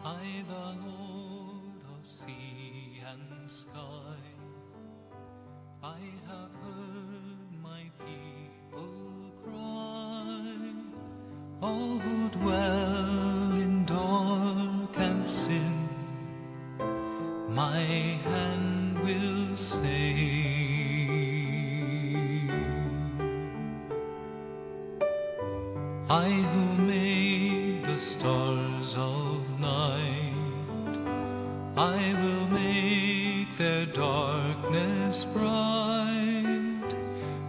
I, the Lord of sea and sky, I have heard my people cry, all who dwell in dark and sin, my hand will save. I who made the stars of night, I will make their darkness bright.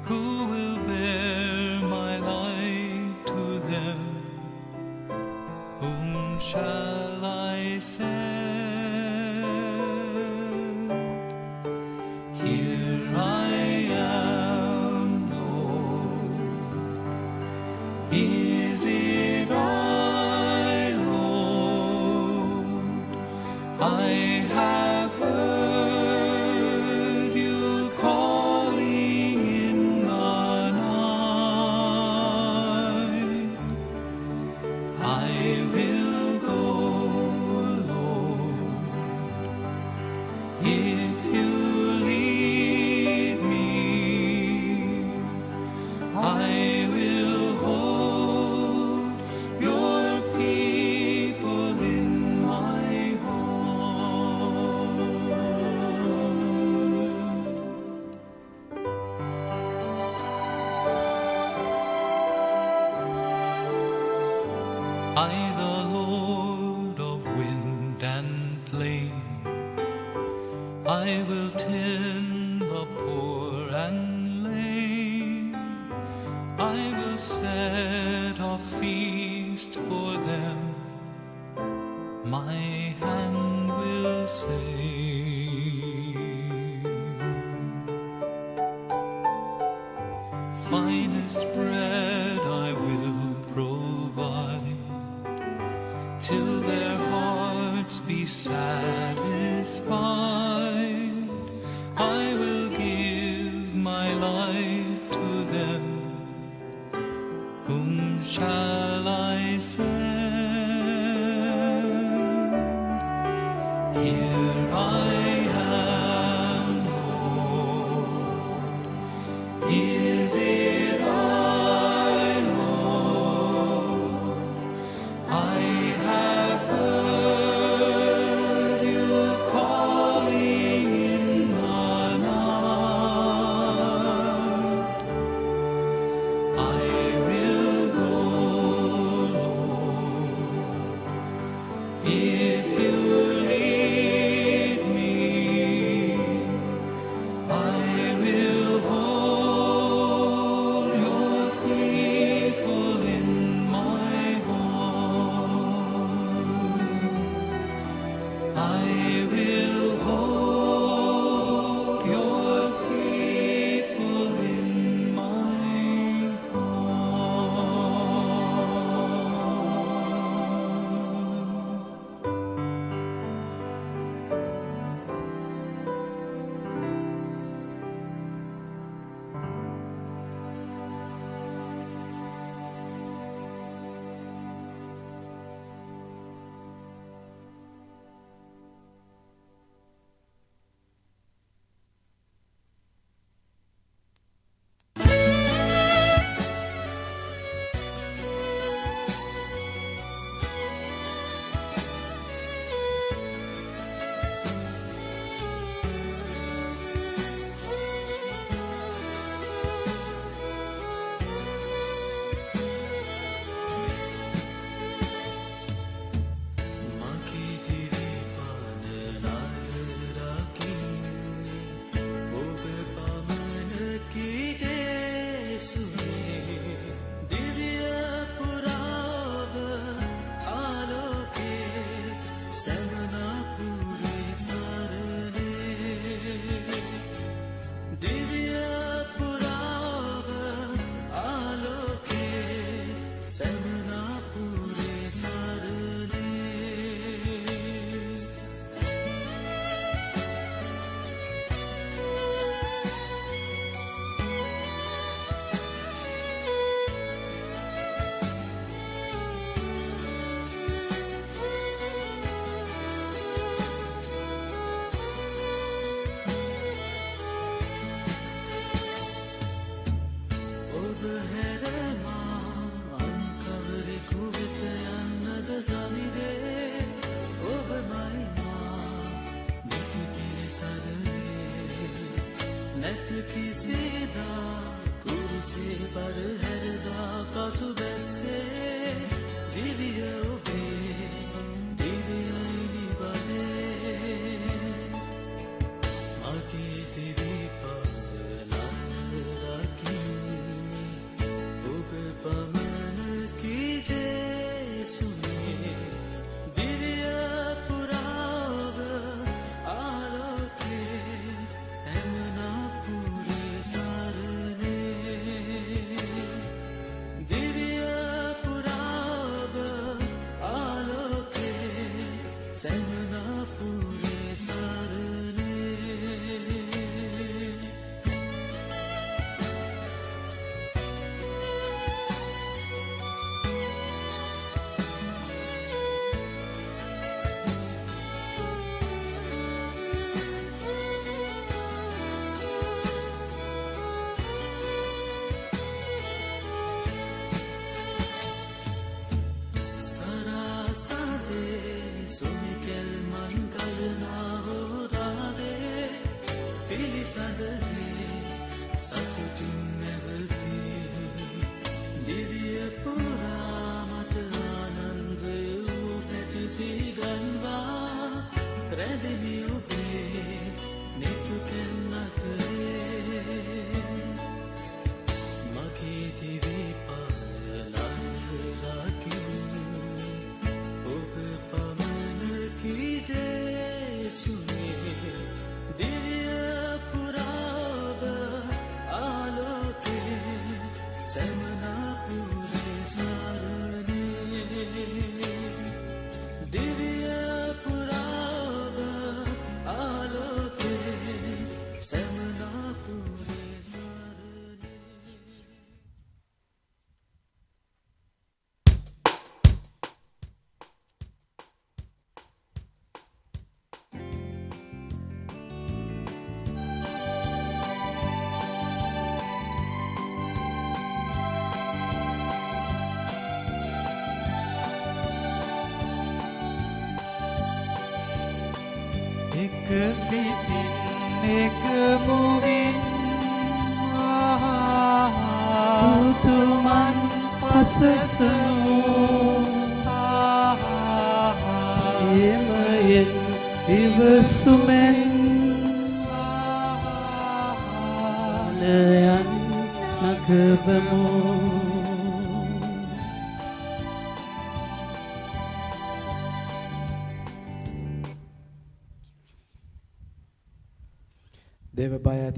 Who will bear my light to them? Whom shall I send? Here I am, Lord. Is it I, Lord? I have heard you calling in the night. I will go, Lord, if you lead me. I will hold your people in my heart. I, the Lord of wind and flame, I will tend the poor and lame. I will set a feast for them, my hand will save. Finest bread I will provide, till their hearts be satisfied. I will give my life to them. Whom shall I send? Here I am, Lord. Is it I, Lord? I have heard you calling in the night. I will go, Lord, if you lead me. I will hold your people in my heart. I will hold your people in my heart.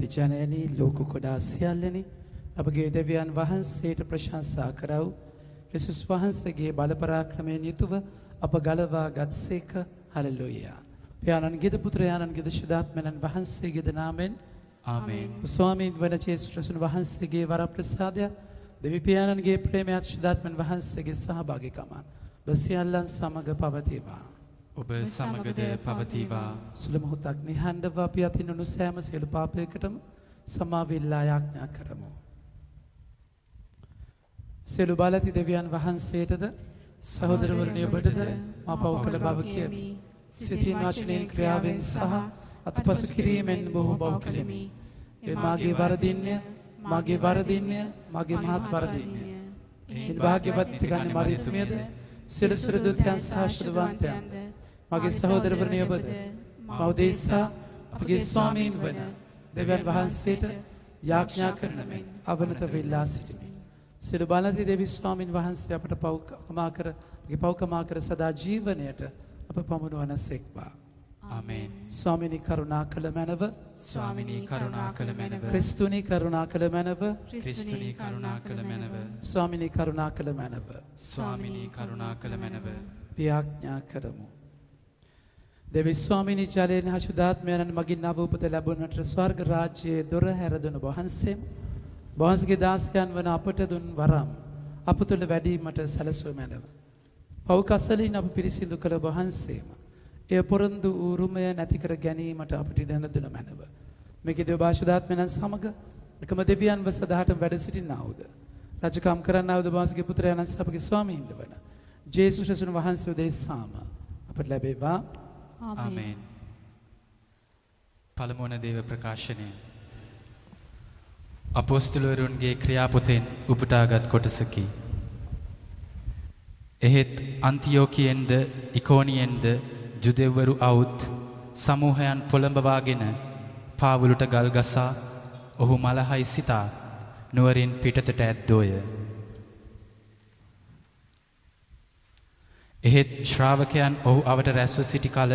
ජනනී ලෝක කොඩා සියල්ලනි අපගේ දෙවියන් වහන්සේට ප්‍රශංසා කරව්. ක්‍රිස්තුස් වහන්සේගේ බල පරාක්‍රමයෙන් යුතුව අප ගලවා ගත්සේක. හලෙලූයා. පියාණන්ගේද පුත්‍රයාණන්ගේද ශුද්ධාත්මයන් වහන්සේගේද නාමයෙන් ආමේන්. ස්වාමීන් වහන්සේ ක්‍රිස්තුස් වහන්සේගේ වරප්‍රසාදය දෙවි පියාණන්ගේ ප්‍රේමයත් ශුද්ධාත්මයන් වහන්සේගේ සහභාගීකම බසියල්ලන් සමග පවතිවා. ඔබ සමගද පවතිවා. සුළු මොහොතක් නිහඬව අපි අතින් උණු සෑම සියලු පාපයකටම සමාවෙල්ලා යාඥා කරමු. සියලු බලති දෙවියන් වහන්සේටද සහෝදරවරුනි ඔබටද මා පව් කළ බව කියමි. සිතින් වචනයෙන් ක්‍රියාවෙන් සහ අත්පසු කිරීමෙන් බොහෝ බව කෙලෙමි. ඒ මාගේ වරදින්ය, මාගේ වරදින්ය, මාගේ මහත් වරදින්ය. ඉන් භාග්‍යවත් ගන්න මරියතුමියද සියලු සුරදුත්යන් සහ ශුද්ධවන්තයන්ද මගේ සහෝදරවරුනි ඔබද මවදේසා අපගේ ස්වාමීන් වන දෙවියන් වහන්සේට යාඥා කරන මෙන් අවනත වෙලා සිටිමි. සියලු බලති දෙවි ස්වාමීන් වහන්සේ අපට පව්කමා කර සදා ජීවනයට අප පමුණුවන සෙක්වා. ආමේන්. ස්වාමිනී කරුණා කළ මැනව, ස්වාමිනී කරුණා කළ මැනව, ක්‍රිස්තුනී කරුණා කළ මැනව, ක්‍රිස්තුනී කරුණා කළ මැනව, ස්වාමිනී කරුණා කළ මැනව, ස්වාමිනී කරුණා කළ මැනව. යාඥා කරමු. දෙවි ස්වාමිනී ජලයෙන් හා ශුද්ධාත්මයන් මගින් නව උපත ලැබුණට ස්වර්ග රාජ්‍යයේ දොර හැරදුණු වහන්සේම වහන්සේගේ දාසයන් වන අපට දුන් වරම් අප තුළ වැඩීමට සැලසුව මැනව. පව් කසලින් අප පිරිසිදු කළ වහන්සේම එය පොරොන්දු උරුමය නැති කර ගැනීමට අපට ඉඩ දුන මැනව. මේකේ දේව ශුද්ධාත්මයන් සමග එකම දෙවියන් වහන්සේ සදාටම වැඩ සිටිනාවුද රජකම් කරන්නා වූ මාසගේ පුත්‍රයාණන් අපගේ ස්වාමීන්ද වන ජේසුස් ක්‍රිස්තුන් වහන්සේ උදෙසාම අපට ලැබේවා. ආමේන්. පළමුවන දේව ප්‍රකාශනය. අපොස්තලවරුන්ගේ ක්‍රියාපොතෙන් උපුටාගත් කොටසකි. එහෙත් අන්තියෝකියෙන්ද ඉකෝනියෙන්ද ජුදෙව්වරු අවුත් සමූහයන් පොළඹවාගෙන පාවුලට ගල් ගසා ඔහු මලහයි සිතා නුවරින් පිටතට ඇද්දෝය. එහෙත් ශ්‍රාවකයන් ඔහු අවට රැස්ව සිටි කල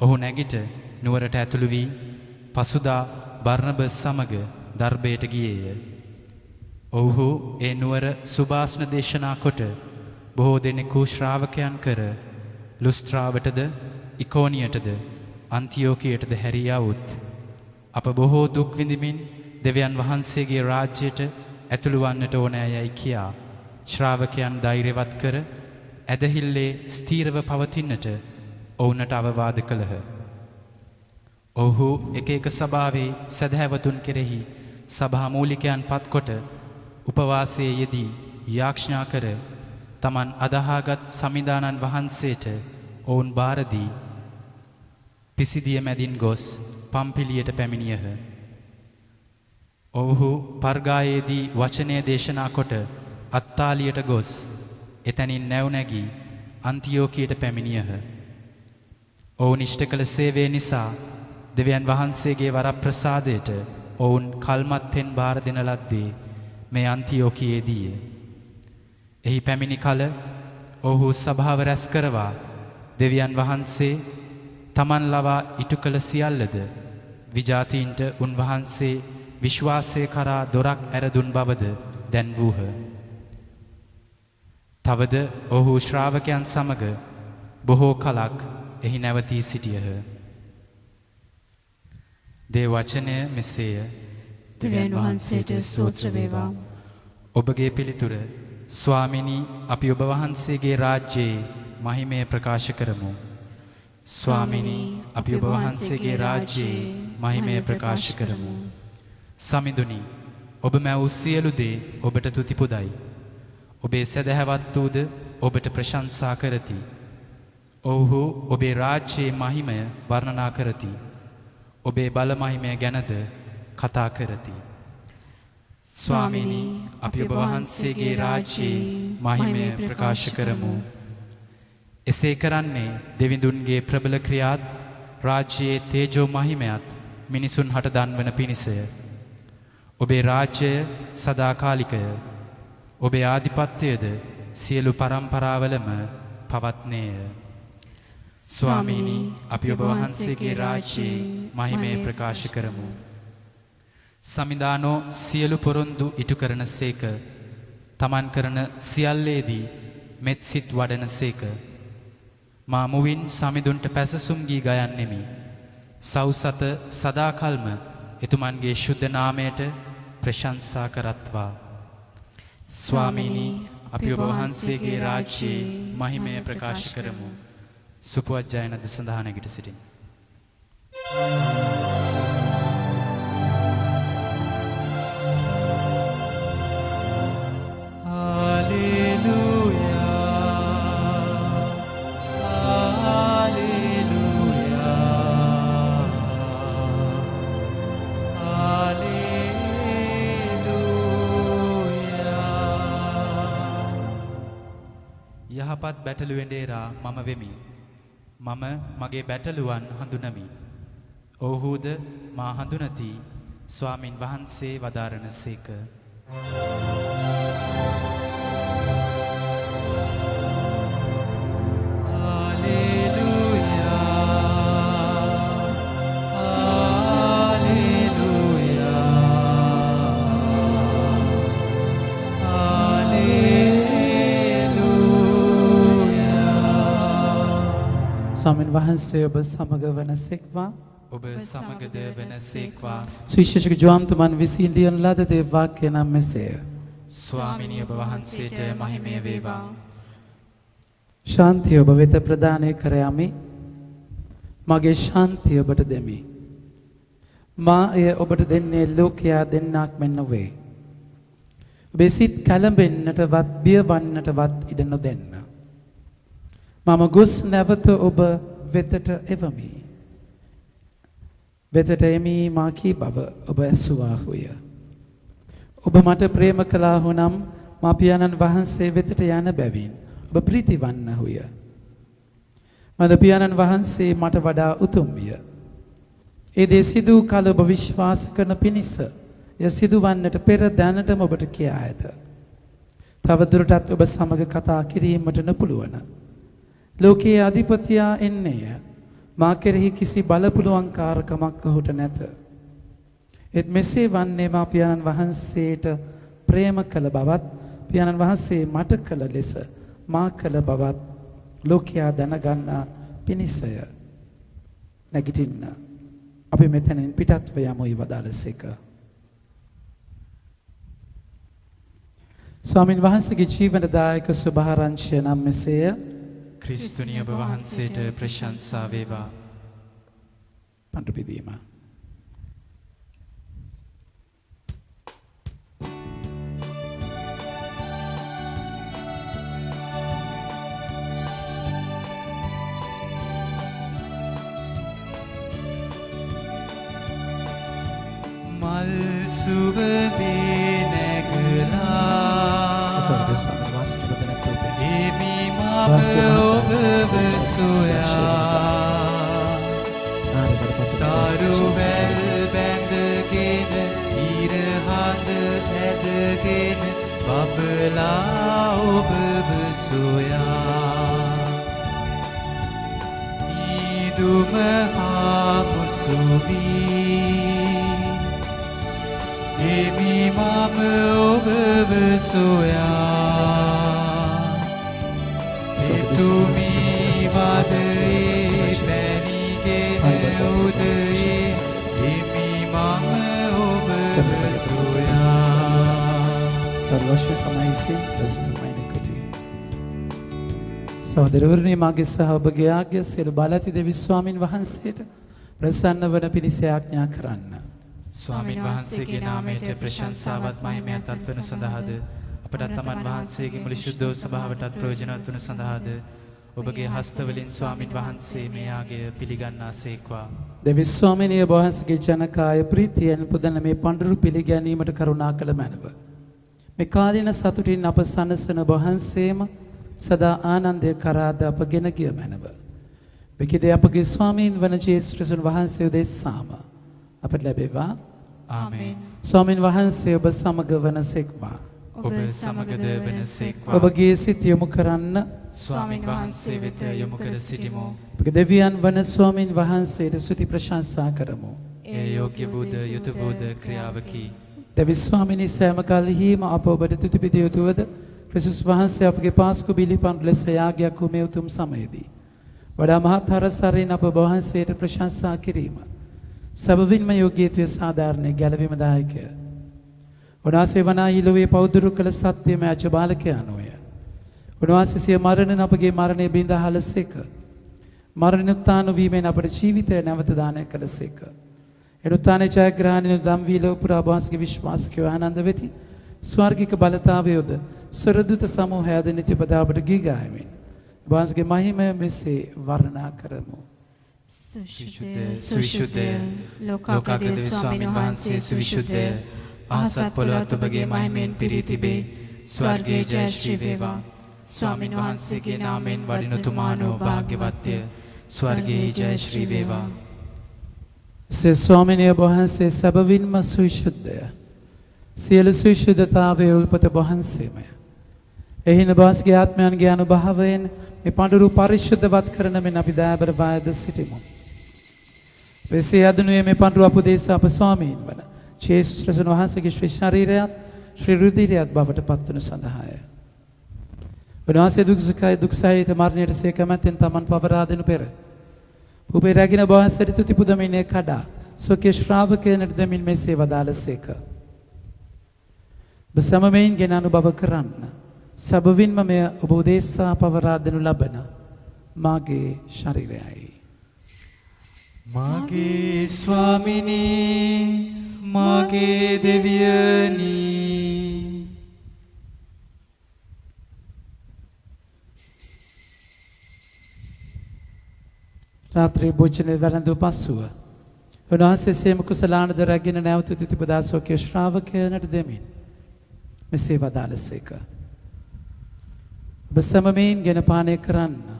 ඔහු නැගිට නුවරට ඇතුළු වී පසුදා බර්නබස් සමග දර්බයට ගියේය. ඔහු ඒ නුවර සුභාසන දේශනා කොට බොහෝ දෙනෙකු ශ්‍රාවකයන් කර ලුස්ත්‍රාවටද ඉකෝනියටද අන්තියෝකියටද හැරියාවුත් අප බොහෝ දුක් විඳිමින් දෙවියන් වහන්සේගේ රාජ්‍යයට ඇතුළු වන්නට ඕනෑයයි කියා ශ්‍රාවකයන් ධෛර්යවත් කර ඇදහිල්ලේ ස්ථීරව පවතින්නට ඔවුන්ට අවවාද කළහ. ඔහු එක එක සභාවේ සැදැහැවතුන් කෙරෙහි සභා මූලිකයන් පත්කොට උපවාසයේ යෙදී යාඥා කර තමන් අදහාගත් සමිදානන් වහන්සේට ඔවුන් බාරදී පිසිදිය මැදින් ගොස් පම්පිලියට පැමිණියහ. ඔවුහු පර්ගායේදී වචනය දේශනා කොට අත්තාලියට ගොස් එතැනින් නැව්නැගී අන්තියෝකියට පැමිණියහ. ඔවුන් ඉෂ්ට කළ සේවය නිසා දෙවියන් වහන්සේගේ වරප්‍රසාදයට ඔවුන් කල්මත්තෙන් බාර දෙන ලද්දේ මේ අන්තියෝකියේදීය. එහි පැමිණි කල ඔහු සභාව රැස් කරවා දෙවියන් වහන්සේ තමන් ලවා ඉටු කළ සියල්ලද විජාතීන්ට උන්වහන්සේ විශ්වාසය කරා දොරක් ඇරදුන් බවද දැන්වූහ. තවද ඔහු ශ්‍රාවකයන් සමග බොහෝ කලක් එහි නැවතී සිටියහ. දේ වචනය මෙසේය. දෙවියන් වහන්සේට ස්තෝත්‍ර වේවා. ඔබගේ පිළිතුර ස්වාමිනී අපි ඔබ වහන්සේගේ රාජ්‍යයේ මහිමය ප්‍රකාශ කරමු. ස්වාමිනී අපි ඔබ වහන්සේගේ රාජ්‍යයේ මහිමය ප්‍රකාශ කරමු. සමිඳුනි ඔබ මැව් සියලු දේ ඔබට තුති පුදයි. ඔබේ සැදැහැවත් වූද ඔබට ප්‍රශංසා කරති. ඔව්හු ඔබේ රාජ්‍යයේ මහිමය වර්ණනා කරති. ඔබේ බල මහිමය ගැනද කතා කරති. ස්වාමිනී අපි ඔබ වහන්සේගේ රාජ්‍යයේ මහිමය ප්‍රකාශ කරමු. එසේ කරන්නේ දෙවිඳුන්ගේ ප්‍රබල ක්‍රියාත් රාජ්‍යයේ තේජෝ මහිමයත් මිනිසුන් හට දන්වන පිණිසය. ඔබේ රාජ්‍යය සදාකාලිකය. ඔබේ ආධිපත්‍යයද සියලු පරම්පරාවලම පවත්නේය. ස්වාමීනී අපි ඔබ වහන්සේගේ රාජ්‍යයේ මහිමය ප්‍රකාශ කරමු. සමිදානෝ සියලු පොරොන්දු ඉටු කරන සේක. තමන් කරන සියල්ලේදී මෙත් සිත් වඩන සේක. මා මුවින් සමිඳුන්ට පැසසුම් ගී ගයන්නෙමි. සව්සත සදාකල්ම එතුමන්ගේ ශුද්ධ නාමයට ප්‍රශංසා කරත්වා. ස්වාමීනී අපි ඔබ වහන්සේගේ රාජ්‍යයේ මහිමය ප්‍රකාශ කරමු. සුපුවත් ජයනද සඳහා නැගිට සිටින්. යහපත් බැටළුවෙන්ඩේරා මම වෙමි. මම මගේ බැටළුවන් හඳුනමි. ඔවුහුද මා හඳුනති. ස්වාමින් වහන්සේ වදාරන සේක. ස්වාමීන් වහන්සේ ඔබ සමග වනසෙක්වා. ඔබ සමගද වනසේක්වා. සුවිශේෂක ජෝම්තුමන් විසින් ලියන ලද දේ වාක්‍ය නම් මෙසේය. ස්වාමිනී ඔබ වහන්සේට මහිමය වේවා. ශාන්තිය ඔබ වෙත ප්‍රදානය කර යමි. මගේ ශාන්තිය ඔබට දෙමි. මා එය ඔබට දෙන්නේ ලෝකයා දෙන්නක් මෙන් නොවේ. ඔබේ සිත් කැළඹෙන්නටවත් බියවන්නටවත් ඉඩ නොදෙන්න. මම ගොස් නැවත ඔබ වෙතට එවමි. වෙතට එමි මා කී බව ඔබ ඇසුවාහුය. ඔබ මට ප්‍රේම කළාහු නම් මා පියාණන් වහන්සේ වෙතට යන බැවින් ඔබ ප්‍රීති වන්නහුය. මද පියාණන් වහන්සේ මට වඩා උතුම්ය. ඒ දේ සිදු කල ඔබ විශ්වාස කරන පිණිස එය සිදුවන්නට පෙර දැනටම ඔබට කියා ඇත. තව දුරටත් ඔබ සමග කතා කිරීමට නොපුළුවන. ලෝකයේ අධිපතියා එන්නේය. මා කෙරෙහි කිසි බලපුලුවන්කාරකමක් ඔහුට නැත. ඒත් මෙසේ වන්නේ මා පියාණන් වහන්සේට ප්‍රේම කළ බවත් පියාණන් වහන්සේ මට කළ ලෙස මා කළ බවත් ලෝකයා දැනගන්නා පිණිසය. නැගිටින්න. අපි මෙතනින් පිටත්ව යමුයි වදාළසේක. ස්වාමින් වහන්සේගේ ජීවනදායක සුභාරංචිය නම් මෙසේය. ක්‍රිස්තුනි ඔබ වහන්සේට ප්‍රශංසා වේවා. පඬු පිදීම. මල් සුවඳේ නැගලා එමි මම ඔබව සොයා තරුවැල් බැඳගෙන ඉරහඳ ඇදගෙන බබලා ඔබව සොයා ඊදුම හා මුසුවී එමි මම ඔබව සොයා එතුමි වදයේ පැණිගෙන උදයේ එමි මම ඔබව සොයා. Lord, wash me from my sin, cleanse me from my iniquity. සහෝදරවරුනි, මාගේ සහ ඔබගේ ආග්‍ය සියලු බලති දෙවි ස්වාමින් වහන්සේට ප්‍රසන්න වන පිණිස ආඥා කරන්න. ස්වාමින් වහන්සේගේ නාමයට ප්‍රශංසාවත් මහිමයත් අත්වනු සඳහාද අපට තමන් වහන්සේගේ මුළු ශුද්ධ සභාවටත් ප්‍රයෝජනවත් වනු සඳහාද ඔබගේ හස්තවලින් ස්වාමින් වහන්සේ මේ ආගය පිළිගන්නාසේක්වා. දෙවි ස්වාමිනිය වහන්සේගේ ජනකාය ප්‍රීතියෙන් පුදන මේ පඬුරු පිළිගැනීමට කරුණා කළ මැනව. මේ කාලීන සතුටින් අප සනසන වහන්සේම සදා ආනන්දය කරාද අප ගෙන ගිය මැනව. මෙකෙදී අපගේ ස්වාමීන් වන ජේසුස් ක්‍රිස්තුන් වහන්සේ උදෙසාම අපට ලැබේවා. ආමේන්. ස්වාමීන් වහන්සේ ඔබ සමග වනසේක්වා. ඔබ සමගද වනසේක්වා. ඔබගේ සිත යොමු කරන්න ස්වාමින් වහන්සේ වෙත යොමු කර සිටිමු. අපගේ දෙවියන් වන ස්වාමීන් වහන්සේට ස්තුති ප්‍රශංසා කරමු. ඒ යෝග්‍ය වූද යුතු වූද ක්‍රියාවකි. දෙවි ස්වාමිනී සෑම කල්හිම අප ඔබට තුති පිදිය යුතුවද ක්‍රිස්තුස් වහන්සේ අපගේ පාස්කු බිලිපන් ලෙස යාගයක් වූ මේ උතුම් සමයේදී වඩා මහත් හරසරින් අප වහන්සේට ප්‍රශංසා කිරීම සබවින්ම යෝග්‍යත්වය සාධාරණේ ගැලවීම දායකය. උන්වහන්සේ වනාහි ලොවේ පෞදුරු කළ සත්‍යමය අජබාලකයානෝය. උන්වහන්සේ සිය මරණයෙන් අපගේ මරණය බිඳහලසේක. මරණුත්ථාන වීමෙන් අපට ජීවිතය නැවත දානය කළසේක. එනුත්ථානයේ ජයග්‍රහණය දම් වී ලොව පුරා වහන්සේගේ විශ්වාසිකව ආනන්ද වෙති. ස්වර්ගික බලතාවයෝද සරදුත සමූහයද නිතිපතා අපට ගී ගායමින් වහන්සේගේ මහිමය මෙසේ වර්ණනා කරමු. සුවිශුද්ධ ලෝකාග්‍රද ස්වාමීන් වහන්සේ සුවිශුද්ධ අහසත් පොළොවත් ඔබගේ මහිමෙන් පිරී තිබේ. ස්වර්ගයේ ජය ශ්‍රී වේවා. ස්වාමීන් වහන්සේගේ නාමයෙන් වඩිනුතුමානෝ භාග්‍යවත්ය. ස්වර්ගයේ ජය ශ්‍රී වේවා. ස්වාමිනිය වහන්සේ සබවින්ම සුවිශුද්ධය. සියලු සුවිශුද්ධතාවයේ උල්පත වහන්සේමය. එහින වාසගේ ආත්මයන්ගේ අනුභවයෙන් මේ පඬුරු පරිශුද්ධවත් කරන මෙන් අපි දයාබර වායද සිටිමු. වෙසේ අදනුවේ මේ පඬුරු අපදේශ අප ස්වාමීන් වන ජේසුස් ක්‍රිස්තුන් වහන්සේගේ ශ්‍රී ශරීරයත් ශ්‍රී රුධිරයත් බවට පත්වනු සඳහාය. උන්වහන්සේ දුක් සහිත මරණයට සේ කැමැත්තෙන් තමන් පවරා දෙනු පෙර ඔබේ රැගෙන වහන්සේට තුති පුදමිනේ කඩා ස්වකීය ශ්‍රාවකයන්ට දෙමින් මෙසේ වදාළසේක. ඔබ සමමෙන් ගෙන අනුභව කරන්න. සබවින්ම මෙය ඔබ උදෙසා පවරා දෙනු ලබන මාගේ ශරීරයයි. මාගේ ස්වාමිනී මාගේ දෙවියනි රාත්‍රී භෝජනය වැළඳු පසුව උන්වහන්සේ සේම කුසලානද රැගෙන නැවත තිතිපදා සෝකේ ශ්‍රාවකයනට දෙමින් මෙසේ වදාළසේක. ඔබ සමමෙන් ගෙන පානය කරන්න.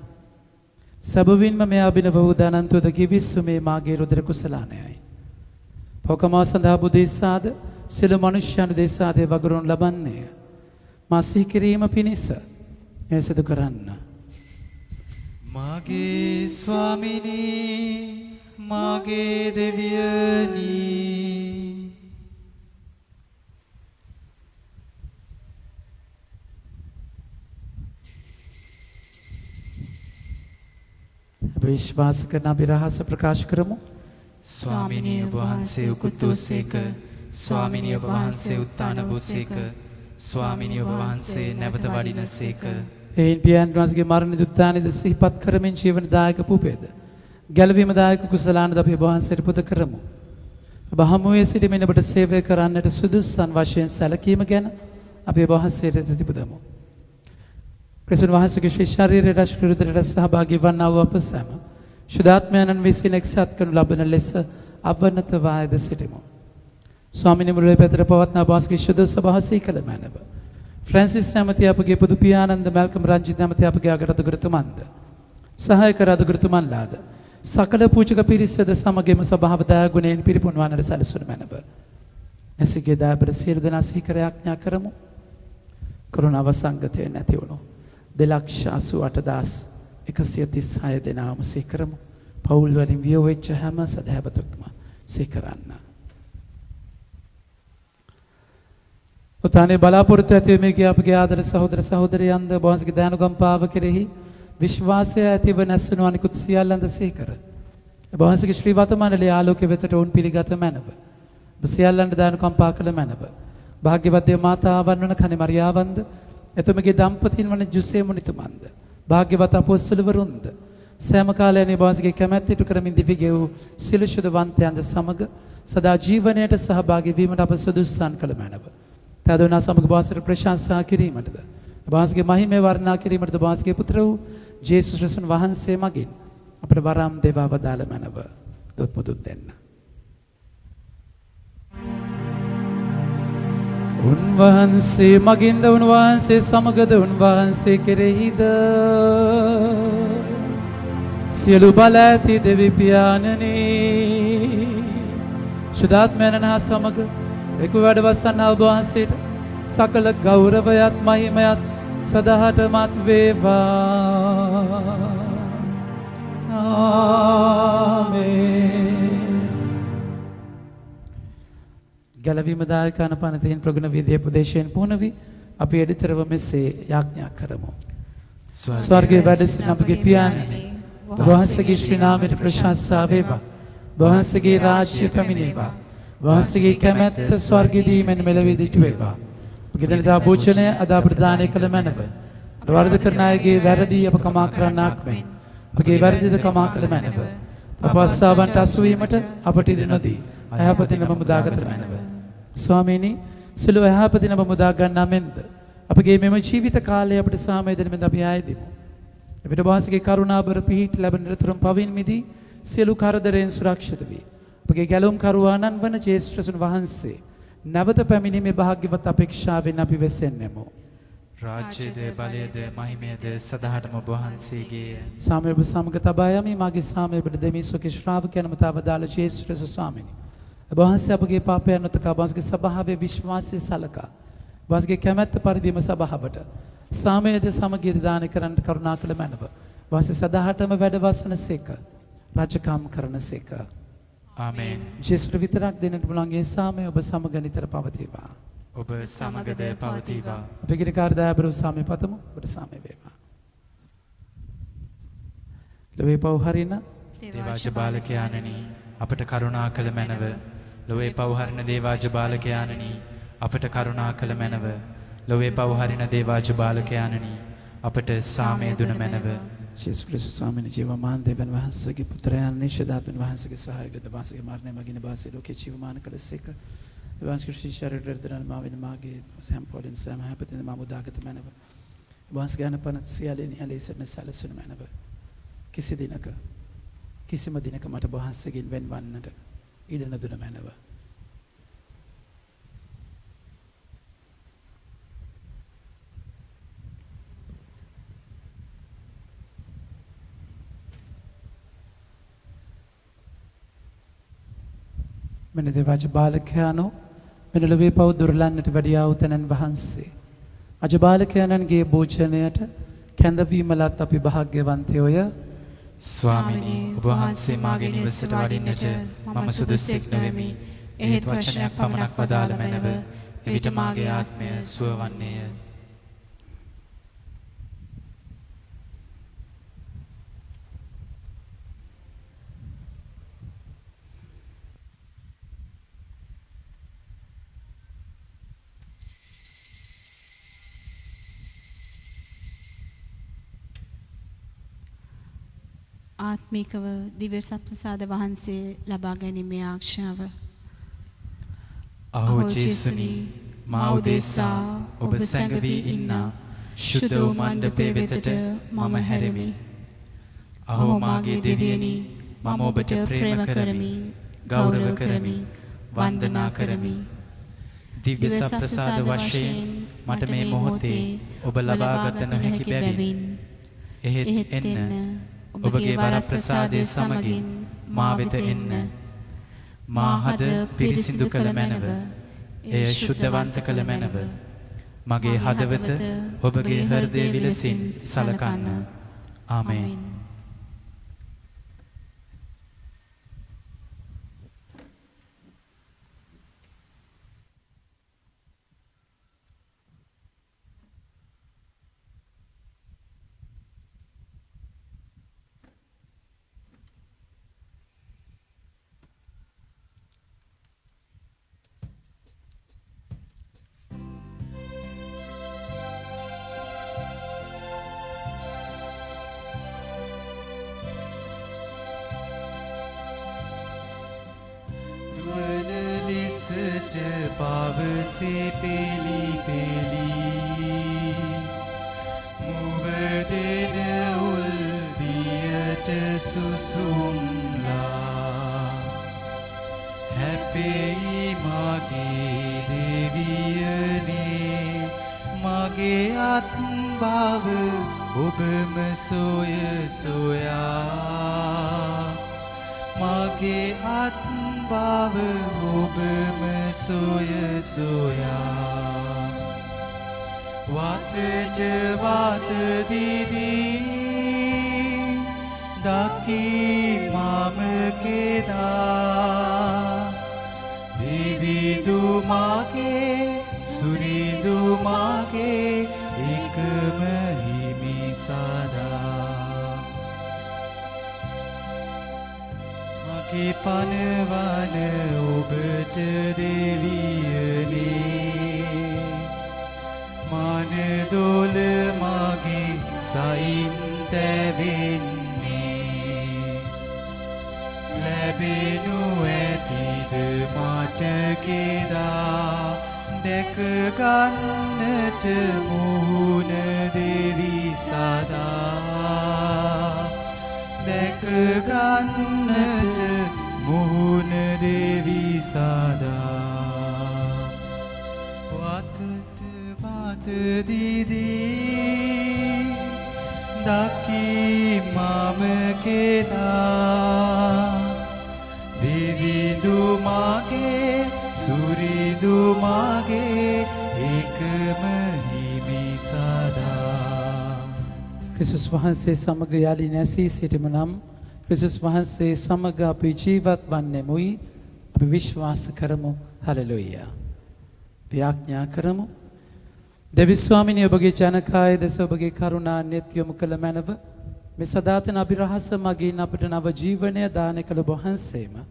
සැබවින්ම මේ අභිනව වූ දානන්තෝද කිවිස්සු මේ මාගේ රුධිර කුසලානයයි. පොකමා සඳහා බුදේසාද සියලු මනුෂ්‍යයන් දේශාදේ වගුරුන් ලබන්නේ. මා සිහි කිරීම පිණිස මේ සිදු කරන්න. මාගේ ස්වාමිනී මාගේ දෙවියනි විශ්වාස කරන අපි රහස ප්‍රකාශ කරමු. ස්වාමිනී ඔබ වහන්සේ උකුත්තෝසේක ස්වාමිනී ඔබ වහන්සේ උත්තාන වූසේක ස්වාමිනී ඔබ වහන්සේ නැවත වඩිනසේක. එයින් පියාණන් වහන්සේගේ මරණ දුත්තානිද සිහිපත් කරමින් ජීවනදායක පුපේද ගැලවීමදායක කුසලානද අපි ඔබ වහන්සේට පුද කරමු. ඔබ හමුවේ සිටමින් ඔබට සේවය කරන්නට සුදුසුසන් වශයෙන් සැලකීම ගැන අපි ඔබ වහන්සේට තිබුදමු. ක්‍රිස්තුන් වහන්සේගේ ශ්‍රී ශරීරයට ශරීරයට සහභාගී වන්නා වූ අප සැම ශුද්ධාත්මයන්න් විසින් එක්සත් කරනු ලබන ලෙස අවනත වායද සිටිමු. ස්වාමිනී මුරුලේ පෙතර පවත්නා බාස්කේ ශුද්ධ සභාසී කළ මැනව. ෆ්‍රැන්සිස් නැමැති අපගේ පුදු පියාණන්ද මල්කම් රංජිත් නැමැති අපගේ අගරාධිපතිතුමන්ද සහායක රාජගුරුතුමන්ලාද සකල පූජක පිරිසද සමගින්ම සභාව දයාගුණයෙන් පිරිපුන් වන්නට සැලසුණු මැනව. එසේගේ දායබර සියලු දෙනා සිහි කර යාඥා කරමු. කරුණාව සංගතය නැති වුණු 2,88,136 දෙනාම සිහි කරමු. පවුල් වලින් වියෝ වෙච්ච හැම සදහැවතුක්ම සිහි කරන්න. උතානේ බලාපොරොත්තු ඇති මේකේ අපගේ ආදර සහෝදර සහෝදරියන්ද බොහොමගේ දානුකම්පාව කෙරෙහි විශ්වාසය ඇතිව නැසුණු අනිකුත් සියල්ලන්ද සිහි කර. බොහොමගේ ශ්‍රී වතමණලේ ආලෝකයේ වෙතට වුන් පිළිගත මැනව. සියල්ලන්ට දානුකම්පා කළ මැනව. භාග්‍යවත් දේව මාතාවන් වන කනේ මරියාවන්ද එතුමගේ දම්පතින් වන ජුසේ මුනිතුමන්ද භාග්‍යවත් අපොස්තලවරුන්ද සෑම කාලයනේ බොහොමගේ කැමැත්තට කරමින් දිවි ගෙව් සියලු ශුද්ධවන්තයන්ද සමග සදා ජීවනයේට සහභාගී වීමට අප සුදුසුසන් කළ මැනව. තදෝනා සමග බාසර ප්‍රශංසා කිරීමටද බාසගේ මහිමේ වර්ණනා කිරීමටද බාසගේ පුත්‍ර වූ ජේසුස් ක්‍රිස්තුන් වහන්සේ මගින් අපට වරම් දේවා වදාළ මැනව. දොත් මුදුන් දෙන්න. උන්වහන්සේ මගින්ද උන්වහන්සේ සමගද උන්වහන්සේ කෙරෙහිද සියලු බල ඇති දෙවි පියාණනි ශුද්ධාත්මයන් හා සමග එක් වැඩවසන්න ඔබ වහන්සේට සකල ගෞරවයත් මහිමයත් සදාටමත් වේවා. ආමේන්. ගැලවීම දායක අනපනතෙන් ප්‍රගුණ විද්‍ය උපදේශයෙන් පුහුණුවි අපි එඩිතරව මෙසේ යාඥා කරමු. ස්වර්ගයේ වැඩ සිටින අපගේ පියාණනි වහන්සේගේ ශ්‍රී නාමයට ප්‍රශංසා වේවා. වහන්සේගේ රාජ්‍ය පැමිණේවා. වහන්සේගේ කැමැත්ත ස්වර්ගයේදී මෙන් මෙලොවේදී වේවා. ගෙදරදා භෝජනය අද ප්‍රදානය කළ මැනව. වරද කරන අයගේ වැරදි අප කමා කරන්නාක් මෙන් අපගේ වැරදිද කමා කළ මැනව. අපස්සාවන්ට අසු වීමට අපට ඉඩ නොදී අයහපතින් ඔබ මුදාගත මැනව. ස්වාමීනි සිළු අයහපතින් ඔබ මුදා ගන්නා මෙන්ද අපගේ මෙම ජීවිත කාලය අපට සාමය දෙන මෙන්ද අපි ආයෙදිමු. එවිට වහන්සේගේ කරුණාබර පිහිට ලැබෙන නිරතුරුම පවින් මිදී සියලු කරදරයෙන් සුරක්ෂිත වී අපගේ ගැලුම් කරුවාණන් වන ජේසුස් ක්‍රිස්තුන් වහන්සේ නැවත පැමිණීමේ භාග්‍යවත් අපේක්ෂාවෙන් අපි වෙසෙන්නෙමු. රාජ්‍යද බලයද මහිමයද සදාටම ඔබ වහන්සේගේ. සාමය ඔබ සමග තබා යමි. මාගේ සාමය ඔබට දෙමි. සෝකේ ශ්‍රාවකයන්ම තවදාල ජේසුස් ක්‍රිස්තුස් ස්වාමීනි. ඔබ වහන්සේ අපගේ පාපයන් නොතකා ඔබ වහන්සේගේ සභාවේ විශ්වාසය සලකා ඔබ වහන්සේගේ කැමැත්ත පරිදිම සභාවට සාමයද සමගියද දාන කරන්න කරුණා කළ මැනව. ඔබ වහන්සේ සදාටම වැඩ වසනසේක රාජකාම කරනසේක. ආමේන්. ජේසුට විතරක් දෙන්නට පුළුවන් ඒ සාමය ඔබ සමග නිතර පවතිවා. ඔබ සමගද පවතිවා. අපේ ගිරිකාර දයාබර සාමය පතමු. ඔබට සාමය වේවා. ලොවේ පව් හරින දේවාජ බාලකයාණනි අපට කරුණා කළ මැනව. ලොවේ පව් හරින දේවාජ බාලකයාණනි අපට කරුණා කළ මැනව. ලොවේ පව් හරින දේවාජ බාලකයාණනි අපට සාමය දුන මැනව. ජේසුස් ක්‍රිස්තුස් ස්වාමීන් ජීවමාන දෙවියන් වහන්සේගේ පුත්‍රයන් නිශ්චිතාත්මන් වහන්සේගේ සහායකද වාසයේ මරණය මගින් වාසයේ ලෝකේ ජීවමාන කළසේක. වහන්සේ ශරීරයෙන් දරන මාවින මාගේ සම්පෝලින් සමහපතින මාමුදාගත මැනව. වහන්සේ ගැන පනත් සියල්ලේ නිහලෙසන සැලසුන මැනව. කිසි දිනක කිසිම දිනක මට ඔබ වහන්සේගෙන් වෙන්වන්නට ඉඩ නොදුන මැනව. මෙන්න දෙවජ බාලකයානෝ මෙන්න ලොවේ පව් දුරලන්නට වැඩියා වූ තැනන් වහන්සේ අජබාලකයන්ගේ භෝජනයට කැඳවීම ලත් අපි භාග්‍යවන්තයෝය. ස්වාමිනී ඔබ වහන්සේ මාගේ නිවසට වඩින්නට මම සුදුස්සෙක් නොවෙමි. එහෙත් වචනයක් පමණක් වදාළ මැනව. එවිට මාගේ ආත්මය සුව වන්නේය. ආත්මිකව දිව්‍ය සත්පුරුෂාද වහන්සේ ලබා ගැනීමේ ආශාව. අහෝ ජේසුනි මා උදෙසා ඔබ සැඟවී ඉන්න ශුද්ධ වූ මණ්ඩපයේ වෙතට මම හැරෙමි. අහෝ මාගේ දෙවියනි මම ඔබට ප්‍රේම කරමි, ගෞරව කරමි, වන්දනා කරමි. දිව්‍ය සත්පුරුෂාද වශයෙන් මට මේ මොහොතේ ඔබ ලබාගත නොහැකි බැවින් එහෙත් එන්න ඔබගේ වරප්‍රසාදයේ සමගින් මා වෙත එන්න. මා හද පිරිසිදු කළ මැනව, එය ශුද්ධවන්ත කළ මැනව. මගේ හදවත ඔබගේ හෘදය විලසින් සලකන්න. ආමේන්. පාවසේ පෙලි පෙලි මුවදෙන උල්දියට සුසුම්ලා හැපෙයි මගේ දෙවියනේ මගේ අත් බව ඔබම සොය සොයා මගේ අත් බව ඔබම සොය සොයා වතට වත දිදී දකී මම කෙදා විවිධු මගේ සුරිඳු මගේ එකම හිමි සදා මගේ පනවන ඔබට දෙවියනේ මනදොල මගේ සයින් තැවෙන්නේ ලැබෙනු ඇතිද මට කෙදා දැකගන්නට මුහුණ දෙවි සදා දැකගන්නට මුහුණ දෙවි සදා වතට වත දිදී දකී මම කෙනා විවිධු මගේ සුරිඳු මගේ එකම හිමි සදා ක්‍රිස්තුස් වහන්සේ සමග යලි නැසී සිටිමු නම් ක්‍රිස්තුස් වහන්සේ සමග අපි ජීවත් වන්නෙමුයි අපි විශ්වාස කරමු. හලෙලුයා. ප්‍රාර්ථනා කරමු. දෙවි ස්වාමිනී ඔබගේ ජනකාය දෙස ඔබගේ කරුණා නෙත් යොමු කළ මැනව මේ සදාතන අභිරහස මගින් අපට නව ජීවනය දාන කළ වහන්සේම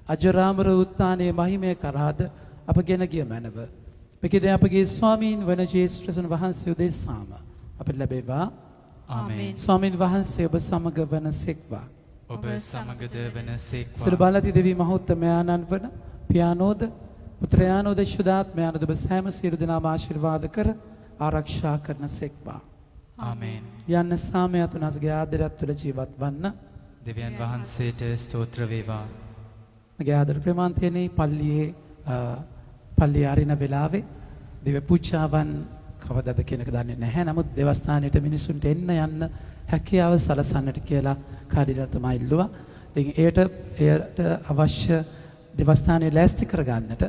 අජරාමර උත්ථානයේ මහිමය කරාද අපගෙන ගිය මැනව මේකද අපගේ ස්වාමීන් වන ජේසුස් ක්‍රිස්තුන් වහන්සේ උදෙසාම අපට ලැබේවා. ආමේන්. ස්වාමීන් වහන්සේ ඔබ සමග වනසේක්වා. ඔබ සමගද වනසේක්වා. සිර බලති දෙවි මහෞත්මයාණන් වන පියානෝද පුත්‍රයානෝද ශුද්ධාත්මයානෝද ඔබ සෑම සියලු දෙනාම ආශිර්වාද කර ආරක්ෂා කරන සේක්වා. ආමේන්. යන්න සාමයතුනස්ගේ ආදරයත් තුළ ජීවත් වන්න දෙවියන් වහන්සේට ස්තෝත්‍ර වේවා. මගේ ආදර ප්‍රේමාන්තයනේ පල්ලිය අරින වෙලාවේ දිව පූජාවන් කවදද කියන එක දන්නේ නැහැ. නමුත් දේවස්ථානයට මිනිසුන්ට එන්න යන්න හැකියාව සලසන්නට කියලා කාර්යරතමයි ඉල්ලුවා. ඉතින් එයට අවශ්‍ය දේවස්ථානය ලෑස්ති කරගන්නට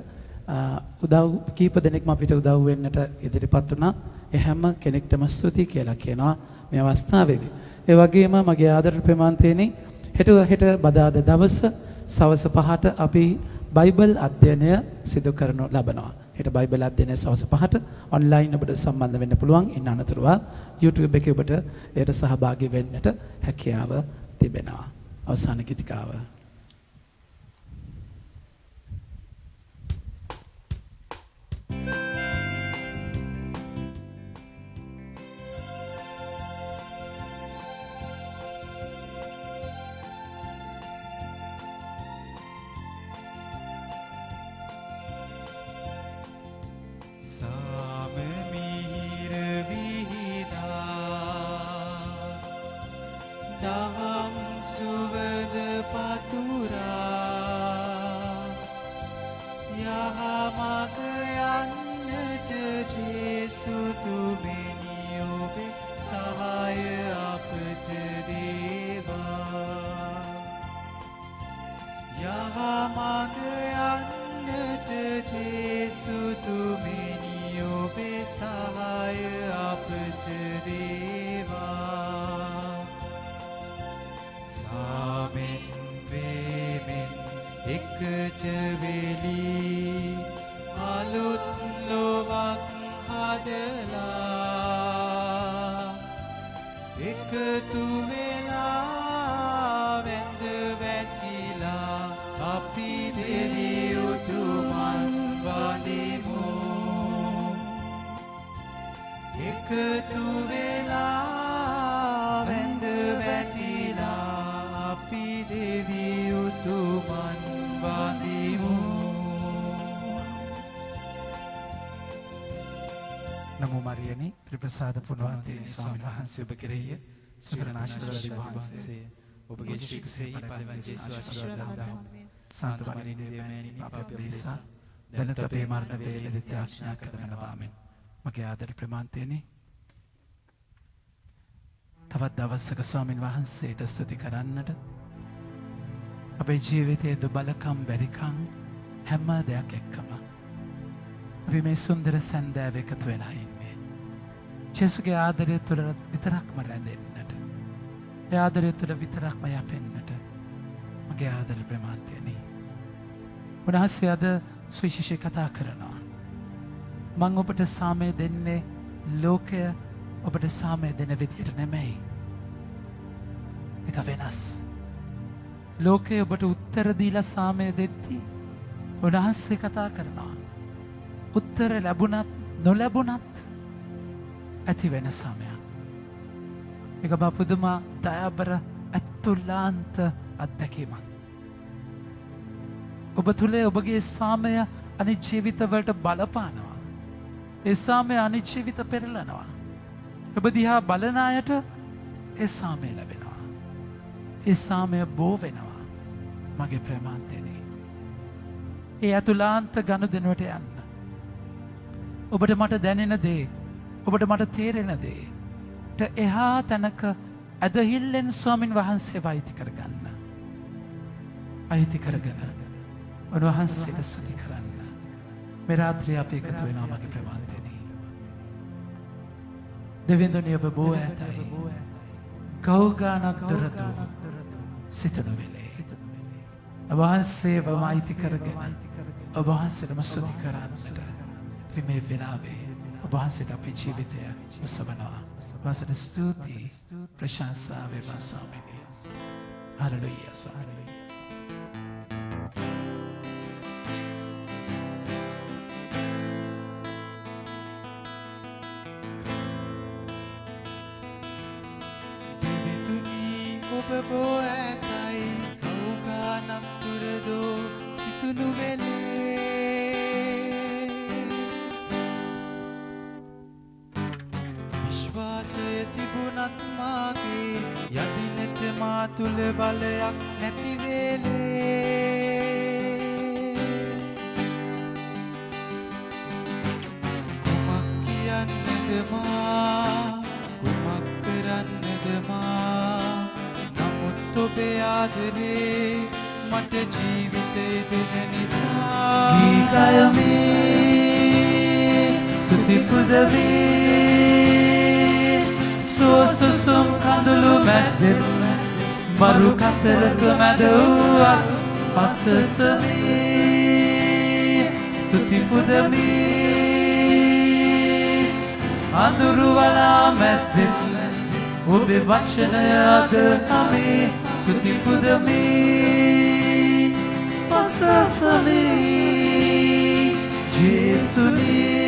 උදව් කීප දෙනෙක්ම අපිට උදව් වෙන්නට ඉදිරිපත් වුණා. ඒ හැම කෙනෙක්ටම ස්තුති කියලා කියනවා මේ අවස්ථාවේදී. ඒ වගේම මගේ ආදර ප්‍රේමාන්තයනේ හෙට බදාද දවස සවස් 5ට අපි බයිබල් අධ්‍යයනය සිදු කරනු ලබනවා. හෙට බයිබල් අධ්‍යයනය සවස් 5ට ඔන්ලයින් ඔබට සම්බන්ධ වෙන්න පුළුවන්. ඉන් අනතුරුව YouTube එකේ ඔබට එයට සහභාගී වෙන්නට හැකියාව තිබෙනවා. අවසාන ගීතිකාව දහම් සුවද පතුරා යහමග යන්නට ජේසු තුමෙනි ඔබේ සහාය අපට දේවා යහමග යන්නට ජේසු තුමෙනි ඔබේ සහාය අපට දේවා සාමෙන් ප්‍රේමෙන් එකට වෙලී අලුත් ලොවක් හදලා එකතු වෙලා වැඳ වැටිලා අපි දෙවියුතුමන් වඳිමු එකතු වෙලා වැඳ වැටිලා අපි දෙවියුතුමන් වඳිමු නමෝ මරියනි ප්‍රප්‍රසාද පුණ්‍යවන්තනි ස්වාමීන් වහන්සේ ඔබ කෙරෙහි සුකරණ ආශිර්වාද වහන්සේ ඔබගේ ශික්ෂේ පරිවන්සේ ආශිර්වාද දා සාන්තමණී දේවයන්ි පාපදේසා දැනට අපේ මරණ වේලෙදිත් ආඥා කරනවා ආමෙන්. මගේ ආදර ප්‍රමාන්තයනි තවත් දවසක ස්වාමීන් වහන්සේට ස්තුති කරන්නට අපේ ජීවිතයේ දුබලකම් බැරිකම් හැම දෙයක් එක්කම අපි මේ සුන්දර සැන්දෑව එකතු වෙලා ඉන්නේ. ජේසුගේ ආදරය තුළ විතරක්ම රැඳෙන්නට. ඒ ආදරය තුළ විතරක්ම යැපෙන්නට. මගේ ආදර ප්‍රමාන්තයනි. උන්වහන්සේ අද සුවිශේෂී කතා කරනවා. මං ඔබට සාමය දෙන්නේ ලෝකය ඔබට සාමය දෙන විදියට නෙමෙයි. එක වෙනස්. ලෝකය ඔබට උත්තර දීලා සාමය දෙද්දී උන්වහන්සේ කතා කරනවා. උත්තර ලැබුණත් නොලැබුණත් ඇති වෙන සාමයක්. එක පුදුම දයාබර අතුලාන්ත අත්දැකීමක්. ඔබ තුළේ ඔබගේ සාමය අනිත් ජීවිතවලට බලපානවා. ඒ සාමය අනිත් ජීවිත පෙරලනවා. ඔබ දිහා බලන අයට ඒ සාමය ලැබෙනවා. ඒ සාමය බෝ වෙනවා. මගේ ප්‍රේමාන්තයනි. ඒ අතුලාන්ත ගනුදෙනුවට යන්න. ඔබට මට දැනෙන දේ, ඔබට මට තේරෙන දේට එහා තැනක ඇදහිල්ලෙන් ස්වාමින් වහන්සේව අයිති කරගන්න. අයිති කරගෙන උන්වහන්සේට ස්තුති කරන්න. මේ රාත්‍රියේ අපි එකතු වෙනවා මගේ ප්‍රේමාන්තයනි. දෙවිඳුනි ඔබ බෝ ඇතයි. කවුගානක් දුරදු සිතනු වෙලේ. ඔබ වහන්සේව අයිති කරගෙන ඔබ වහන්සේටම ස්තුති කරන්නට අපි මේ වෙලාවේ ඔබ වහන්සේට අපේ ජීවිතය උසවනවා. වහන්සේට ස්තුති ප්‍රශංසා වේවා ස්වාමීනි. හල්ලෙලූයා ස්වාමීනි. ඔබ බෝ ඇතයි කවුගානක් දුරදෝ සිතුනු වෙලේ විශ්වාස විශ්වාසය තිබුණත් මාගේ යදිනට මා තුල බලයක් නැති වේලේ කුමක් කියන්නද මා කුමක් කරන්නද මා නමුත් ඔබේ ආදරේ මට ජීවිතය දෙන නිසා ගීකයමේ තුති පුදවේ සෝසුසුම් කඳුළු මැද්දෙන් මරු කතරක මැද වූවත් පසසමේ තුති පුදමේ අඳුරු වලා මැද්දෙන් ඔබේ වචනය අද හමේ තුති පුදමේ පසසමේ ජේසුනේ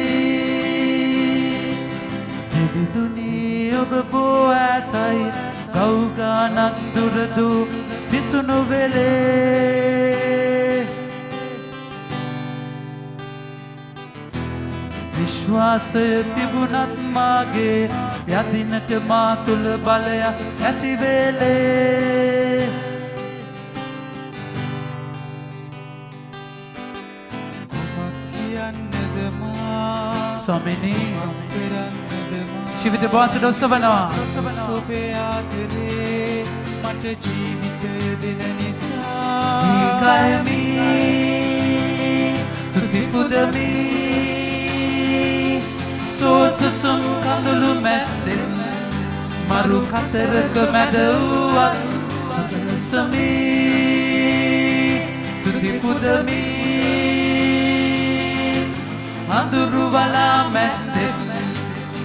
දෙවිදුනේ ඔබ බෝ ඇතයි කවුගානක් දුරදු සිතුනු වෙලේ විශ්වාසය තිබුණත් මාගේ යදිනට මා තුල බලයක් ඇති වෙලේ කුමක් කියන්නද මා ස්වාමිනේ ජීවිත වාසයට ඔසවනවා ඔබේ ආදරේ මට ජීවිතය දෙන නිසා ගීකයමේ තුති පුදමේ සෝසුසුම් කඳුළු මැද්දෙන් මරු කතරක මැද වූවත් සමේ තුති පුදමේ අඳුරු වලා මැද්දෙන්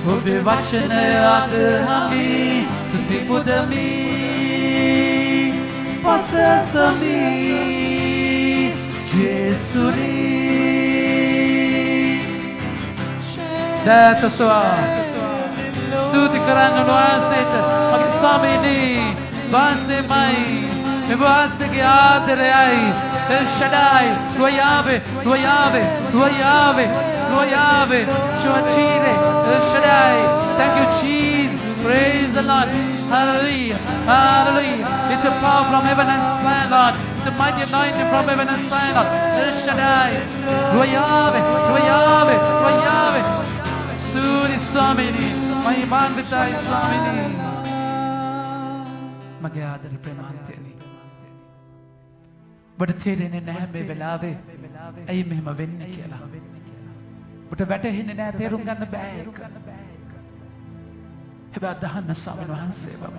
ඔබේ වචනය අද හමේ තුති පුදමේ පසසමේ ජේසුනේ දෑතසවා ස්තුති කරන්න උන්වහන්සේට මගේ ස්වාමීනි වහන්සේමයි මේ වහන්සේගේ ආදරයයි L ෂඩායි ලෝයාවේ ලෝයාවේ ලෝයාවේ Loyave, Shwachire, El Shaddai. Thank you, Jesus. Praise the Lord. Hallelujah. Hallelujah. It's a power from heaven and sand, Lord. It's a mighty anointing from heaven and sand, Lord. El Shaddai. Loyave, Loyave, Loyave. Suri Swamini. Mahiman Vitai Swamini. Mage adar premanteni. But තේරෙන්නේ නැහැ මේ වෙලාවේ ඇයි මෙහෙම වෙන්නේ කියලා. ඔබට වැටහෙන්නේ නැහැ තේරුම් ගන්න බෑ ඒක. හැබැයි අදහන්න ස්වාමීන් වහන්සේවම.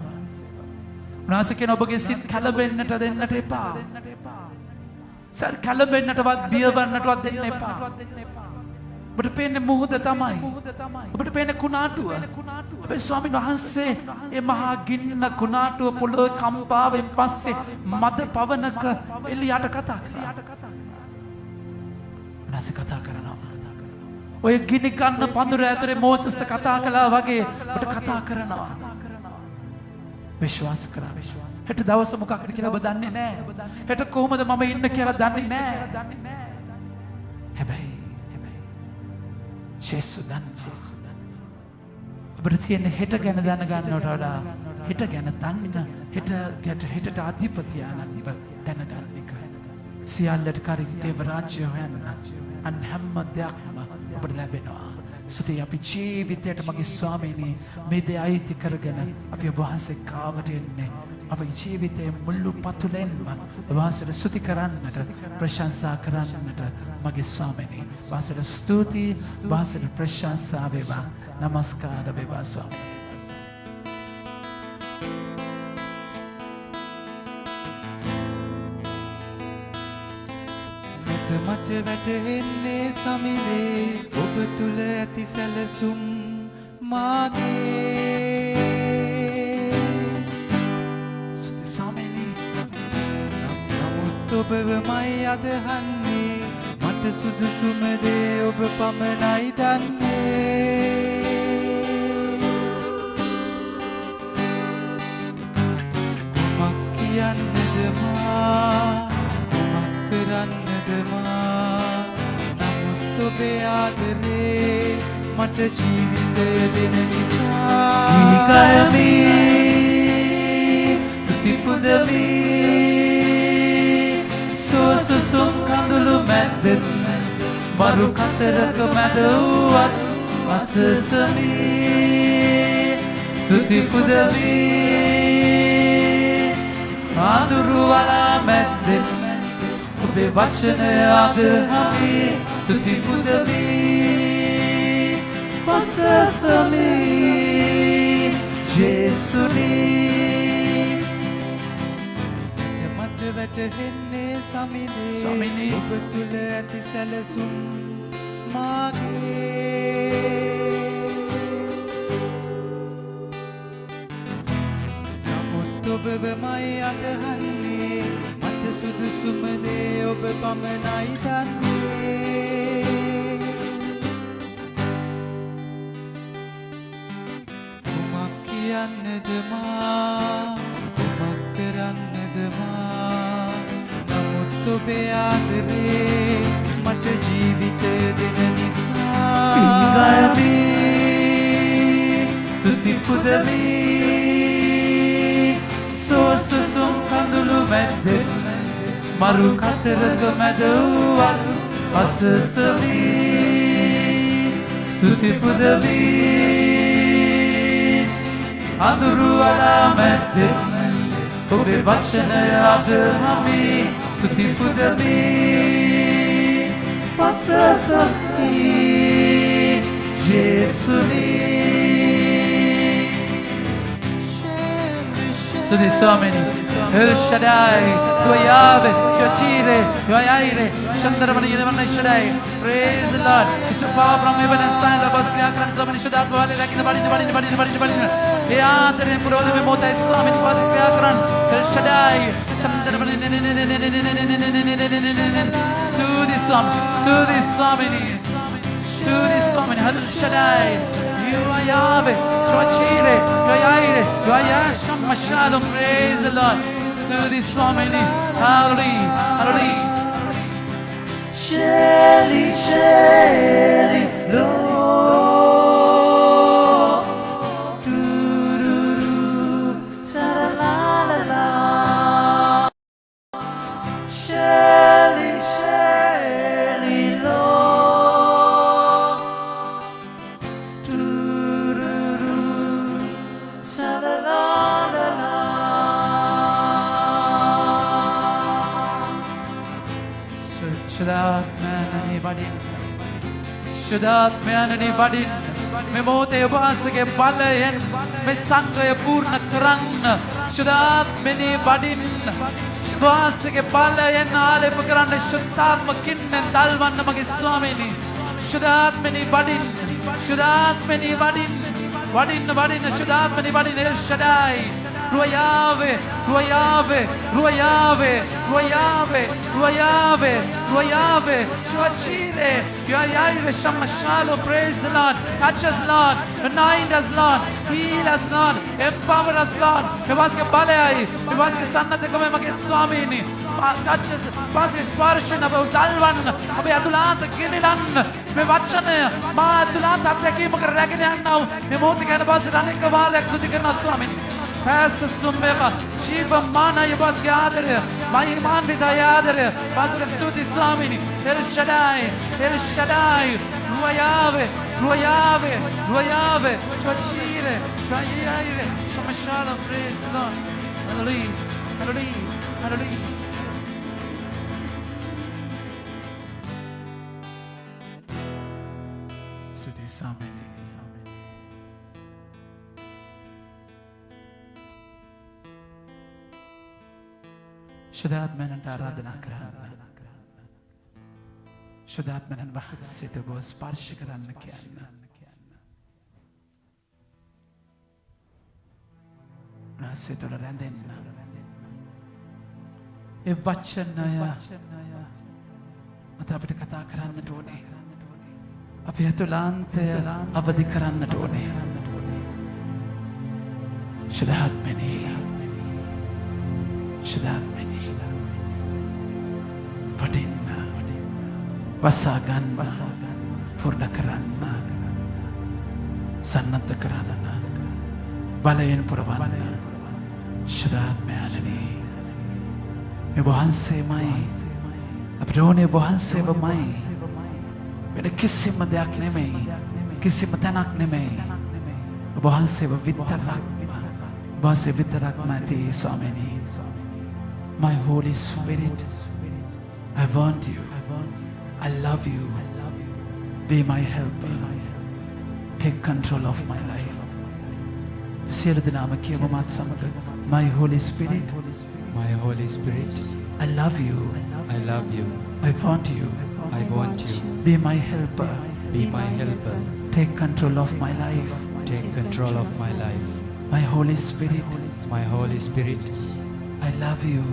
උන්වහන්සේ කියන ඔබගේ සිත් කලබෙන්නට දෙන්නට එපා. සර් කලබෙන්නටවත් බියවන්නටවත් දෙන්න එපා. ඔබට පේන්නේ මුහුද තමයි. ඔබට පේන්නේ කුණාටුව. හැබැයි ස්වාමීන් වහන්සේ මේ මහා ගින්න කුණාටුව පොළොවේ කම්පාවෙන් පස්සේ මද පවනක එළියට කතා කරා. උන්වහන්සේ කතා කරනවා. ඔය ගිනි කන්න පඳුර ඇතුලේ මෝසස්ට කතා කළා වගේ ඔබට කතා කරනවා. විශ්වාස කරා. හෙට දවස මොකක්ද කියලා ඔබ දන්නේ නැහැ. හෙට කොහොමද මම ඉන්න කියලා දන්නේ නැහැ. හැබැයි ජේසු දන්නවා. ඔබට තියෙන හෙට ගැන දැනගන්නවට වඩා හෙට ගැන දන්න හෙටට අධිපති ආනන්ද දැනගන්න එක. සියල්ලට කරින් දේව රාජ්‍ය හොයන්න අන් හැම දෙයක්ම ඔබට ලැබෙනවා. සුදී අපි ජීවිතයට මගේ ස්වාමීනි මේ දේ අයිති කරගෙන අපි ඔබ වහන්සේ කාවට එන්නේ. අපේ ජීවිතයේ මුළු පතුලෙන්ම ඔබ වහන්සේට ස්තුති කරන්නට ප්‍රශංසා කරන්නට මගේ ස්වාමීනි වහන්සේට ස්තුති වහන්සේට ප්‍රශංසා වේවා. නමස්කාර වේවා ස්වාමීනි. මට වැටෙන්නේ සමිරේ ඔබ තුල ඇති සැලසුම් මාගේ සමිනි නමුත් ඔබවමයි අදහන්නේ මට සුදුසුම දේ ඔබ පමණයි දන්නේ කුමක් කියන්නද මා කුමක් කරන්නද නමුත් ඔබේ ආදරේ මට ජීවිතය දෙන නිසා ගයමි තුති පුදමි සෝසුසුම් කඳුළු මැද්දෙන් මරු කතරක මැද වුවත් අසසමි තුති පුදමි ආඳුරු වලා මැද්දෙන් ඔබේ වචනය අදහමි තුති පුදමි පසසමි ජේසුනි මට වැටහෙන්නේ සමිනේ ඔබ තුළ ඇති සැලසුම් මාගේ නමුත් ඔබවමයි අදහන්නේ මට සුදුසුම දේ ඔබ පමණයි දන්නේ කුමක් කියන්නද මා කුමක් කරන්නද මා නමුත් ඔබේ ආදරේ මට ජීවිතය දෙන නිසා ගයමි තුති පුදමි සෝසුසුම් කඳුළු මැද්දෙන් මරු කතරක මැද වුවත් අසසමි තුති පුදමි අඳුරු වලා මැද්දෙන් ඔබේ වචනය අදහමි තුති පුදමි පසසමි ජේසුනි Sudi Samini, El Shaddai, Tu Yahweh, Tu Jireh, Tu Yaireh, Shandaramani Yedamani Shaddai. Praise the Lord. It's a power from heaven and sign. Labas Kriya Kran Samini Shaddai, Wale Laki Nabani. Yadre Purode Mota Samini Pas Kriya Kran, El Shaddai, Shandaramani. Sudi Samini, El Shaddai. You are Yahweh, you are Jireh, you are Yaireh, you are Yahshua Shalom. Praise the Lord. Sudi Swamini, hallelujah, hallelujah. Shelly, Lord. Doo-doo-doo, sha-la-la-la-la. Shelly, Lord. Shuddhatmani vadin me mote ubasage balayen me සංගය පූර්ණ කරන්න Shuddhatmani vadin ubasage බලයෙන් ආලේප කරන්න සුද්ධාත්ම කින්නෙන් දල්වන්න මගේ ස්වාමීනි Shuddhatmani vadin Shuddhatmani vadin El Shaddai Ruayave Shwachire Yaireh Shama Shalom. Praise the Lord. Touch us, Lord. Anoint us, Lord. Heal us, Lord. Empower us, Lord. Mevaske balai mevaske sannadekame mage swamini touch us mevaske sparshana abe udalwan abe atulanta ginilan me vachana ma atulanta atyakimaka ragene yannav me mothi kana basse anek vaarayak sudhi karna swamini Passa summeva Shiva mana yubaske adare Mahiman vidaya adare Basra stuti swamini El Shaddai Ruayave Shwachire Shwayaire Shama Shalom. Praise the Lord. Hallelujah. Sudi Samini Shuddhatmani ආරාධනා කරන්න. Shuddhatmani වහන්සේට ඔබ ස්පර්ශ කරන්න කියන්න. උන්වහන්සේ තුළ රැඳෙන්න. ඒ වචනය අද අපිට කතා කරන්නට ඕනේ. අපේ අතුලාන්තය අවදි කරන්නට ඕනේ. Shuddhatmani වටින්න වසාගන්න පූර්ණ කරන්න සන්නද්ධ කරන්න බලයෙන් පුරවන්න. ශුද්ධාත්මයනි මේ වහන්සේමයි අපිට ඕනේ වහන්සේවමයි. වෙන කිසිම දෙයක් නෙමෙයි. කිසිම තැනක් නෙමෙයි. වහන්සේව විතරක්ම ඇති ස්වාමීනි. My Holy Spirit, I want you. I love you. Be my helper. Take control of my life. සියලු දෙනාම කියමු මාත් සමග. My Holy Spirit, My Holy Spirit, I love you. I love you. I want you. I want you. Be my helper. Be my helper. Take control of my life. Take control of my life. My Holy Spirit, My Holy Spirit, I love you.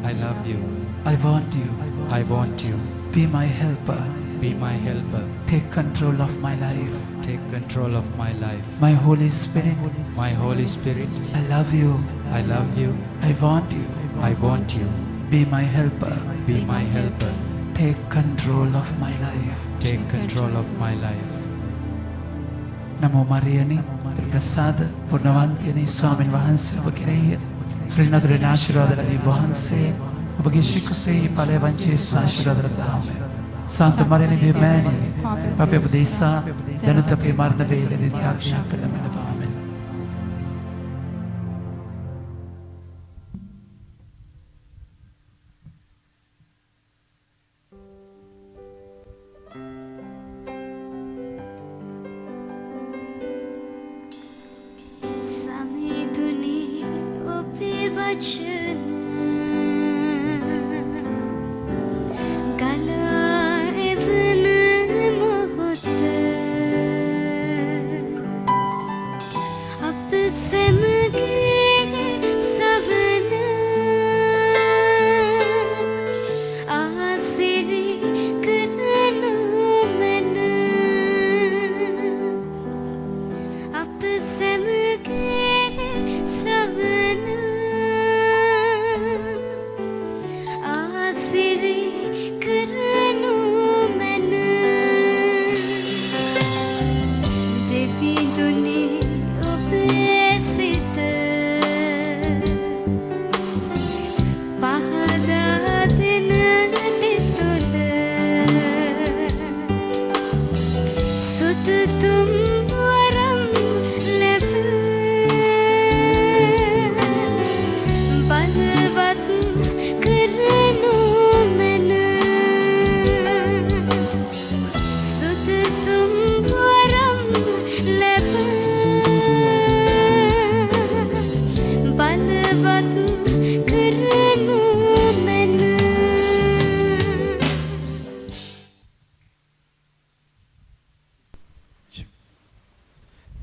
I love you. I want you. I want you. Be my helper. Be my helper. Take control of my life. Take control of my life. My Holy Spirit, My Holy Spirit, I love you. I love you. I want you. I want you. Be my helper. Be my helper. Take control of my life. Take control of my life. නමෝ මරියනි ප්‍රසාද පුර්ණවන්තයනි ස්වාමීන් වහන්සේ ඔබ කෙරෙහි ශ්‍රී නතුරේ ආශිර්වාද ලැබී වහන්සේ ඔබගේ ශිකුසේ ඵලය වංචේ ආශිර්වාද ලබාම සාන්ත මරියනි දෙමෑණියනි අපේ උපදේශා දැනුත් අපේ මරණ වේලෙදී ත්‍යාගයක් කළ මැනවාමෙන්.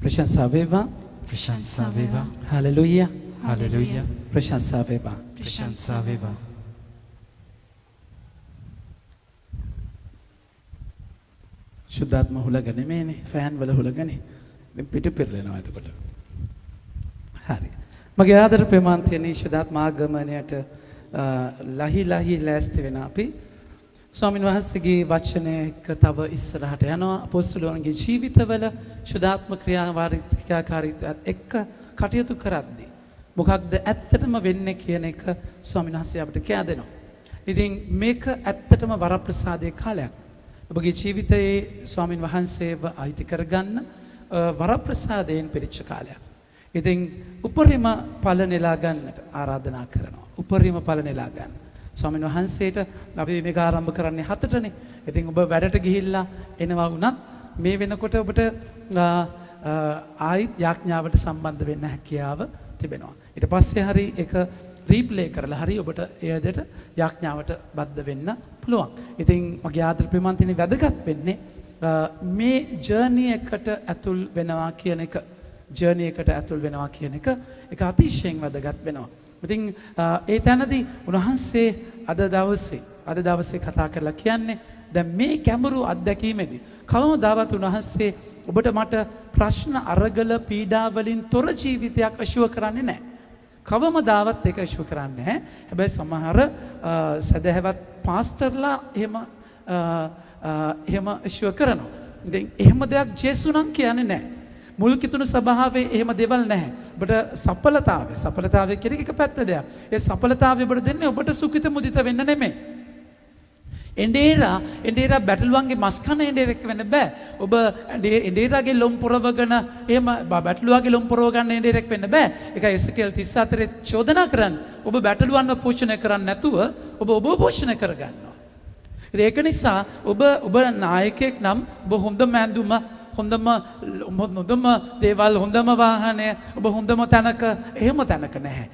प्रशंसा वेवा प्रशंसा वेवा हालेलुया हालेलुया प्रशंसा वेवा प्रशंसा वेवा शुद्धात्मा हुलगने मैंने फैन वाला हुलगने पिटु पिरलेना है तो कोटा हारी मगे आदर प्रेमांत यानी शुद्धात्मा आगमने अट लाही लाही लैस्ते वेना अपि ස්වාමීන් වහන්සේගේ වචනයක තව ඉස්සරහට යනවා අපොස්තලයන්ගේ ජීවිතවල ශුද්ධාත්ම ක්‍රියාකාරීත්වයත් එක්ක කටයුතු කරද්දී මොකක්ද ඇත්තටම වෙන්නේ කියන එක ස්වාමීන් වහන්සේ අපිට කියා දෙනවා. ඉතින් මේක ඇත්තටම වරප්‍රසාදයේ කාලයක්. ඔබගේ ජීවිතයේ ස්වාමීන් වහන්සේව අයිති කරගන්න වරප්‍රසාදයෙන් පිරිච්ච කාලයක්. ඉතින් උපරිම ඵල නෙලා ගන්නට ආරාධනා කරනවා. උපරිම ඵල නෙලා ගන්න. ස්වාමීන් වහන්සේට අපි මේක ආරම්භ කරන්නේ 7ටනේ. ඉතින් ඔබ වැඩට ගිහිල්ලා එනවා වුණත් මේ වෙනකොට ඔබට ආයිත් යාඥාවට සම්බන්ධ වෙන්න හැකියාව තිබෙනවා. ඊට පස්සේ හරි ඒක රීප්ලේ කරලා හරි ඔබට ඒ ඇදට යාඥාවට බද්ධ වෙන්න පුළුවන්. ඉතින් මගේ ආදර ප්‍රේමන්තිනේ වැදගත් වෙන්නේ මේ ජර්නි එකට ඇතුල් වෙනවා කියන එක. ජර්නි එකට ඇතුල් වෙනවා කියන එක ඒක අතිශයින් වැදගත් වෙනවා. ඉතින් ඒ තැනදී උන්වහන්සේ අද දවසේ කතා කරලා කියන්නේ දැන් මේ ගැඹුරු අත්දැකීමේදී කවමදාවත් උන්වහන්සේ ඔබට මට ප්‍රශ්න අරගල පීඩා වලින් තොර ජීවිතයක් අශුව කරන්නේ නැහැ. කවමදාවත් ඒක අශුව කරන්නේ නැහැ. හැබැයි සමහර සදහැවත් පාස්ටර්ලා එහෙම අශුව කරනවා. ඉතින් එහෙම දෙයක් ජේසුස් නම් කියන්නේ නැහැ. මුල් කිතුණු ස්වභාවයේ එහෙම දේවල් නැහැ. ඔබට සඵලතාවය කියන එක පැත්ත දෙයක්. ඒ සඵලතාවය ඔබට දෙන්නේ ඔබට සුඛිත මුදිත වෙන්න නෙමෙයි. එඬේරා බැටළුවන්ගේ මස් කන එඬේරෙක් වෙන්න බෑ. ඔබ එඬේරාගේ ලොම් පොරවගෙන එහෙම බැටළුවාගේ ලොම් පොරව ගන්න එඬේරෙක් වෙන්න බෑ. ඒකයි එසේකෙල් 34 චෝදනා කරන්නේ. ඔබ බැටළුවන්ව පෝෂණය කරන්නේ නැතුව ඔබ පෝෂණය කරගන්නවා. ඒක නිසා ඔබ නායකයෙක් නම් ඔබ හොඳම ඇඳුම හොඳම දේවල් හොඳම වාහනය ඔබ හොඳම තැනක එහෙම තැනක නැහැ.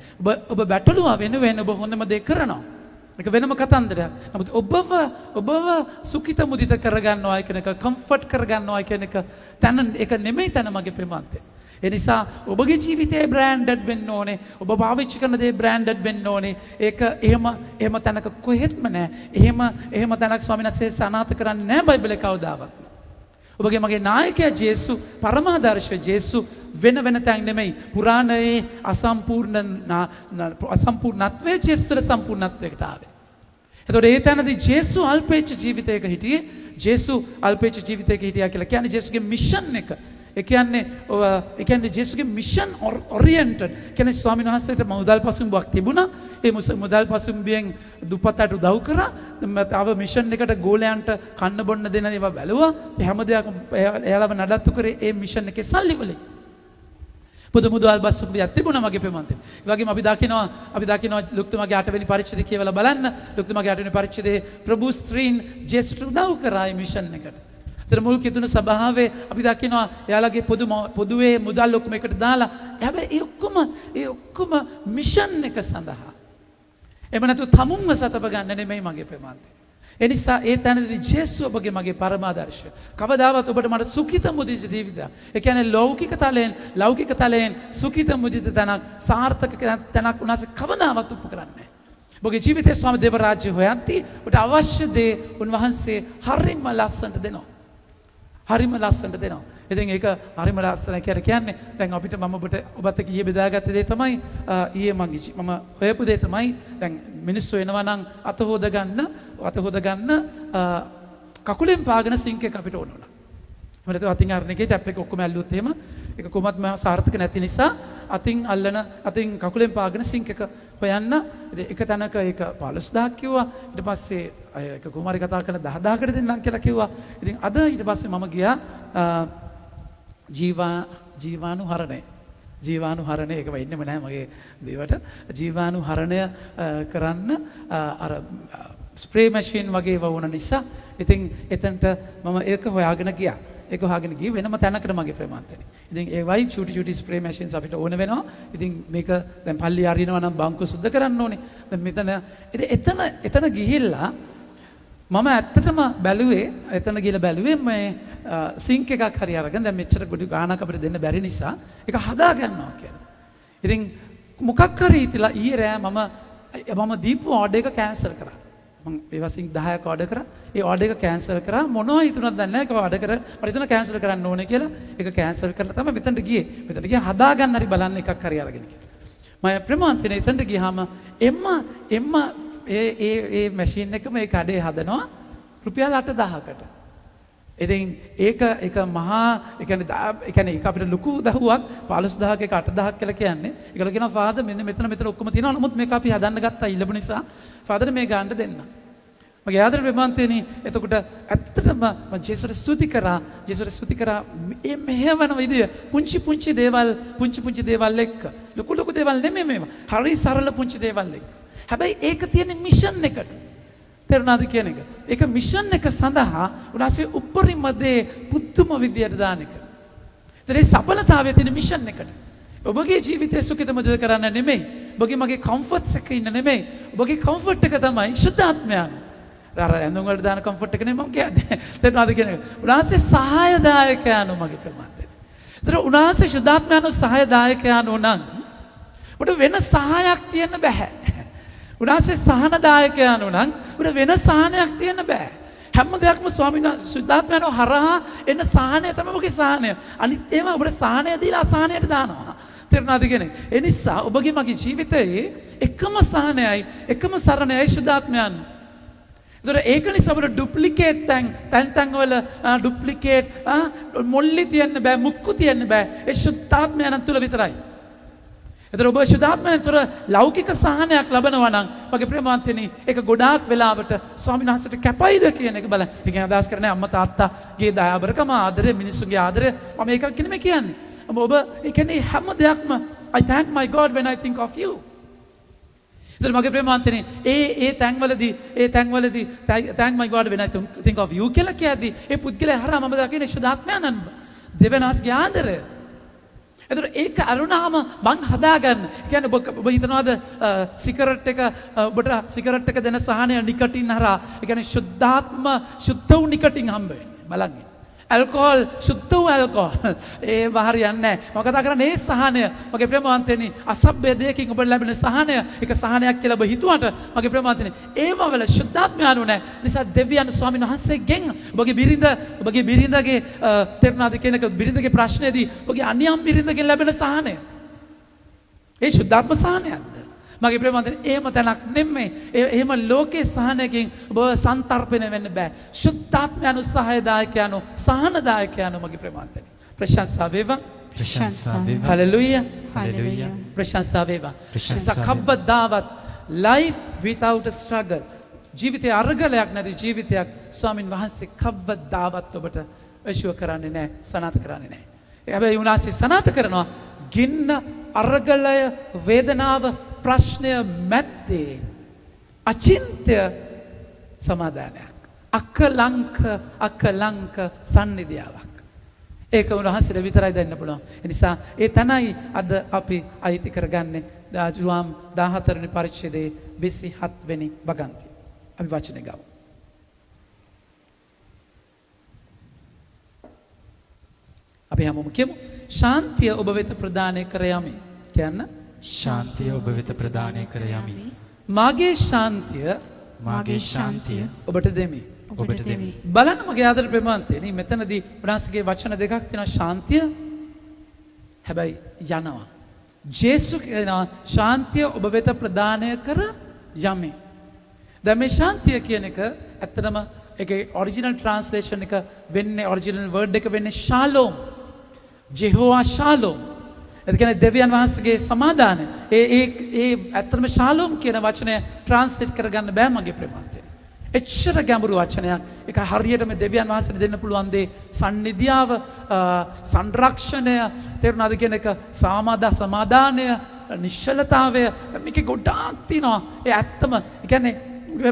ඔබ බැටළුවා වෙනුවෙන් ඔබ හොඳම දේ කරනවා. ඒක වෙනම කතන්දරයක්. නමුත් ඔබව සුඛිත මුදිත කරගන්නවා කියන එක කම්ෆර්ට් කරගන්නවා කියන එක ඒක නෙමෙයි තන මගේ ප්‍රමාන්තය. ඒ නිසා ඔබගේ ජීවිතේ බ්‍රෑන්ඩඩ් වෙන්න ඕනේ. ඔබ පාවිච්චි කරන දේ බ්‍රෑන්ඩඩ් වෙන්න ඕනේ. ඒක එහෙම තැනක කොහෙත්ම නැහැ. එහෙම තැනක් ස්වාමීන් වහන්සේ සනාථ කරන්නේ නැහැ බයිබලේ කවදාවත්. ඔබගේ මගේ නායකයා ජේසු පරමාදර්ශය ජේසු වෙන තැන් නෙමෙයි. පුරාණයේ අසම්පූර්ණත්වයේ ජේසු තුළ සම්පූර්ණත්වයකට ආවේ. එතකොට ඒ තැනදී ජේසු අල්පේච්ඡ ජීවිතයක හිටියේ. ජේසු අල්පේච්ඡ ජීවිතයක හිටියා කියලා කියන්නේ ජේසුගේ මිෂන් එක. ඒ කියන්නේ ජේසුගේ මිෂන් ඔරියන්ටඩ්. කියන්නේ ස්වාමීන් වහන්සේට මුදල් පසුබිමක් තිබුණා. ඒ මුදල් පසුබිමෙන් දුප්පතට උදව් කරා. තව මිෂන් එකට ගෝලයන්ට කන්න බොන්න දෙන ඒවා බැලුවා. හැම දෙයක්ම එයාලව නඩත්තු කරේ ඒ මිෂන් එකේ සල්ලි වලින්. පොදු මුදල් පසුබිමක් තිබුණා මගේ ප්‍රමාන්තේ. ඒ වගේම අපි දකිනවා ලුක්තුමාගේ 8 වෙනි පරිච්ඡේදය කියවලා බලන්න. ලුක්තුමාගේ 8 වෙනි පරිච්ඡේදයේ ප්‍රභු ස්ත්‍රීන් ජේසුට උදව් කරා මේ මිෂන් එකට. තර මුල් කිතුණු ස්වභාවයේ අපි දකිනවා එයාලගේ පොදුවේ මුදල් ඔක්කොම එකට දාලා හැබැයි ඒ ඔක්කොම මිෂන් එක සඳහා. එහෙම නැතු තමුන්ව සතප ගන්න නෙමෙයි මගේ ප්‍රමාන්තය. ඒ නිසා ඒ තැනදී ජේසු ඔබගේ මගේ පරමාදර්ශය. කවදාවත් ඔබට මට සුඛිත මුදිත ජීවිතයක්. ඒ කියන්නේ ලෞකික තලයෙන් සුඛිත මුදිත තනක් සාර්ථක තනක් උනාසේ කවදාවත් උප කරන්නේ නැහැ. ඔබගේ ජීවිතයේ ස්වාමී දේව රාජ්‍ය හොයන්ති ඔබට අවශ්‍ය දේ උන්වහන්සේ හරිම ලස්සනට දෙනවා. හරිම ලස්සනට දෙනවා. ඉතින් ඒක හරිම ලස්සනයි කියලා කියන්නේ දැන් අපිට මම ඔබට ඊයේ බෙදාගත්ත දේ තමයි ඊයේ මම හොයපු දේ තමයි දැන් මිනිස්සු එනවා නම් අත හොද ගන්න කකුලෙන් පාගෙන සිංක් එක අපිට ඕන වුණා. එහෙම නැත්නම් අතින් අරන එකේ ටැප් එක ඔක්කොම ඇල්ලුවොත් එහෙම ඒක කොහොමත් සාර්ථක නැති නිසා අතින් කකුලෙන් පාගෙන සිංක් එක හොයන්න එක තැනක ඒක 15000ක් කිව්වා. ඊට පස්සේ ඒක කොහොම හරි කතා කරලා 10000කට දෙන්නම් කියලා කිව්වා. ඉතින් අද ඊට පස්සේ මම ගියා ජීවානුහරණය ඒක වෙන්නෙම නැහැ මගේ දේවට. ජීවානුහරණය කරන්න අර ස්ප්‍රේ මැෂින් වගේ වුණ නිසා ඉතින් එතනට මම ඒක හොයාගෙන ගියා. ඒක හොයාගෙන ගියේ වෙනම තැනකට මගේ ප්‍රමාන්තනේ. ඉතින් ඒ වයි චූටි ස්ප්‍රේ මැෂින්ස් අපිට ඕන වෙනවා. ඉතින් මේක දැන් පල්ලි අරිනවා නම් බංකු සුද්ධ කරන්න ඕනේ. දැන් මෙතන එතන ගිහිල්ලා මම ඇත්තටම බැලුවේ මේ සිංක් එකක් හරි අරගෙන දැන් මෙච්චර ගොඩි ගානක් අපිට දෙන්න බැරි නිසා ඒක හදා ගන්නවා කියලා. ඉතින් මොකක් හරි හිතලා ඊයේ රෑ මම දීපු ඕඩර් එක කැන්සල් කරා. මම ඒවා සිංක් 10ක් ඕඩර් කරා. ඒ ඕඩර් එක කැන්සල් කරා. මොනවා හිතුණත් දන්නේ නැහැ. ඒක ඕඩර් කර මට හිතුණා කැන්සල් කරන්න ඕනේ කියලා. ඒක කැන්සල් කරලා තමයි මෙතනට ගියේ. මෙතනට ගියා හදා ගන්න හරි බලන්න එකක් හරි අරගෙන කියලා. මම ප්‍රමාන්තනේ එතනට ගියාම එම්ම ඒ මැෂින් එකම ඒ කඩේ හදනවා රුපියල් 8000කට. ඉතින් ඒක මහා ඒ කියන්නේ ඒක අපිට ලොකු දහුවක් 15000ක එක 8000ක් කියලා කියන්නේ. ඒකල කියනවා ෆාදර් මෙතන ඔක්කොම තියෙනවා. නමුත් මේක අපි හදන්න ගත්තා ඉල්ලපු නිසා ෆාදර් මේ ගන්න දෙන්න. මගේ ආදර ප්‍රමාන්තේනි එතකොට ඇත්තටම මම ජේසුට ස්තුති කරා මේ මෙහෙවන විදිය පුංචි දේවල් එක්ක ලොකු දේවල් නෙමෙයි මේවා. හරි සරල පුංචි දේවල් එක්ක. හැබැයි ඒක තියෙන මිෂන් එකට. තේරුණාද කියන එක? ඒක මිෂන් එක සඳහා උනාසේ උපරිම දේ පුදුම විදියට දාන එක. ඒතරේ සඵලතාවය තියෙන මිෂන් එකට. ඔබගේ ජීවිතය සුඛිත මුදිත කරන්න නෙමෙයි. ඔබගේ මගේ කම්ෆර්ට්ස් එක ඉන්න නෙමෙයි. ඔබගේ කම්ෆර්ට් එක තමයි ශුද්ධාත්මයන්. අර ඇඳුම් වලට දාන කම්ෆර්ට් එක නෙමෙයි මම කියන්නේ. තේරුණාද කියන එක? උනාසේ සහායදායකයන් මගේ ප්‍රමාදේ. ඒතර උනාසේ ශුද්ධාත්මයන් සහායදායකයන් උනන් ඔබට වෙන සහායක් තියන්න බෑ. උනාසේ සහනදායකයන් උනන් උඩ වෙන සහනයක් තියන්න බෑ. හැම දෙයක්ම ස්වාමීන් වහන්සේ සුද්ධාත්මයන් හරහා එන සහනය තමයි ඔබගේ සහනය. අනිත් ඒවා ඔබට සහනය දීලා අසහනයට දානවා. තේරුණාද කියන්නේ? ඒ නිසා ඔබගේ මගේ ජීවිතයේ එකම සහනයයි එකම සරණයයි සුද්ධාත්මයන්. ඒතර ඒක නිසා අපිට ඩුප්ලිකේට් තැන් වල ඩුප්ලිකේට් මොල්ලි තියන්න බෑ, මුක්කු තියන්න බෑ. ඒ ශුද්ධාත්මයන් තුළ විතරයි. ඒතර ඔබ ශුද්ධාත්මයන් තුළ ලෞකික සහනයක් ලබනවා නම් මගේ ප්‍රේමවන්තනි, ඒක ගොඩාක් වෙලාවට ස්වාමීන් වහන්සේට කැපයිද කියන එක බලන්න. ඒකෙන් අදහස් කරන්නේ අම්මා තාත්තාගේ දයාබරකම, ආදරය, මිනිස්සුගේ ආදරය මම ඒකක් නෙමෙයි කියන්නේ. ඔබ ඒ කියන්නේ හැම දෙයක්ම I thank my God when I think of you. ඉතින් මගේ ප්‍රේමවන්තනි, ඒ තැන්වලදී thank my God when I think of you කියලා කියද්දී ඒ පුද්ගලයා හරහා මම දකින්නේ ශුද්ධාත්මයන් දෙවනාස්ගේ ආදරය. එතකොට ඒක අරුණාම මං හදාගන්න. කියන්නේ ඔබ හිතනවාද සිගරට් එක ඔබට සිගරට් එක දෙන සහනය නිකටින් හරහා, ඒ කියන්නේ සුද්ධ වූ නිකටින් හම්බ වෙන්නේ. බලන්න. ඇල්කොහොල් සුද්ධ වූ ඇල්කොහොල් ඒ හරියන්නේ නැහැ. මම කතා කරන්නේ ඒ සහනය. මගේ ප්‍රේමවන්තනි, අසභ්‍ය දෙයකින් ඔබට ලැබෙන සහනය ඒක සහනයක් කියලා ඔබ හිතුවට මගේ ප්‍රේමවන්තනි, ඒව වල ශුද්ධාත්මයන් නැහැ. නිසා දෙවියන් ස්වාමීන් වහන්සේගෙන් ඔබගේ බිරිඳගේ තේරුණාද කියන එක, බිරිඳගේ ප්‍රශ්නේදී ඔබගේ අනියම් බිරිඳගෙන් ලැබෙන සහනය ඒ ශුද්ධාත්ම සහනයක්ද? මගේ ප්‍රේමවන්තනි, එහෙම තැනක් නෙමෙයි. එහෙම ලෝකේ සහනයකින් ඔබ සන්තරපණය වෙන්න බෑ. ශුද්ධාත්මයන් උත්සාහයදායකයන්ෝ සහනදායකයන්ෝ මගේ ප්‍රේමවන්තනි. ප්‍රශංසා වේවා. ප්‍රශංසා වේවා. හලෙලූයා. හලෙලූයා. ප්‍රශංසා වේවා. කවදාවත් life without a struggle, ජීවිතේ අරගලයක් නැති ජීවිතයක් ස්වාමින් වහන්සේ කවදාවත් ඔබට අශුව කරන්නේ නැහැ, සනාථ කරන්නේ නැහැ. හැබැයි උන්වහන්සේ සනාථ කරනවා ගින්න, අරගලය, වේදනාව, ප්‍රශ්නය මැද්දේ අචින්ත්‍ය සමාදානයක්, අකලංක සන්නිධියාවක්. ඒක උන්වහන්සේට විතරයි දෙන්න පුළුවන්. ඒ නිසා ඒ තනයි අද අපි අයිති කරගන්නේ දාජුවාම් 14 වෙනි පරිච්ඡේදයේ 27 වෙනි වගන්තිය. අපි වචනේ ගමු. අපි හැමෝම කියමු, ශාන්තිය ඔබ වෙත ප්‍රදානය කර යමි. කියන්න. ශාන්තිය ඔබ වෙත ප්‍රදානය කර යමි. මාගේ ශාන්තිය ඔබට දෙමි. බලන්න මගේ ආදර ප්‍රේමවන්තයනි, මෙතනදී උන්වහන්සේගේ වචන දෙකක් තියෙනවා. ශාන්තිය හැබැයි යනවා. ජේසුස් කියනවා ශාන්තිය ඔබ වෙත ප්‍රදානය කර යමි. දැන් මේ ශාන්තිය කියන එක ඇත්තටම ඒකේ ඔරිජිනල් ට්‍රාන්ස්ලේෂන් එක වෙන්නේ, ඔරිජිනල් වර්ඩ් එක වෙන්නේ ශාලෝම්. ජෙහෝවා ශාලෝම්. ඒ කියන්නේ දෙවියන් වහන්සේගේ සමාදානය. ඒ ඇත්තටම ශාලෝම් කියන වචනය ට්‍රාන්ස්ලේට් කරගන්න බෑ මගේ ප්‍රේමවන්තයනි. එච්චර ගැඹුරු වචනයක්. ඒක හරියටම දෙවියන් වහන්සේට දෙන්න පුළුවන් දේ සන්නිධියාව, සංරක්ෂණය, තේරුණාද කියන එක, සමාදානය, නිශ්චලතාවය, මේක ගොඩාක් තියෙනවා. ඒ ඇත්තම ඒ කියන්නේ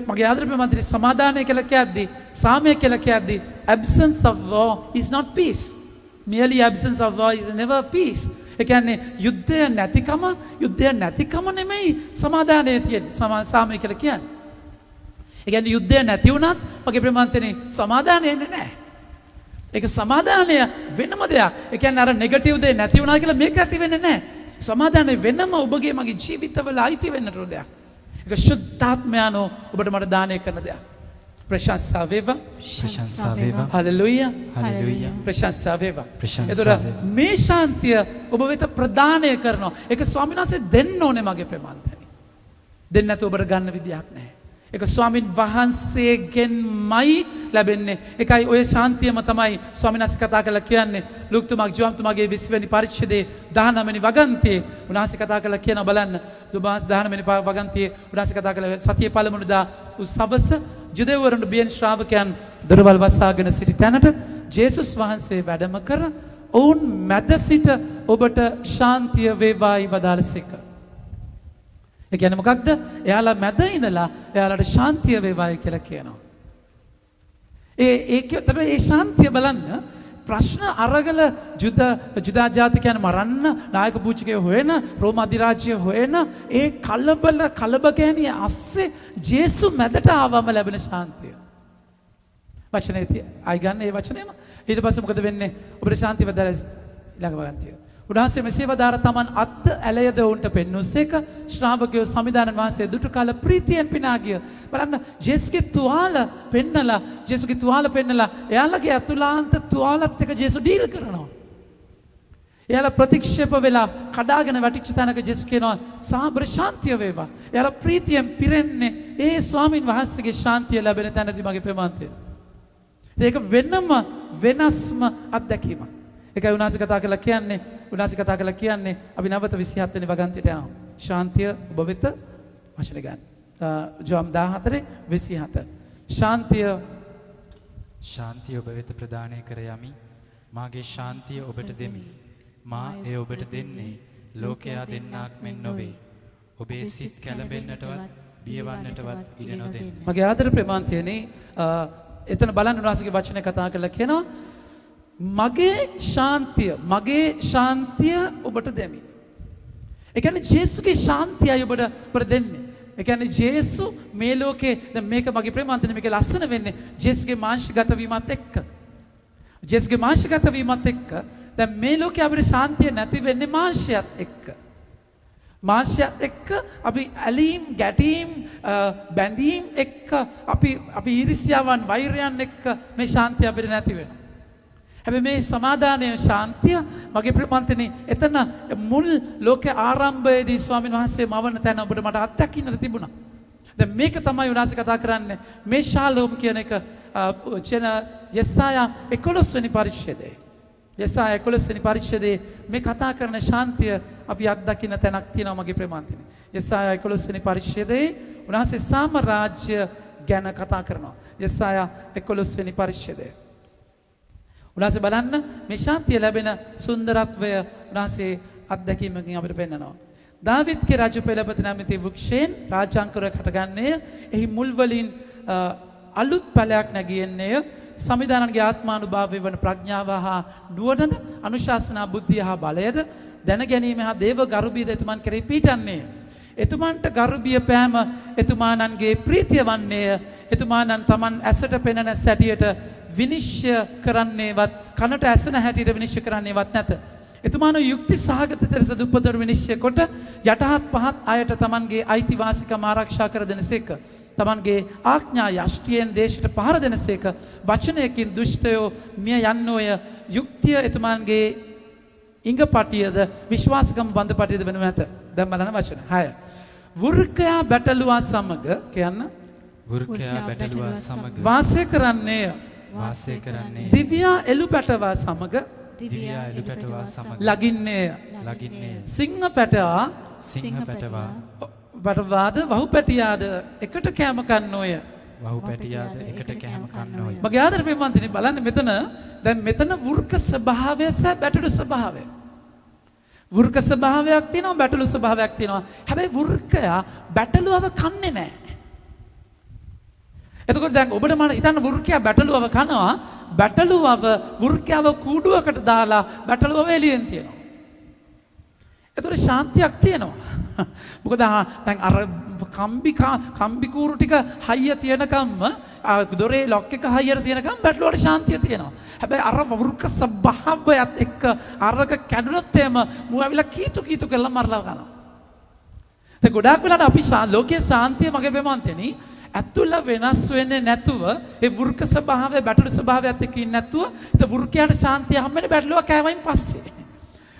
මගේ ආදර ප්‍රේමවන්තනි, සමාදානය කියලා කියද්දී, සාමය කියලා කියද්දී, absence of war is not peace. Merely absence of war is never peace. ඒ කියන්නේ යුද්ධය නැතිකම නෙමෙයි සමාදානය තියෙන්නේ. සාමය කියලා කියන්නේ. ඒ කියන්නේ යුද්ධය නැති වුණත් මගේ ප්‍රේමවන්තනි සමාදානය එන්නේ නැහැ. ඒක සමාදානය වෙනම දෙයක්. ඒ කියන්නේ අර නෙගටිව් දේ නැති වුණා කියලා මේක ඇති වෙන්නේ නැහැ. සමාදානය වෙනම ඔබගේ මගේ ජීවිතවල අයිති වෙන්න ඕන දෙයක්. ඒක ශුද්ධාත්මයන්ෝ ඔබට මට දානය කරන දෙයක්. ප්‍රශංසා වේවා. හලෙලූයා. ප්‍රශංසා වේවා. එතකොට මේ ශාන්තිය ඔබ වෙත ප්‍රදානය කරනවා. ඒක ස්වාමීන් වහන්සේ දෙන්න ඕනේ මගේ ප්‍රේමවන්තනි. දෙන්න නැතුව ඔබට ගන්න විදියක් නැහැ. ඒක ස්වාමීන් වහන්සේගෙන්මයි ලැබෙන්නේ. ඒකයි ඔය ශාන්තියම තමයි ස්වාමීන් වහන්සේ කතා කරලා කියන්නේ ලුක්තුමා ජෝම්තුමාගේ 20 වෙනි පරිච්ඡේදයේ 19 වෙනි වගන්තියේ උන්වහන්සේ කතා කරලා කියනවා. බලන්න, 19 වෙනි වගන්තියේ උන්වහන්සේ කතා කරලා සතියේ පළමුවදා උසවස ජුදෙව්වරුන්ට බියෙන් ශ්‍රාවකයන් දොරවල් වසාගෙන සිටි තැනට ජේසුස් වහන්සේ වැඩම කර ඔවුන් මැද සිට ඔබට ශාන්තිය වේවායි වදාළසේක. ඒ කියන්නේ මොකක්ද? එයාලා මැද ඉඳලා එයාලට ශාන්තිය වේවායි කියලා කියනවා. ඒ ශාන්තිය බලන්න, ප්‍රශ්න අරගල ජුදා ජාතිකයන් මරන්න, නායක පූජකයෝ හොයන, රෝම අධිරාජ්‍ය හොයන ඒ කලබගෑනිය අස්සේ ජේසු මැදට ආවම ලැබෙන ශාන්තිය. වචනේ අය ගන්න ඒ වචනේම. ඊට පස්සේ මොකද වෙන්නේ? ඔබට ශාන්තිය වදාළ ළඟ වගන්තිය. උන්වහන්සේ මෙසේ වදාර තමන් අත් ඇලයද ඔවුන්ට පෙන්වුසේක. ශ්‍රාවකයෝ සමිදානන් වහන්සේ දුටු කාල ප්‍රීතියෙන් පිනා ගිය. බලන්න, ජේසුගේ තුවාල පෙන්නලා එයාලගේ අතුලාන්ත තුවාලත් එක්ක ජේසු ඩීල් කරනවා. එයාලා ප්‍රතික්ෂේප වෙලා කඩාගෙන වැටිච්ච තැනක ජේසු කියනවා සාබර ශාන්තිය වේවා. එයාලා ප්‍රීතියෙන් පිරෙන්නේ ඒ ස්වාමින් වහන්සේගේ ශාන්තිය ලැබෙන තැනදී මගේ ප්‍රමාන්තය. ඒක වෙනම වෙනස්ම අත්දැකීමක්. ඒකයි උනාසි කතා කරලා කියන්නේ අපි නැවත 27 වෙනි වගන්තියට යනවා. ශාන්තිය ඔබ වෙත වශයෙන් ගන්න. ජෝම් 14:27. ශාන්තිය ඔබ වෙත ප්‍රදානය කර යමි. මාගේ ශාන්තිය ඔබට දෙමි. මා එය ඔබට දෙන්නේ ලෝකයා දෙන්නාක් මෙන් නොවේ. ඔබේ සිත් කැළඹෙන්නටවත් බියවන්නටවත් ඉඩ නොදෙන්න. මගේ ආදර ප්‍රමාන්තයනේ එතන බලන්න උනාසිගේ වචනේ කතා කරලා කියනවා මගේ ශාන්තිය ඔබට දෙමි. ඒ කියන්නේ ජේසුගේ ශාන්තියයි ඔබට දෙන්නේ. ඒ කියන්නේ ජේසු මේ ලෝකේ දැන් මේක මගේ ප්‍රේමාන්තනේ මේක ලස්සන වෙන්නේ ජේසුගේ මාංශගත වීමත් එක්ක. ජේසුගේ මාංශගත වීමත් එක්ක දැන් මේ ලෝකේ අපිට ශාන්තිය නැති වෙන්නේ මාංශයත් එක්ක. මාංශයත් එක්ක අපි ඇලීම් ගැටීම් බැඳීම් එක්ක අපි ඊර්ෂ්‍යාවන් වෛරයන් එක්ක මේ ශාන්තිය අපිට නැති වෙනවා. හැබැයි මේ සමාදානය ශාන්තිය මගේ ප්‍රපන්තනේ එතන මුල් ලෝකේ ආරම්භයේදී ස්වාමීන් වහන්සේ මවන තැන ඔබට මට අත්දකින්නට තිබුණා. දැන් මේක තමයි උනාසි කතා කරන්නේ මේ ශාලෝම් කියන එක යෙසායා 11 වෙනි පරිච්ඡේදයේ. යෙසායා 11 වෙනි පරිච්ඡේදයේ මේ කතා කරන ශාන්තිය අපි අත්දකින්න තැනක් තියෙනවා මගේ ප්‍රමාන්තනේ. යෙසායා 11 වෙනි පරිච්ඡේදයේ උනාසි සාම්‍රාජ්‍ය ගැන කතා කරනවා. යෙසායා 11 වෙනි පරිච්ඡේදය. උනාසේ බලන්න මේ ශාන්තිය ලැබෙන සුන්දරත්වය උනාසේ අත්දැකීමකින් අපිට පෙන්නනවා. දාවිද්ගේ රජ පෙළපත නැමැති වෘක්ෂයෙන් රාජාංකුරයක් හටගන්නේ එහි මුල් වලින් අලුත් පැලයක් නැගියන්නේ සමිදානන්ගේ ආත්මානුභාවය වන ප්‍රඥාව හා නුවණද අනුශාසනා බුද්ධිය හා බලයද දැන ගැනීම හා දේව ගරුබියද එතුමන් කෙරෙහි පීඩන්නේ. එතුමන්ට ගරුබිය පෑම එතුමානන්ගේ ප්‍රීතිය වන්නේය. එතුමානන් තමන් ඇසට පෙනෙන සැටියට විනිශ්චය කරන්නේවත් කනට ඇසෙන හැටියට විනිශ්චය කරන්නේවත් නැත. එතුමාන යුක්ති සහගත ලෙස දුප්පතට විනිශ්චය කොට යටහත් පහත් අයට තමන්ගේ අයිතිවාසිකම් ආරක්ෂා කර දෙනසේක. තමන්ගේ ආඥා යෂ්ටියෙන් දේශයට පහර දෙනසේක. වචනයකින් දුෂ්ටයෝ මිය යන්නෝය. යුක්තිය එතුමාන්ගේ ඉඟපටියද විශ්වාසකම් බන්ධපටියද වෙනු ඇත. දැන් බලන වචන 6. වෘකයා බැටළුවා සමග කියන්න වෘකයා බැටළුවා සමග වාසය කරන්නේය. දිව්‍යා එළු පැටවා සමග ලගින්නේය. සිංහ පැටවා පැටවාද වහු පැටියාද එකට කෑම කන්නෝය. මගේ ආදර ප්‍රේමන්තනි බලන්න මෙතන වෘක ස්වභාවය සහ බැටළු ස්වභාවය. වෘක ස්වභාවයක් තියෙනවා බැටළු ස්වභාවයක් තියෙනවා. හැබැයි වෘකයා බැටළුවව කන්නේ නැහැ. එතකොට දැන් ඔබට මම හිතන්න වෘකයා බැටළුවව කනවා බැටළුවව වෘකයාව කූඩුවකට දාලා බැටළුවව එළියෙන් තියනවා. එතකොට ශාන්තියක් තියෙනවා. මොකද දැන් අර කම්බි කූරු ටික හයිය තියනකම්ම දොරේ ලොක් එක හයියට තියනකම් බැටළුවට ශාන්තිය තියෙනවා. හැබැයි අර වෘක ස්වභාවයත් එක්ක අරක කැඩුනොත් එම මුවවිලා කීතු කරලා මරලා ගන්නවා. දැන් ගොඩාක් වෙලාවට අපි ලෝකයේ ශාන්තිය මගේ ප්‍රමාන්තෙනි ඇතුළ වෙනස් වෙන්නේ නැතුව ඒ වෘක ස්වභාවය බැටළු ස්වභාවයත් එක්ක ඉන්නේ නැතුව ඒ වෘකයාට ශාන්තිය හම්බෙන්නේ බැටළුව කෑවයින් පස්සේ.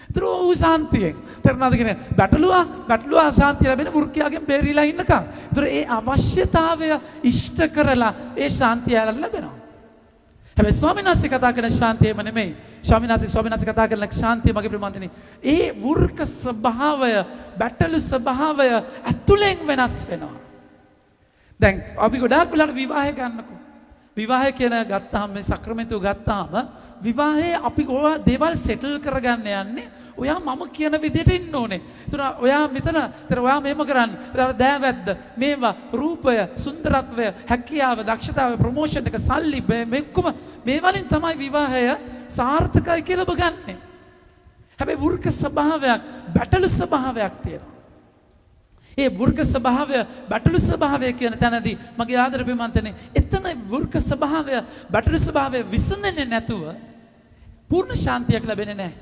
ඒතර ඌ ශාන්තියෙන් තේරුණාද කියන්නේ බැටළුවා ශාන්තිය ලැබෙන වෘකයාගෙන් බේරිලා ඉන්නකම්. ඒතර ඒ අවශ්‍යතාවය ඉෂ්ට කරලා ඒ ශාන්තිය ලැබෙනවා. හැබැයි ස්වාමීන් වහන්සේ කතා කරන ශාන්තියම නෙමෙයි. ස්වාමීන් වහන්සේ කතා කරන ශාන්තිය මගේ ප්‍රමාන්තනේ. ඒ වෘක ස්වභාවය බැටළු ස්වභාවය ඇතුළෙන් වෙනස් වෙනවා. දැන් අපි ගොඩාක් වෙලාවට විවාහය ගන්නකො. විවාහය කියන ගත්තාම මේ සක්‍රමෙන්තුව ගත්තාම විවාහයේ අපි ඔය දේවල් සෙටල් කරගන්න යන්නේ ඔයා මම කියන විදිහට ඉන්න ඕනේ. ඒතර ඔයා ඔයා මේම කරන්න. ඒතර දෑවැද්ද මේවා රූපය සුන්දරත්වය හැකියාව දක්ෂතාව ප්‍රොමෝෂන් එක සල්ලි මේ ඔක්කොම මේ වලින් තමයි විවාහය සාර්ථකයි කියලා ඔබ ගන්නෙ. හැබැයි වෘක ස්වභාවයක් බැටළු ස්වභාවයක් තියෙනවා. ඒ වෘක ස්වභාවය බැටළු ස්වභාවය කියන තැනදී මගේ ආදර ප්‍රේමන්තනේ එතන වෘක ස්වභාවය බැටළු ස්වභාවය විසඳන්නේ නැතුව පූර්ණ ශාන්තියක් ලැබෙන්නේ නැහැ.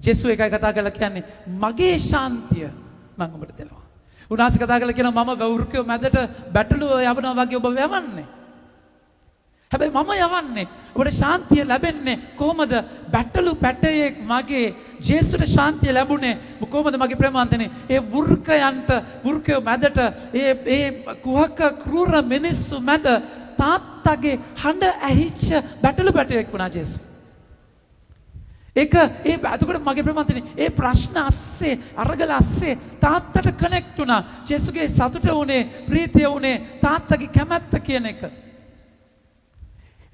ජේසු එකයි කතා කරලා කියන්නේ මගේ ශාන්තිය මම ඔබට දෙනවා. උන්වහන්සේ කතා කරලා කියනවා මම වෘකය මැදට බැටළුව යවනවා වගේ ඔබ යවන්නේ. හැබැයි මම යවන්නේ ඔබට ශාන්තිය ලැබෙන්නේ කොහොමද? බැටළු පැටයෙක් මගේ ජේසුට ශාන්තිය ලැබුණේ කොහොමද මගේ ප්‍රේමාන්තනේ? ඒ වෘකයෝ මැදට ඒ කුහක ක්‍රූර මිනිස්සු මැද තාත්තගේ හඬ ඇහිච්ච බැටළු පැටයෙක් වුණා ජේසු. එතකොට මගේ ප්‍රේමාන්තනේ ඒ ප්‍රශ්න අස්සේ අරගල අස්සේ තාත්තට කනෙක්ට් වුණා. ජේසුගේ සතුට වුණේ, ප්‍රීතිය වුණේ තාත්තගේ කැමැත්ත කියන එක.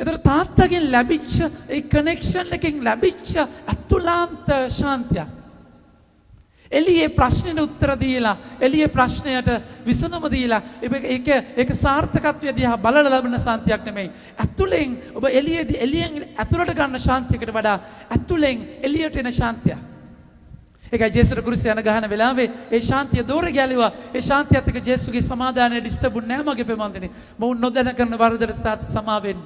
එතකොට තාත්තගෙන් ලැබිච්ච ඒ කනෙක්ෂන් එකෙන් ලැබිච්ච අතුලාන්ත ශාන්තියක්. එළියේ ප්‍රශ්නෙට උත්තර දීලා, එළියේ ප්‍රශ්නයට විසඳුම දීලා ඒක සාර්ථකත්වය දිහා බලලා ලැබෙන ශාන්තියක් නෙමෙයි. ඇතුලෙන් ඔබ එළියෙන් ඇතුලට ගන්න ශාන්තියකට වඩා ඇතුලෙන් එළියට එන ශාන්තියක්. ඒකයි ජේසුට කුරුසිය යන ගහන වෙලාවේ ඒ ශාන්තිය දෝරේ ගැලුවා. ඒ ශාන්තියත් එක්ක ජේසුගේ සමාදානය ඩිස්ටර්බ් නැහැ මගේ ප්‍රමාන්තනේ. මොවුන් නොදැන කරන වරදට සමා වෙන්න.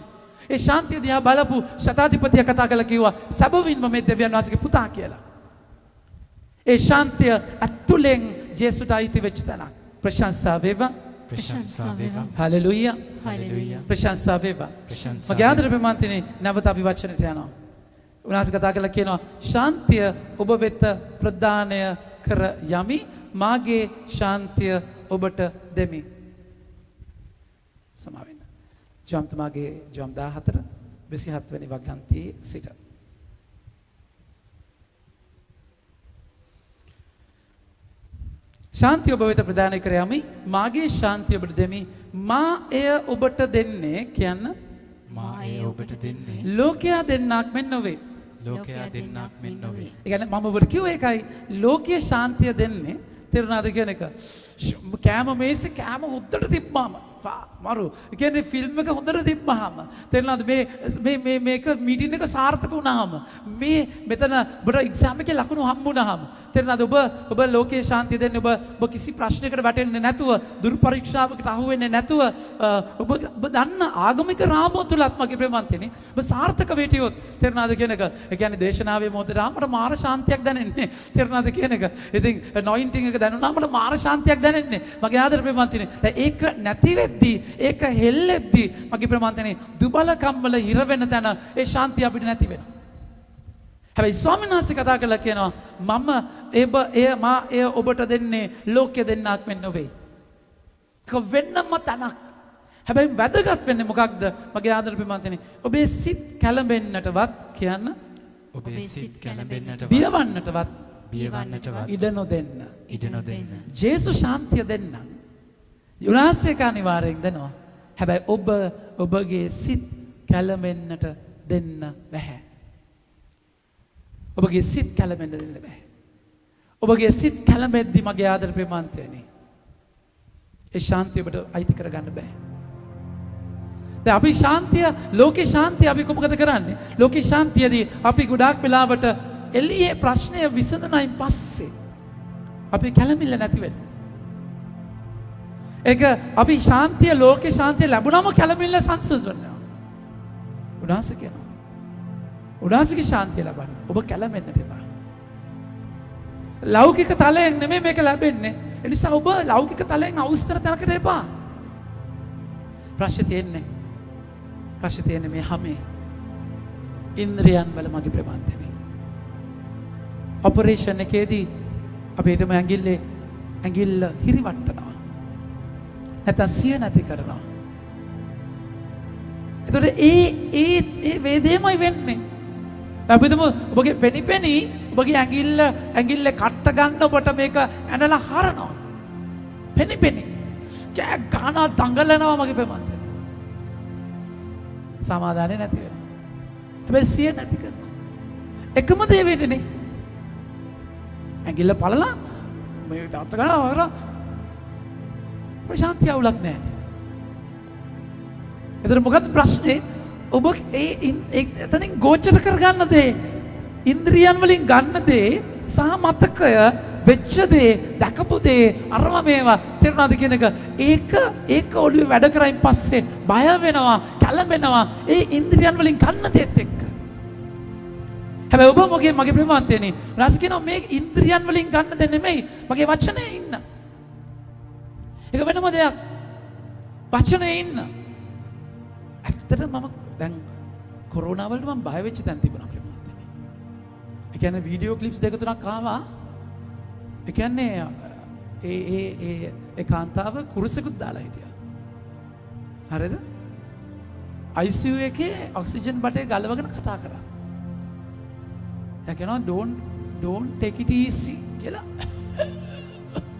ඒ ශාන්තිය දිහා බලපු ශතාධිපතිය කතා කළා කිව්වා සැබවින්ම මේ දෙවියන් වහන්සේගේ පුතා කියලා. ඒ ශාන්තිය ඇතුලෙන් ජේසුට අයිති වෙච්ච තැනක්. ප්‍රශංසා වේවා. ප්‍රශංසා වේවා. හලෙලූයා. හලෙලූයා. ප්‍රශංසා වේවා. ප්‍රශංසා මගේ ආදර ප්‍රමාන්තනේ නැවත අපි වචනට යනවා. උන්වහන්සේ කතා කළා කියනවා ශාන්තිය ඔබ වෙත ප්‍රදානය කර යමි, මාගේ ශාන්තිය ඔබට දෙමි. සමාවෙන්න. ජොම්තුමාගේ ජොම් 14 27 වෙනි වගන්තියේ සිට. ශාන්තිය ඔබ වෙත ප්‍රදානය කර යමි, මාගේ ශාන්තිය ඔබට දෙමි, මා එය ඔබට දෙන්නේ කියන්න. මා එය ඔබට දෙන්නේ ලෝකයා දෙන්නක් මෙන් නොවේ. ලෝකයා දෙන්නක් මෙන් නොවේ. ඒ කියන්නේ මම ඔබට කිව්ව එකයි ලෝකයේ ශාන්තිය දෙන්නේ තේරුණාද කියන එක. කෑම මේසේ කෑම හොද්දට තිබ්බාම මරු. ඒ කියන්නේ ෆිල්ම් එක හොඳට තිබ්බාම තේරුණාද මේක මීටින් එක සාර්ථක වුණාම මේ මෙතන ඔබට එක්සෑම් එකේ ලකුණු හම්බුණාම තේරුණාද ඔබ ලෝකයේ ශාන්තිය දෙන්නේ ඔබ කිසි ප්‍රශ්නයකට වැටෙන්නේ නැතුව දුරු පරීක්ෂාවකට අහු වෙන්නේ නැතුව ඔබ දන්න ආගමික රාමුව තුලත් මගේ ප්‍රේමන්තනේ ඔබ සාර්ථක වෙටියොත් තේරුණාද කියන එක. ඒ කියන්නේ දේශනාවේ මොහොතේ රාමට මාර ශාන්තියක් දැනෙන්නේ තේරුණාද කියන එක. ඉතින් නොයින්ටින් එක දැනුණාම මාර ශාන්තියක් දැනෙන්නේ මගේ ආදර ප්‍රේමන්තනේ. ඒක නැති ඒක හෙල්ලෙද්දී මගේ ප්‍රමාන්තනේ දුබලකම් වල හිර වෙන තැන ඒ ශාන්තිය අපිට නැති වෙනවා. හැබැයි ස්වාමීන් වහන්සේ කතා කරලා කියනවා මා එය ඔබට දෙන්නේ ලෝකෙ දෙන්නක් මෙන් නොවේ. ඒක වෙන්නම තනක්. හැබැයි වැදගත් වෙන්නේ මොකක්ද මගේ ආදර ප්‍රමාන්තනේ ඔබේ සිත් කැළඹෙන්නටවත් කියන්න. ඔබේ සිත් කැළඹෙන්නටවත් බියවන්නටවත් ඉඩ නොදෙන්න. ජේසු ශාන්තිය දෙන්න. උන්වහන්සේක අනිවාර්යෙන් දෙනවා. හැබැයි ඔබගේ සිත් කැළඹෙන්නට දෙන්න බෑ. ඔබගේ සිත් කැළඹෙන්න දෙන්න බෑ. ඔබගේ සිත් කැළඹෙද්දි මගේ ආදර ප්‍රේමාන්තයනේ ඒ ශාන්තිය ඔබට අයිති කරගන්න බෑ. දැන් අපි ශාන්තිය ලෝකේ ශාන්තිය අපි කොහොමද කරන්නේ? ලෝකේ ශාන්තියදී අපි ගොඩාක් වෙලාවට එළියේ ප්‍රශ්නය විසඳනයින් පස්සේ අපි කැළඹිල්ල නැති වෙනවා. ඒක අපි ශාන්තිය ලෝකේ ශාන්තිය ලැබුණාම කැළඹිල්ල සංසස් වෙනවා. උන්වහන්සේ කියනවා උන්වහන්සේගේ ශාන්තිය ලබන්න ඔබ කැළඹෙන්නට එපා. ලෞකික තලයෙන් නෙමෙයි මේක ලැබෙන්නේ. ඒ නිසා ඔබ ලෞකික තලයෙන් අවසර තැනකට එපා. ප්‍රශ්නේ තියෙන්නේ මේ හැමේ ඉන්ද්‍රියන් වල මගේ ප්‍රමාන්තනේ. ඔපරේෂන් එකේදී අපි හිතමු ඇඟිල්ල හිරිවට්ටනවා. නැත්නම් සිය නැති කරනවා. එතකොට ඒ වේදේමයි වෙන්නේ. අපි හිතමු ඔබගේ පෙනිපෙනි ඔබගේ ඇඟිල්ල කට්ට ගන්න ඔබට මේක ඇනලා හරනවා. පෙනිපෙනි කෑ ගාන දඟලනවා මගේ ප්‍රමාන්තනේ. සමාදානෙ නැති වෙනවා. හැබැයි සිය නැති කරනවා. එකම දේ වෙන්නේ නේ. ඇඟිල්ල පළලා මේ තාත්ත ගන්නවා ප්‍රශාන්තිය අවුලක් නැහැ. එතන මොකක්ද ප්‍රශ්නේ? ඔබ එතනින් ගෝචර කරගන්න දේ, ඉන්ද්‍රියන් වලින් ගන්න දේ සහ මතකය වෙච්ච දේ, දැකපු දේ, අරම මේවා තේරුණාද කියන එක ඒක ඔළුවේ වැඩ කරයින් පස්සේ බය වෙනවා, කැළඹෙනවා ඒ ඉන්ද්‍රියන් වලින් ගන්න දේත් එක්ක. හැබැයි ඔබ මගේ ප්‍රේමාන්තයනේ රස කියනවා මේ ඉන්ද්‍රියන් වලින් ගන්න දෙ නෙමෙයි මගේ වචනේ ඉන්න. ඒක වෙනම දෙයක්. වචනේ ඉන්න. ඇත්තට මම දැන් කොරෝනා වලට මම බය වෙච්ච තැන තිබුණා ප්‍රමාණතනේ. ඒ කියන්නේ වීඩියෝ ක්ලිප්ස් දෙක තුනක් ආවා. ඒ කියන්නේ ඒ කාන්තාව කුරුසෙකුත් දාලා හිටියා. හරිද? ICU එකේ ඔක්සිජන් බටේ ගලවගෙන කතා කරා. එයා කියනවා don't take it easy කියලා.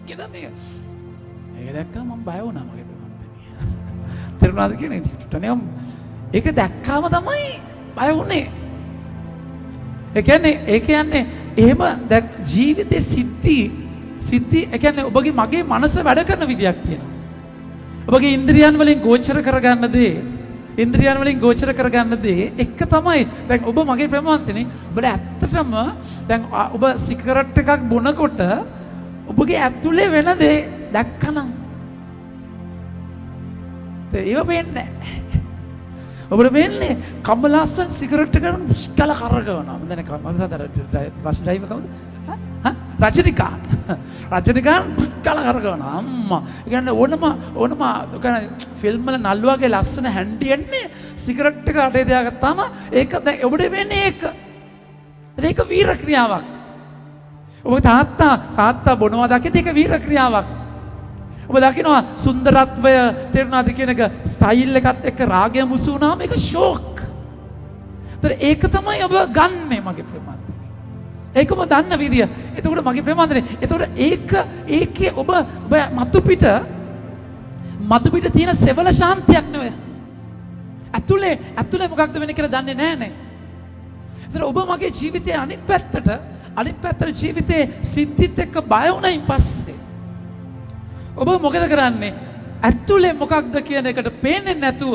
කියලා මේක දැක්කම මම බය වුණා මගේ ප්‍රමාණතනේ. තේරුණාද කියන්නේ ටිකටනේ ඒක දැක්කාම තමයි බය වුණේ. ඒ කියන්නේ එහෙම ජීවිතේ සිද්ධි ඒ කියන්නේ ඔබගේ මගේ මනස වැඩ කරන විදියක් තියෙනවා. ඔබගේ ඉන්ද්‍රියන් වලින් ගෝචර කරගන්න දේ එක තමයි දැන් ඔබ මගේ ප්‍රමාණතනේ ඔබට ඇත්තටම දැන් ඔබ සිගරට් එකක් බොනකොට ඔබගේ ඇතුලේ වෙන දේ දැක්කනම් ඒව වෙන්නේ ඔබට වෙන්නේ කමලස්සන් සිගරට් එක කරන පුස්කල කරගවනවා. මම දැන් බස් ඩ්‍රයිවර් කවුද? රජනිකාන්ත් පුස්කල කරගවනවා. අම්මා. ඒ කියන්නේ ඕනම ෆිල්ම් වල නළුවාගේ ලස්සන හැන්ඩි එන්නේ සිගරට් එක අටේ දාගත්තාම ඒක දැන් ඔබට වෙන්නේ ඒක වීර ක්‍රියාවක්. ඔබ තාත්තා බොනවා දැක්කද ඒක වීර ක්‍රියාවක්. ඔබ දකිනවා සුන්දරත්වය තේරුණාද කියන එක ස්ටයිල් එකත් එක්ක රාගය මුසු වුණාම ඒක ෂෝක්. ඒක තමයි ඔබ ගන්නෙ මගේ ප්‍රමාණතනේ. ඒකම දන්න විදිය. එතකොට මගේ ප්‍රමාණතනේ. එතකොට ඒකේ ඔබ මතු පිට තියෙන සෙවල ශාන්තියක් නෙවෙයි. ඇතුලේ මොකක්ද වෙන්නේ කියලා දන්නේ නැහනේ. එතකොට ඔබ මගේ ජීවිතයේ අනිත් පැත්තට ජීවිතේ සිද්ධිත් එක්ක බය වුණයින් පස්සේ ඔබ මොකද කරන්නේ? ඇතුලේ මොකක්ද කියන එකට පේන්නේ නැතුව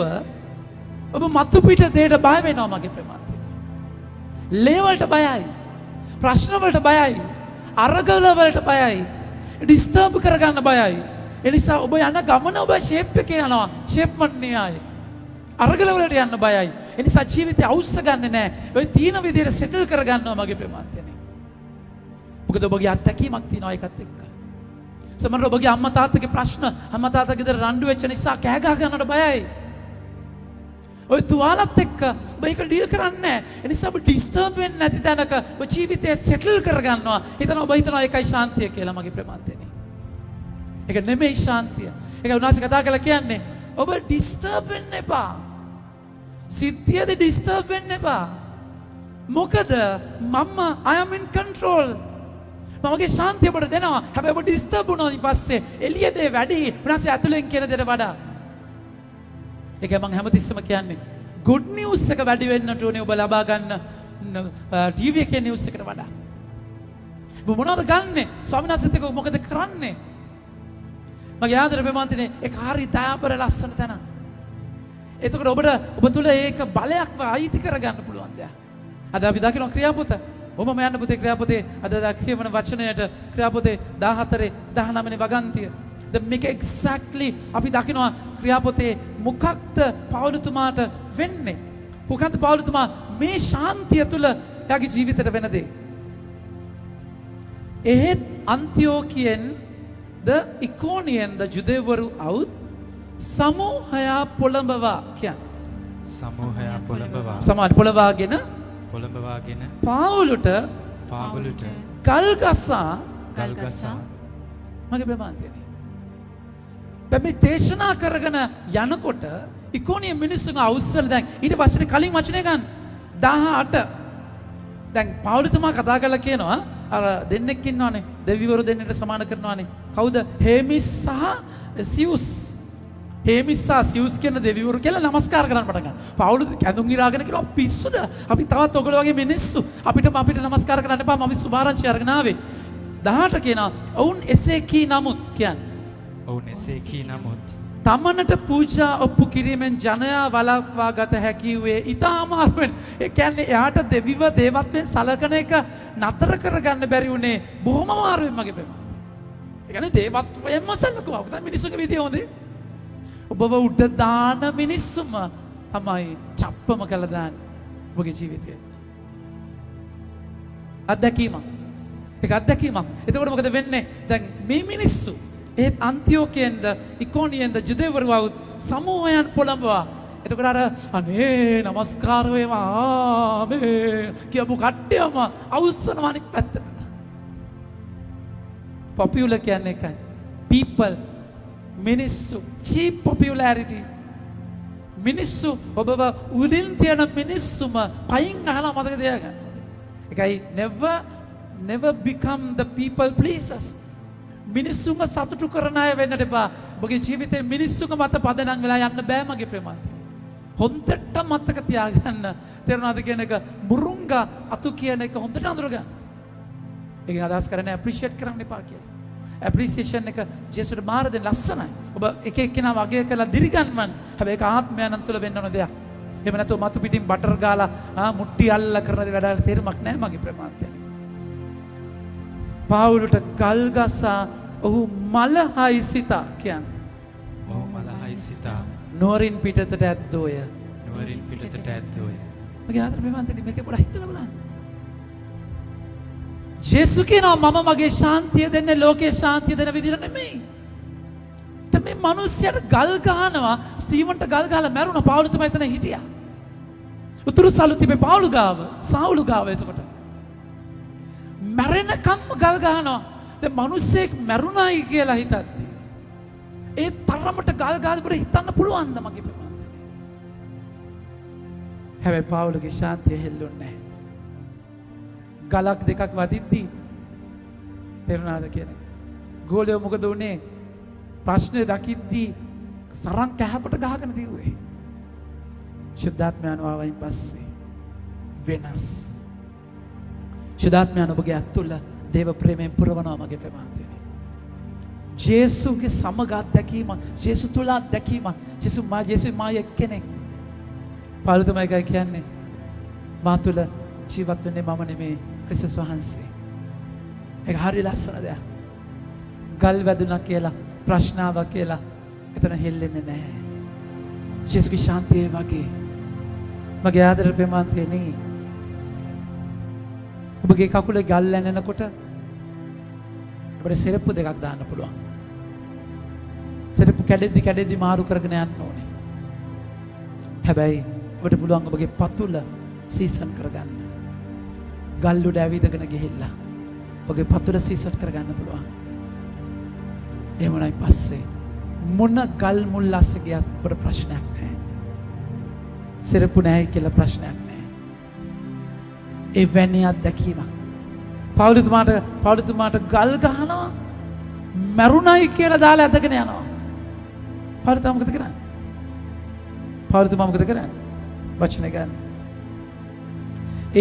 ඔබ මතු පිට දෙයට බය වෙනවා මගේ ප්‍රමාණතනේ. ලේ වලට බයයි. ප්‍රශ්න වලට බයයි. අරගල වලට බයයි. ඩිස්ටර්බ් කරගන්න බයයි. ඒ නිසා ඔබ යන ගමන ඔබ ෂේප් එකේ යනවා. ෂේප්මන්ට් න්‍යාය. අරගල වලට යන්න බයයි. ඒ නිසා ජීවිතය අවශ්‍ය ගන්නෙ නැහැ. ඔය තීන විදියට සෙටල් කරගන්නවා මගේ ප්‍රමාණතනේ. මොකද ඔබගේ අත්දැකීමක් තියෙනවා ඒකත් එක්ක. සමහර ඔබගේ අම්මා තාත්තගේ ප්‍රශ්න අම්මා තාත්තා ගෙදර රණ්ඩු වෙච්ච නිසා කෑ ගහ ගන්නට බයයි. ඔය තුවාලත් එක්ක ඔබ ඒක ඩීල් කරන්නේ නැහැ. ඒ නිසා ඔබ ඩිස්ටර්බ් වෙන්නේ නැති තැනක ඔබ ජීවිතය සෙටල් කරගන්නවා. ඔබ හිතනවා ඒකයි ශාන්තිය කියලා මගේ ප්‍රමාණතනේ. ඒක නෙමෙයි ශාන්තිය. ඒක උනාසේ කතා කරලා කියන්නේ ඔබ ඩිස්ටර්බ් වෙන්න එපා. සිද්ධියේදී ඩිස්ටර්බ් වෙන්න එපා. මොකද I am in control. මමගේ ශාන්තිය ඔබට දෙනවා. හැබැයි ඔබ ඩිස්ටර්බ් වුණාන් පස්සේ එළිය දේ වැඩි උනාසේ ඇතුලෙන් කියන දේට වඩා. ඒකයි මම හැමතිස්සෙම කියන්නේ good news එක වැඩි වෙන්නට ඕනේ ඔබ ලබා ගන්න ටීවී එකේ නිවුස් එකට වඩා. ඔබ මොනවද ගන්නෙ? ස්වාමීන් වහන්සේත් එක්ක මොකද කරන්නේ? මගේ ආදර ප්‍රමාණතනේ ඒක හරි දයාබර ලස්සන තැන. එතකොට ඔබ තුල ඒක බලයක් අයිති කරගන්න පුළුවන් දෙයක්. අද අපි දකින්න ක්‍රියාපොත ඔබම යන්න පුතේ ක්‍රියාපොතේ අද කියවන වචනයට ක්‍රියාපොතේ 14 19 වගන්තිය මේක එක්සැක්ට්ලි අපි දකිනවා ක්‍රියාපොතේ මොකක්ද පවුලතුමාට වෙන්නේ. මොකක්ද පවුලතුමා මේ ශාන්තිය තුල එයාගේ ජීවිතයට වෙන දේ. එහෙත් අන්තිෝකියෙන් ද ඉකෝනියෙන් ද ජුදෙවරු අවුත් සමූහයා පොළඹවා කියන්නේ. සමූහයා පොළඹවා. සමාජ පොළඹවාගෙන පාවුලට ගල්ගසා මගේ ප්‍රමාණතනේ. මේ දේශනා කරගෙන යනකොට ඉකෝනිය මිනිස්සුන් අවුස්සල දැන් ඊට පස්සේ කලින් වචනේ ගන්න 18 දැන් පාවුලතුමා කතා කරලා කියනවා අර දෙන්නෙක් ඉන්නවනේ දෙවිවරු දෙන්නෙට සමාන කරනවානේ කවුද හේමිස් සහ සියුස් හේමිස් සහ සියුස් කියන දෙවිවරු කියලා නමස්කාර කරන්න පටන් ගන්නවා. පාවුලු කැඳුම් ඉරාගෙන කියලා පිස්සුද අපි තවත් ඔයගොල්ලෝ වගේ මිනිස්සු අපිට නමස්කාර කරන්න එපා මම සුභාරංචි අරගෙන ආවේ 18 කියනවා ඔවුන් එසේ කී නමුත් කියන්නේ තමනට පූජා ඔප්පු කිරීමෙන් ජනයා වළක්වා ගත හැකි වූයේ ඊටා අමාරුවෙන්. ඒ කියන්නේ එයාට දෙවිව දේවත්වයෙන් සලකන එක නතර කරගන්න බැරි වුණේ බොහොම අමාරුවෙන් මගේ ප්‍රමාණය. ඒ කියන්නේ දේවත්වයෙන්ම සලකුවා. ඔක තමයි මිනිස්සුගේ විදිය හොඳේ. ඔබව උඩ දාන මිනිස්සුම තමයි චප්පම කළ දාන්නේ ඔබගේ ජීවිතේ. අත්දැකීමක්. ඒක අත්දැකීමක්. එතකොට මොකද වෙන්නේ? දැන් මේ මිනිස්සු ඒත් අන්තිෝකියෙන්ද ඉකෝනියෙන්ද ජුදෙවරු වුත් සමූහයන් පොළඹවා එතකොට අර අනේ නමස්කාර වේවා ආමේන් කියපු කට්ටියම අවුස්සනවා අනිත් පැත්තට. පොපියුලර් කියන්නේ එකයි. people මිනිස්සු cheap popularity. මිනිස්සු ඔබව උඩින් තියන මිනිස්සුම පයින් අහලා මතක තියාගන්න. ඒකයි never become the people pleasers. මිනිස්සුන්ව සතුටු කරන අය වෙන්නට එපා. ඔබගේ ජීවිතේ මිනිස්සුන්ව මත පදනම් වෙලා යන්න බෑ මගේ ප්‍රේමන්තේ. හොඳට මතක තියාගන්න. තේරුණාද කියන එක මුරුංගා අතු කියන එක හොඳට අඳුරගන්න. ඒකෙන් අදහස් කරන්නේ appreciate කරන්න එපා කියලා. appreciation එක ජේසුට මාර දෙන්න ලස්සනයි. ඔබ එක එක්කෙනා වගේ කරලා දිරිගන්වන්න. හැබැයි ඒක ආත්මයන් තුළ වෙන්න ඕන දෙයක්. එහෙම නැතුව මතු පිටින් බටර් ගාලා මුට්ටි අල්ල කරන දේ වැඩට තේරුමක් නැහැ මගේ ප්‍රමාන්තය. පාවුලට ගල් ගසා ඔහු මලහයි සිතා කියන්නේ. ඔහු මලහයි සිතා නුවරින් පිටතට ඇද්දෝය. නුවරින් පිටතට ඇද්දෝය. මගේ ආදර ප්‍රමාන්තය මේක පොඩ්ඩක් හිතලා බලන්න. ජේසු කියනවා මම මගේ ශාන්තිය දෙන්නේ ලෝකේ ශාන්තිය දෙන විදිහට නෙමෙයි. දැන් මේ මිනිස්සයාට ගල් ගහනවා ස්ටීවන්ට ගල් ගහලා මැරුණා පාවුල තමයි එතන හිටියා. උතුරු සලු තිබේ පාවුල ගාව සාවුලු ගාව එතකොට. මැරෙනකම්ම ගල් ගහනවා. දැන් මිනිස්සෙක් මැරුණායි කියලා හිතද්දි ඒ තරමට ගල් ගහලා හිතන්න පුළුවන්ද මගේ ප්‍රමාණය. හැබැයි පාවුලගේ ශාන්තිය හෙල්ලුන්නේ නැහැ. ගලක් දෙකක් වදිද්දී තේරුණාද කියන එක. ගෝලියෝ මොකද උනේ? ප්‍රශ්නේ දකිද්දී සරන් කැහපට ගහගෙන දිව්වේ. ශුද්ධාත්මයන් ආවයින් පස්සේ වෙනස්. ශුද්ධාත්මයන් ඔබගේ අත්තුල දේව ප්‍රේමයෙන් පුරවනවා මගේ ප්‍රමාන්තයනේ. ජේසුගේ සමග අත්දැකීම, ජේසු තුල අත්දැකීම, ජේසු මා එක්කෙනෙක්. පාවුල තමයි එකයි කියන්නේ මා තුල ජීවත් වෙන්නේ මම නෙමේ ක්‍රිස්තුස් වහන්සේ. ඒක හරි ලස්සන දෙයක්. ගල් වැදුනා කියලා ප්‍රශ්නාවක් කියලා එතන හෙල්ලෙන්නේ නැහැ. ජේසුගේ ශාන්තිය වගේ. මගේ ආදර ප්‍රේමන්තයනි. ඔබගේ කකුලේ ගල් ඇනෙනකොට ඔබට සෙරප්පු දෙකක් දාන්න පුළුවන්. සෙරප්පු කැඩෙද්දි මාරු කරගෙන යන්න ඕනේ. හැබැයි ඔබට පුළුවන් ඔබගේ පතුල සීසන් කරගන්න. ගල් උඩ ඇවිදගෙන ගිහිල්ලා ඔබගේ පතුල සීසන් කරගන්න පුළුවන්. එහෙම නැයි පස්සේ මොන ගල් මුල් අස්ස ගියත් ඔබට ප්‍රශ්නයක් නැහැ. සෙරප්පු නැහැ කියලා ප්‍රශ්නයක් නැහැ. ඒ වැනි අත්දැකීමක්. පෞලතුමාට ගල් ගහනවා මරුණයි කියලා දාලා ඇදගෙන යනවා. පෞලතුමා මොකද කරන්නේ? පෞලතුමා මොකද කරන්නේ? වචන ගන්න.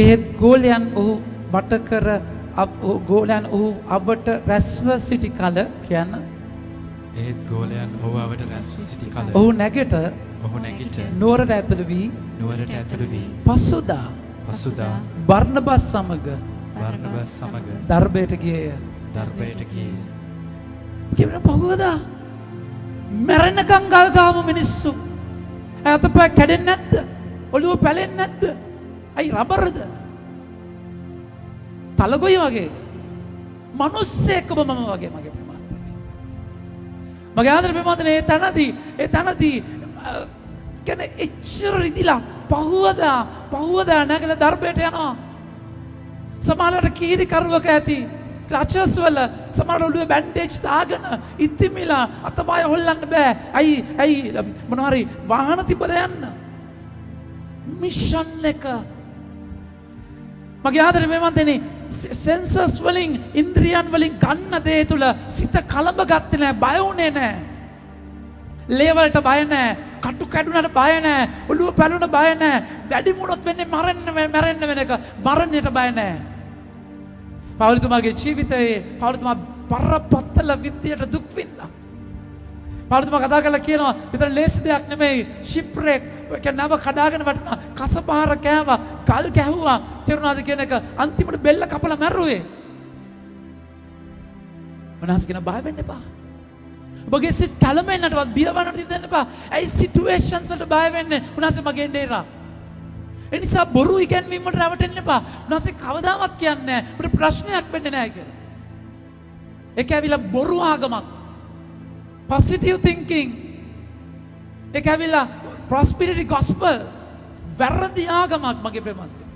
එහෙත් ගෝලයන් ඔහු වට කර ගෝලයන් ඔහු අවට රැස්ව සිටි කල කියන ඒත් ගෝලයන් ඔහු අවට රැස්ව සිටි කල ඔහු නැගිට නුවරට ඇතුළු වී පසුදා බර්නබස් සමග දර්බයට ගියේය. කියන පහුවදා මැරෙනකන් ගල් ගහම මිනිස්සු අතපය කැඩෙන්නේ නැද්ද? ඔළුව පැලෙන්නේ නැද්ද? අයි රබරද? තලගොයි වගේද? මිනිස්සෙක්ම මම වගේ මගේ ප්‍රමාණය. මගේ ආදර ප්‍රමාණය ඒ තනදී කියන්නේ එච්චර රිදිලා පහුවදා නැගලා දර්බයට යනවා. සමහරවිට කීරි කරුවක ඇති ක්ලචර්ස් වල සමහර ඔළුවේ බැන්ඩේජ් දාගෙන ඉතිමිලා අතපය හොල්ලන්න බෑ. ඇයි මොනවාරි වාහන තිබ්බද යන්න? මිෂන් එක මගේ ආදරේ මෙවන්තනේ සෙන්සර්ස් වලින් ඉන්ද්‍රියන් වලින් ගන්න දේ තුල සිත කලඹ ගත්තේ නැහැ, බය වුණේ නැහැ. ලේවලට බය නැහැ, කටු කැඩුනට බය නැහැ, ඔළුව පැලුන බය නැහැ, වැඩි මුණොත් වෙන්නේ මැරෙන්න වෙන එක, මරණයට බය නැහැ. පෞලතුමාගේ ජීවිතයේ පෞලතුමා බරපතල විදියට දුක් විඳා. පෞලතුමා කතා කරලා කියනවා විතර ලේසි දෙයක් නෙමෙයි, ෂිප්රෙක් කියන්නේ නව කඩාගෙන වටුණා, කසපාර කෑවා, කල් ගැහුවා, තේරුණාද කියන එක, අන්තිමට බෙල්ල කපලා මැරුවේ. මොනවාස් කියන බය වෙන්න එපා. ඔබගේ සිත් කලමෙන්නටවත් බියවන්නට දෙන්න එපා. ඇයි සිටුේෂන්ස් වලට බය වෙන්නේ? උනාසේ මගේ එන්නේරා. ඒ නිසා බොරු ඉගැන්වීම් වලට රැවටෙන්න එපා. උනාසේ කවදාවත් කියන්නේ නැහැ අපිට ප්‍රශ්නයක් වෙන්නේ නැහැ කියලා. ඒක ඇවිල්ලා බොරු ආගමක්. positive thinking. ඒක ඇවිල්ලා prosperity gospel වැරදි ආගමක් මගේ ප්‍රේමන්තේ.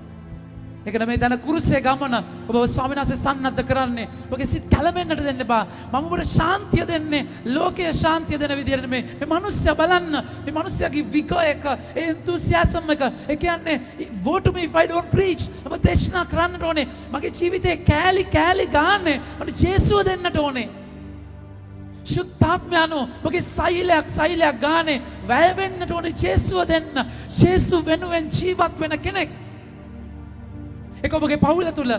ඒක නෙමෙයි දැන් කුරුසේ ගමන ඔබ ස්වාමීන් වහන්සේ සන්නද්ධ කරන්නේ. ඔබගේ සිත් කැළඹෙන්නට දෙන්න එපා. මම ඔබට ශාන්තිය දෙන්නේ ලෝකයේ ශාන්තිය දෙන විදිහට නෙමෙයි. මේ මිනිස්සයා බලන්න මේ මිනිස්සයාගේ විගය එක ඒ enthusiasm එක ඒ කියන්නේ vote to me if I don't preach. ඔබ දේශනා කරන්නට ඕනේ. මගේ ජීවිතේ කෑලි කෑලි ගාන්නේ මට ජේසුව දෙන්නට ඕනේ. ශුද්ධාත්මයන්ෝ ඔබගේ සෛලයක් ගානේ වැය වෙන්නට ඕනේ ජේසුව දෙන්න. ජේසු වෙනුවෙන් ජීවත් වෙන කෙනෙක්. ඒක ඔබගේ පවුල තුල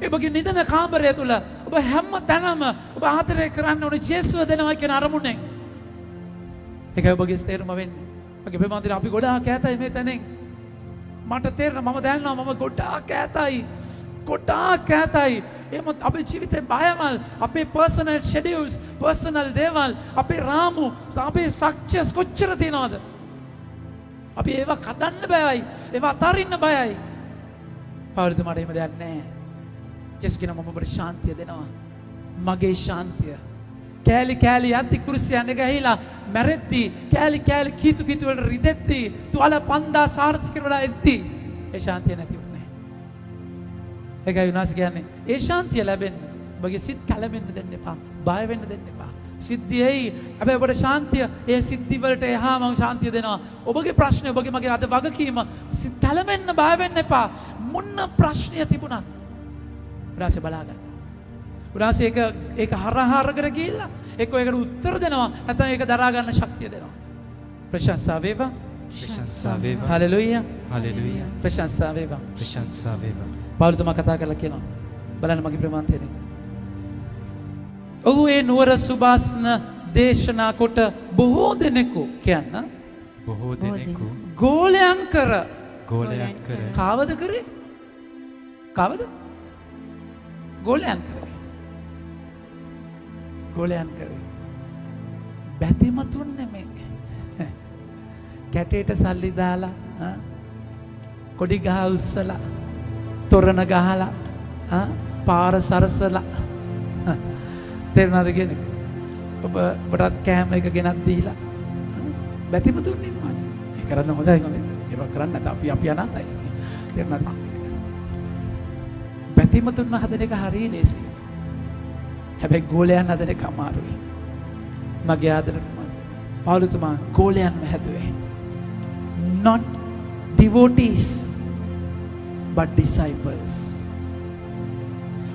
ඔබගේ නිදන කාමරය තුල ඔබ හැම තැනම ඔබ ආදරය කරන්න ඕනේ ජේසුව දෙනවා කියන අරමුණෙන්. ඒකයි ඔබගේ තේරුම වෙන්නේ. ඔබගේ ප්‍රේමන්තර අපි ගොඩාක් ඈතයි මේ තැනෙන්. මට තේරෙනවා මම දන්නවා මම ගොඩාක් ඈතයි. ගොඩාක් ඈතයි. එහෙම අපේ ජීවිතේ බයවල් අපේ personal schedules personal දේවල් අපේ රාමු අපේ structures කොච්චර තියනවද? අපි ඒවා කඩන්න බයයි. ඒවා අතාරින්න බයයි. පාවුලතුමාට එහෙම දෙයක් නැහැ. ජෙස් කියන මම ඔබට ශාන්තිය දෙනවා. මගේ ශාන්තිය. කෑලි කෑලි යද්දි කුරුසියන් එක ඇහිලා මැරෙද්දි කෑලි කෑලි කීතු කීතු වල රිදෙද්දි තුවාල 5000 කරවලා එද්දි ඒ ශාන්තිය නැති වුණේ. ඒකයි උනාස කියන්නේ ඒ ශාන්තිය ලැබෙන්න ඔබගේ සිත් කැළඹෙන්න දෙන්න එපා. බය වෙන්න දෙන්න එපා. සිද්ධියයි හැබැයි ඔබට ශාන්තිය ඒ සිද්ධි වලට එහා මම ශාන්තිය දෙනවා. ඔබගේ ප්‍රශ්නේ ඔබගේ මගේ අද වගකීම සිත් කැළඹෙන්න බය වෙන්න එපා. මොන ප්‍රශ්නය තිබුණත් උනාසේ බලා ගන්න. උනාසේ ඒක හරහා අරගෙන ගිහිල්ලා එක්ක ඒකට උත්තර දෙනවා නැත්නම් ඒක දරා ගන්න ශක්තිය දෙනවා. ප්‍රශංසා වේවා. ප්‍රශංසා වේවා. හලෙලූයා. හලෙලූයා. ප්‍රශංසා වේවා. ප්‍රශංසා වේවා. පාවුලතුමා කතා කරලා කියනවා බලන්න මගේ ප්‍රේමාන්තයනේ. ඔහු ඒ නුවර සුභාසන දේශනා කොට බොහෝ දෙනෙකු කියන්න බොහෝ දෙනෙකු ගෝලයන් කර කාවද කරේ? කාවද? ගෝලයන් කරේ. ගෝලයන් කරේ. බැතිමතුන් නෙමෙයි. කැටේට සල්ලි දාලා කොඩි ගහ උස්සලා තොරණ ගහලා පාර සරසලා තේරුණාද කියන්නේ? ඔබටත් කෑම එක ගෙනත් දීලා බැතිමතුන් ඉන්නවානේ. ඒ කරන්න හොඳයි නේද? ඒක කරන්න නැත අපි අනාතයි. තේරුණාද? බැතිමතුන් හදන එක හරිය ලේසි. හැබැයි ගෝලයන් හදන එක අමාරුයි. මගේ ආදරේ පාවුලතුමා ගෝලයන්ම හැදුවේ. Not devotees but disciples.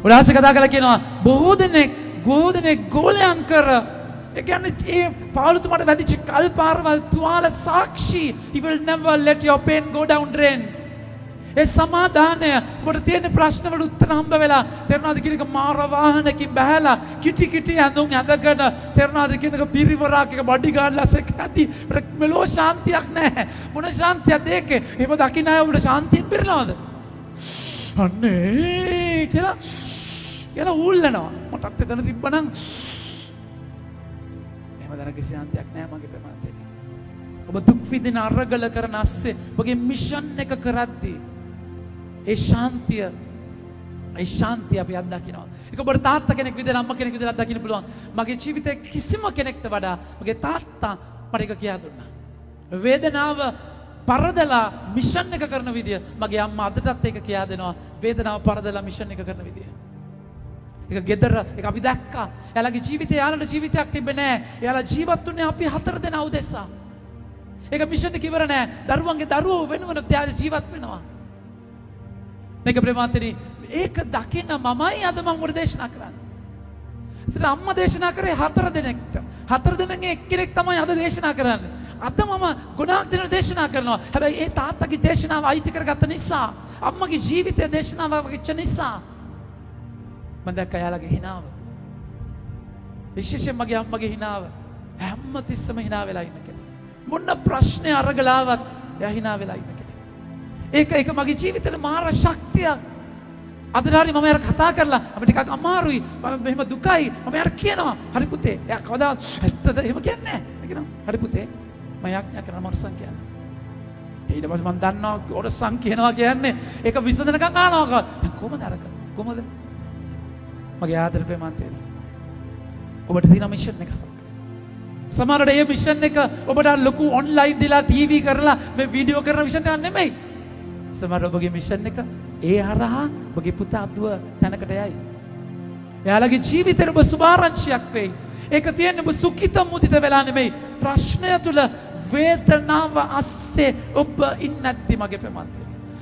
උදාස කතා කළා කියනවා බොහෝ දෙනෙක් ගෝලයන් කර ඒ කියන්නේ ඒ පාවුලතුමාට වැදිච්ච කල්පාරවල් තුවාල සාක්ෂි. He will never let your pain go down drain. ඒ සමාදානය ඔබට තියෙන ප්‍රශ්න වල උත්තර හම්බ වෙලා තේරුණාද කියන එක මාර වාහනකින් බහැලා කිටි ඇඳුම් ඇඳගෙන තේරුණාද කියන එක පිරිවරාක එක බඩි ගාඩ්ලාස් එක ඇති මෙලෝ ශාන්තියක් නැහැ. මොන ශාන්තියක්ද ඒකේ? එහෙම දකින්න අය ඔබට ශාන්තියෙන් පිරෙනවද? අනේ කියලා ඌල්ලනවා. මටත් එතන තිබ්බනම් එහෙම දැනක ශාන්තියක් නැහැ මගේ ප්‍රමාණතේ. ඔබ දුක් විඳින අරගල කරන ASCII ඔබගේ මිෂන් එක කරද්දී ඒ ශාන්තිය අපි අත්දකිනවා. ඒක ඔබට තාත්තා කෙනෙක් විදිහට අම්මා කෙනෙක් විදිහට අත්දකින්න පුළුවන්. මගේ ජීවිතේ කිසිම කෙනෙක්ට වඩා මගේ තාත්තා මට ඒක කියා දුන්නා. වේදනාව පරදලා මිෂන් එක කරන විදිය මගේ අම්මා අදටත් ඒක කියා දෙනවා. වේදනාව පරදලා මිෂන් එක කරන විදිය. ඒක ගෙදර ඒක අපි දැක්කා. එයාලගේ ජීවිතේ යාළුවට ජීවිතයක් තිබ්බේ නැහැ. එයාලා ජීවත් වුණේ අපි 4 දෙනා උදෙසා. ඒක මිෂන් එක ඉවර නෑ. දරුවන්ගේ දරුවෝ වෙනුවෙන් ත්‍යාග ජීවත් වෙනවා. මේක ප්‍රේමාන්තනි ඒක දකින්න මමයි අද මම උඩ දේශනා කරන්නේ. ඒතර අම්මා දේශනා කරේ 4 දෙනෙක්ට. 4 දෙනෙක්ගේ එක්කෙනෙක් තමයි අද දේශනා කරන්නේ. අද මම ගොඩාක් දෙනෙක් දේශනා කරනවා. හැබැයි ඒ තාත්තගේ දේශනාව අයිති කරගත්ත නිසා අම්මගේ ජීවිතයේ දේශනාව වෙච්ච නිසා මම දැක්කා යාළගේ හිනාව. විශේෂයෙන් මගේ අම්මගේ හිනාව හැම තිස්සම hina වෙලා ඉන්න කෙනෙක්. මොන ප්‍රශ්නේ අරගලාවත් එයා hina වෙලා ඉන්න කෙනෙක්. ඒක මගේ ජීවිතේට මාර ශක්තියක්. අද හරි මම යාර කතා කරලා අපිට ටිකක් අමාරුයි. මම මෙහෙම දුකයි. මම යාර කියනවා හරි පුතේ. එයා කවදාවත් ඇත්තද එහෙම කියන්නේ නැහැ. ඒ කියනවා හරි පුතේ මම යක් කරන මරසන් කියන්නේ. ඊට පස්සේ මම දන්නවා ඔරසන් කියනවා කියන්නේ ඒක විසඳනකම් ආනවා කොහමද අරක? කොහමද? මගේ ආදර ප්‍රේමන්තේ. ඔබට තියෙන මිෂන් එකක්. සමහරවිට මේ මිෂන් එක ඔබට ලොකු ඔන්ලයින් දීලා ටීවී කරලා මේ වීඩියෝ කරන මිෂන් එකක් නෙමෙයි. සමහර ඔබගේ මිෂන් එක ඒ හරහා ඔබගේ පුතා දුව තැනකට යයි. එයාලගේ ජීවිතේ ඔබ සුභාරංචියක් වෙයි. ඒක තියෙන්නේ ඔබ සුඛිත මුදිත වෙලා නෙමෙයි. ප්‍රශ්නය තුල වේදනාව අස්සේ ඔබ ඉන්නේ නැති මගේ ප්‍රමාන්තය.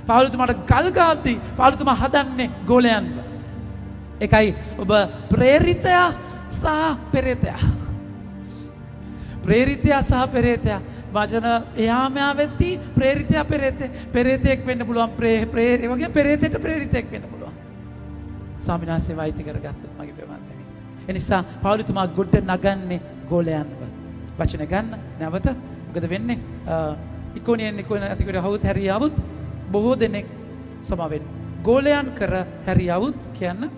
පාවුලතුමාට ගල් ගාද්දී පාවුලතුමා හදන්නේ ගෝලයන්ව. ඒකයි ඔබ ප්‍රේරිතයා සහ පෙරේතයා. ප්‍රේරිතයා සහ පෙරේතයා වචන එහා මෙහා වෙද්දී ප්‍රේරිතයා පෙරේතෙක් වෙන්න පුළුවන්. ඒ වගේ පෙරේතයට ප්‍රේරිතෙක් වෙන්න පුළුවන්. ස්වාමීන් වහන්සේ වෛති කරගත්තොත් මගේ ප්‍රමාන්තය. ඒ නිසා පාවුලතුමා ගොඩ නගන්නේ ගෝලයන්ව. වචන ගන්න නැවත මොකද වෙන්නේ? ඉකොනියන් අතිකර හවුත් හැරියාවුත් බොහෝ දෙනෙක් සමාවෙන්න. ගෝලයන් කර හැරියාවුත් කියන්න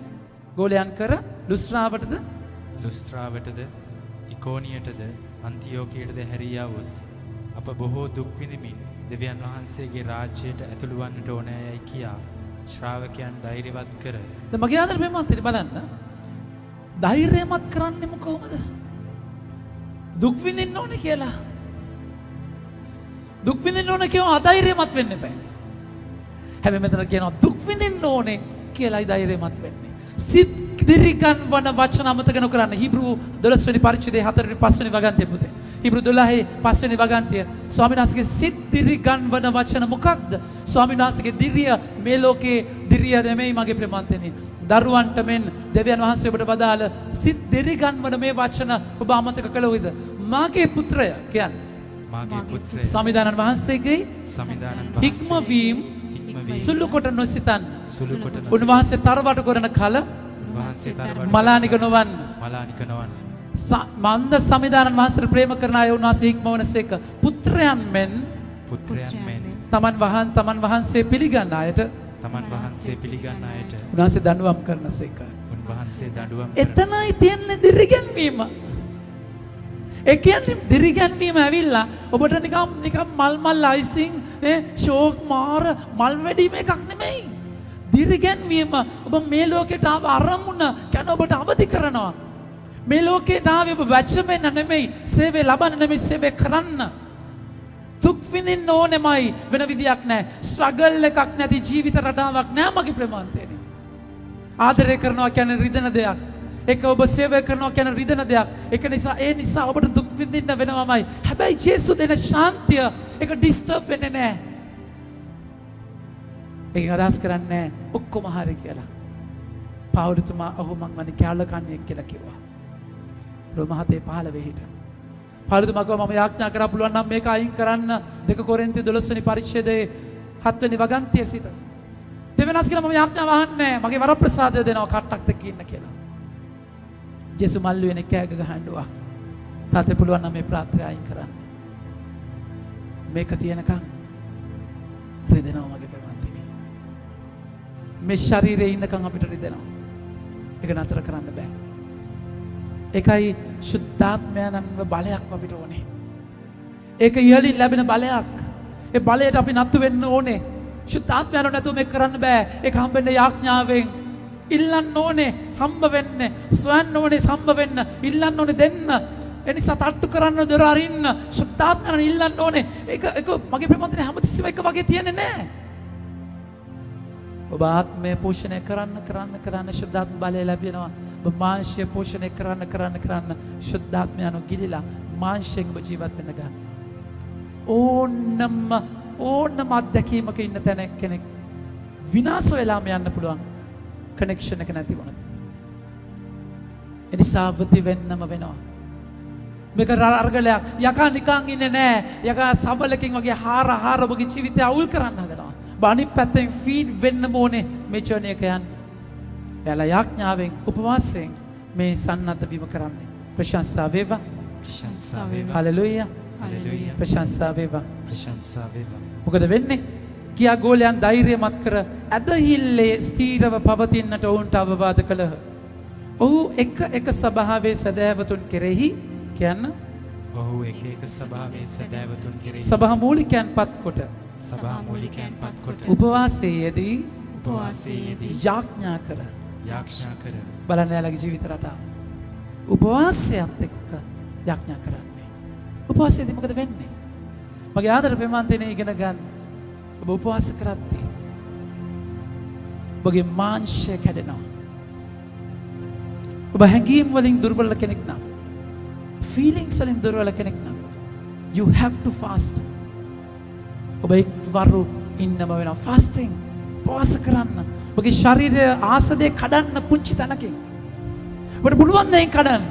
ගෝලයන් කර ලුස්ත්‍රාවටද ඉකෝනියටද අන්තියෝකයටද හැරියාවුත් අප බොහෝ දුක් විඳමින් දෙවියන් වහන්සේගේ රාජ්‍යයට ඇතුළු වන්නට ඕනෑයයි කියා ශ්‍රාවකයන් ධෛර්යවත් කර. මගේ ආදර ප්‍රේමවන්තනි බලන්න. ධෛර්යමත් කරන්නෙම කොහොමද? දුක් විඳින්න ඕනේ කියලා. දුක් විඳින්න ඕනේ කියනවා අධෛර්යමත් වෙන්න බෑ. හැබැයි මෙතන කියනවා දුක් විඳින්න ඕනේ කියලායි ධෛර්යමත් වෙන්නේ. සිත් දිරිගන් වන වචන අමතක නොකරන්න. හිබ්‍රු 12 වෙනි පරිච්ඡේදයේ 4 වෙනි 5 වෙනි වගන්තිය පුතේ. හිබ්‍රු 12 5 වෙනි වගන්තිය. ස්වාමීන් වහන්සේගේ සිත් දිරිගන් වන වචන මොකක්ද? ස්වාමීන් වහන්සේගේ දිරිය මේ ලෝකේ දිරිය නෙමෙයි මගේ ප්‍රමාන්තනේ. දරුවන්ට මෙන් දෙවියන් වහන්සේ ඔබට වදාළ සිත් දිරිගන් වන මේ වචන ඔබ අමතක කළොයිද? මාගේ පුත්‍රය කියන්නේ මාගේ පුත්‍රය සමිදානන් වහන්සේගේ හික්මවීම සුළු කොට නොසිතන්න. උන්වහන්සේ තරවටු කරන කල මලානික නොවන්න. මන්ද සමිදානන් වහන්සේ ප්‍රේම කරන අය උන්වහන්සේ හික්මවනසේක. පුත්‍රයන් මෙන් තමන් වහන්සේ පිළිගන්න අයට උන්වහන්සේ දඬුවම් කරනසේක. එතනයි තියෙන්නේ දිරිගැන්වීම. ඒ කියන්නේ දිරිගැන්වීම ඇවිල්ලා ඔබට නිකම් මල් අයිසිං ෂෝක් මාර මල් වැඩීම එකක් නෙමෙයි. දිරිගැන්වීම ඔබ මේ ලෝකයට ආව අරමුණ ගැන ඔබට අවදි කරනවා. මේ ලෝකයට ආවේ ඔබ වැච්චෙන්න නෙමෙයි, සේවය ලබන්න නෙමෙයි, සේවය කරන්න. දුක් විඳින්න ඕනෙමයි, වෙන විදියක් නැහැ. ස්ට්‍රගල් එකක් නැති ජීවිත රටාවක් නැහැ මගේ ප්‍රමාන්තේනේ. ආදරය කරනවා කියන්නේ රිදෙන දෙයක්. ඒක ඔබ සේවය කරනවා කියන්නේ රිදෙන දෙයක්. ඒක නිසා ඒ නිසා ඔබට දුක් විඳින්න වෙනවමයි. හැබැයි ජේසු දෙන ශාන්තිය ඒක ඩිස්ටර්බ් වෙන්නේ නැහැ. ඒක අදහස් කරන්නේ ඔක්කොම හරි කියලා. පාවුලතුමා ඔහු මං වන්නේ කැලකන්නේ කියලා කිව්වා. රෝම 7:15 හිට. පාවුලතුමා කිව්වා මම යාඥා කරා පුළුවන් නම් මේක අයින් කරන්න 2 කොරින්ති 12 වෙනි පරිච්ඡේදයේ 7 වෙනි වගන්තිය සිට. දෙවෙනස් කියලා මම යාඥා වහන්නේ මගේ වරප්‍රසාදය දෙනවා කට්ටක් දෙක ඉන්න කියලා. ජේසු මල්ලු වෙන කෑග ගහඬුවා. තාත්තේ පුළුවන් නම් මේ ප්‍රාර්ථනා අයින් කරන්න. මේක තියෙනකන් රිදෙනවා මගේ ප්‍රමාන්තිනේ. මේ ශරීරේ ඉන්නකන් අපිට රිදෙනවා. ඒක නතර කරන්න බෑ. ඒකයි සුද්ධාත්මයන්ව බලයක් අපිට ඕනේ. ඒක ඉහළින් ලැබෙන බලයක්. ඒ බලයට අපි නතු වෙන්න ඕනේ. සුද්ධාත්මයන්ව නැතුව මේක කරන්න බෑ. ඒක හම්බෙන්නේ යාඥාවෙන්. ඉල්ලන්න ඕනේ හම්බ වෙන්න. සොයන්න ඕනේ සම්බ වෙන්න. ඉල්ලන්න ඕනේ දෙන්න. එනිසා තට්ටු කරන්න දොර අරින්න. සුද්ධාත්මයන් ඉල්ලන්න ඕනේ. ඒක මගේ ප්‍රමාන්තනේ හැමතිස්සෙම එක වගේ තියන්නේ නැහැ. ඔබ ආත්මය පෝෂණය කරන්න සුද්ධාත්ම බලය ලැබෙනවා. ඔබ මාංශය පෝෂණය කරන්න සුද්ධාත්මයන්ව ගිලිලා මාංශයෙන් ඔබ ජීවත් වෙන්න ගන්න. ඕනම අත්දැකීමක ඉන්න තැන කෙනෙක් විනාශ වෙලාම යන්න පුළුවන්. කනෙක්ෂන් එක නැති වුණොත්. එනිසා අවදි වෙන්නම වෙනවා. මේක අර්ගලයක් යකා නිකන් ඉන්නේ නැහැ. යකා සබලකින් වගේ හාර ඔබගේ ජීවිතය අවුල් කරන්න හදනවා. අනිත් පැත්තෙන් ෆීඩ් වෙන්න ඕනේ මේ ජර්නි එක යන්න. එයාලා යාඥාවෙන් උපවාසයෙන් මේ සන්නද්ධ වීම කරන්නේ. ප්‍රශංසා වේවා. හලෙලූයා. ප්‍රශංසා වේවා. මොකද වෙන්නේ? කියා ගෝලයන් ධෛර්යමත් කර ඇදහිල්ලේ ස්ථීරව පවතින්නට ඔවුන්ට අවවාද කළහ. ඔහු එක සභාවේ සදහැවතුන් කෙරෙහි කියන්න. ඔහු එක සභාවේ සදහැවතුන් කෙරෙහි සභා මූලිකයන් පත්කොට උපවාසයේදී යාඥා කර බලන්න යාළගේ ජීවිත රටාව. උපවාසයත් එක්ක යාඥා කරන්නේ. උපවාසයේදී මොකද වෙන්නේ? මගේ ආදර ප්‍රේමාන්තනේ ඉගෙන ගන්න. ඔබ උපවාස කරද්දී ඔබගේ මාංශය කැඩෙනවා. ඔබ හැඟීම් වලින් දුර්වල කෙනෙක් නම්, feelings වලින් දුර්වල කෙනෙක් නම්, you have to fast. ඔබ එක්වරු ඉන්නම වෙනවා. fasting උපවාස කරන්න. ඔබගේ ශරීරය ආසදේ කඩන්න පුංචි තැනකින්. ඔබට පුළුවන් දෙයක් කඩන්න.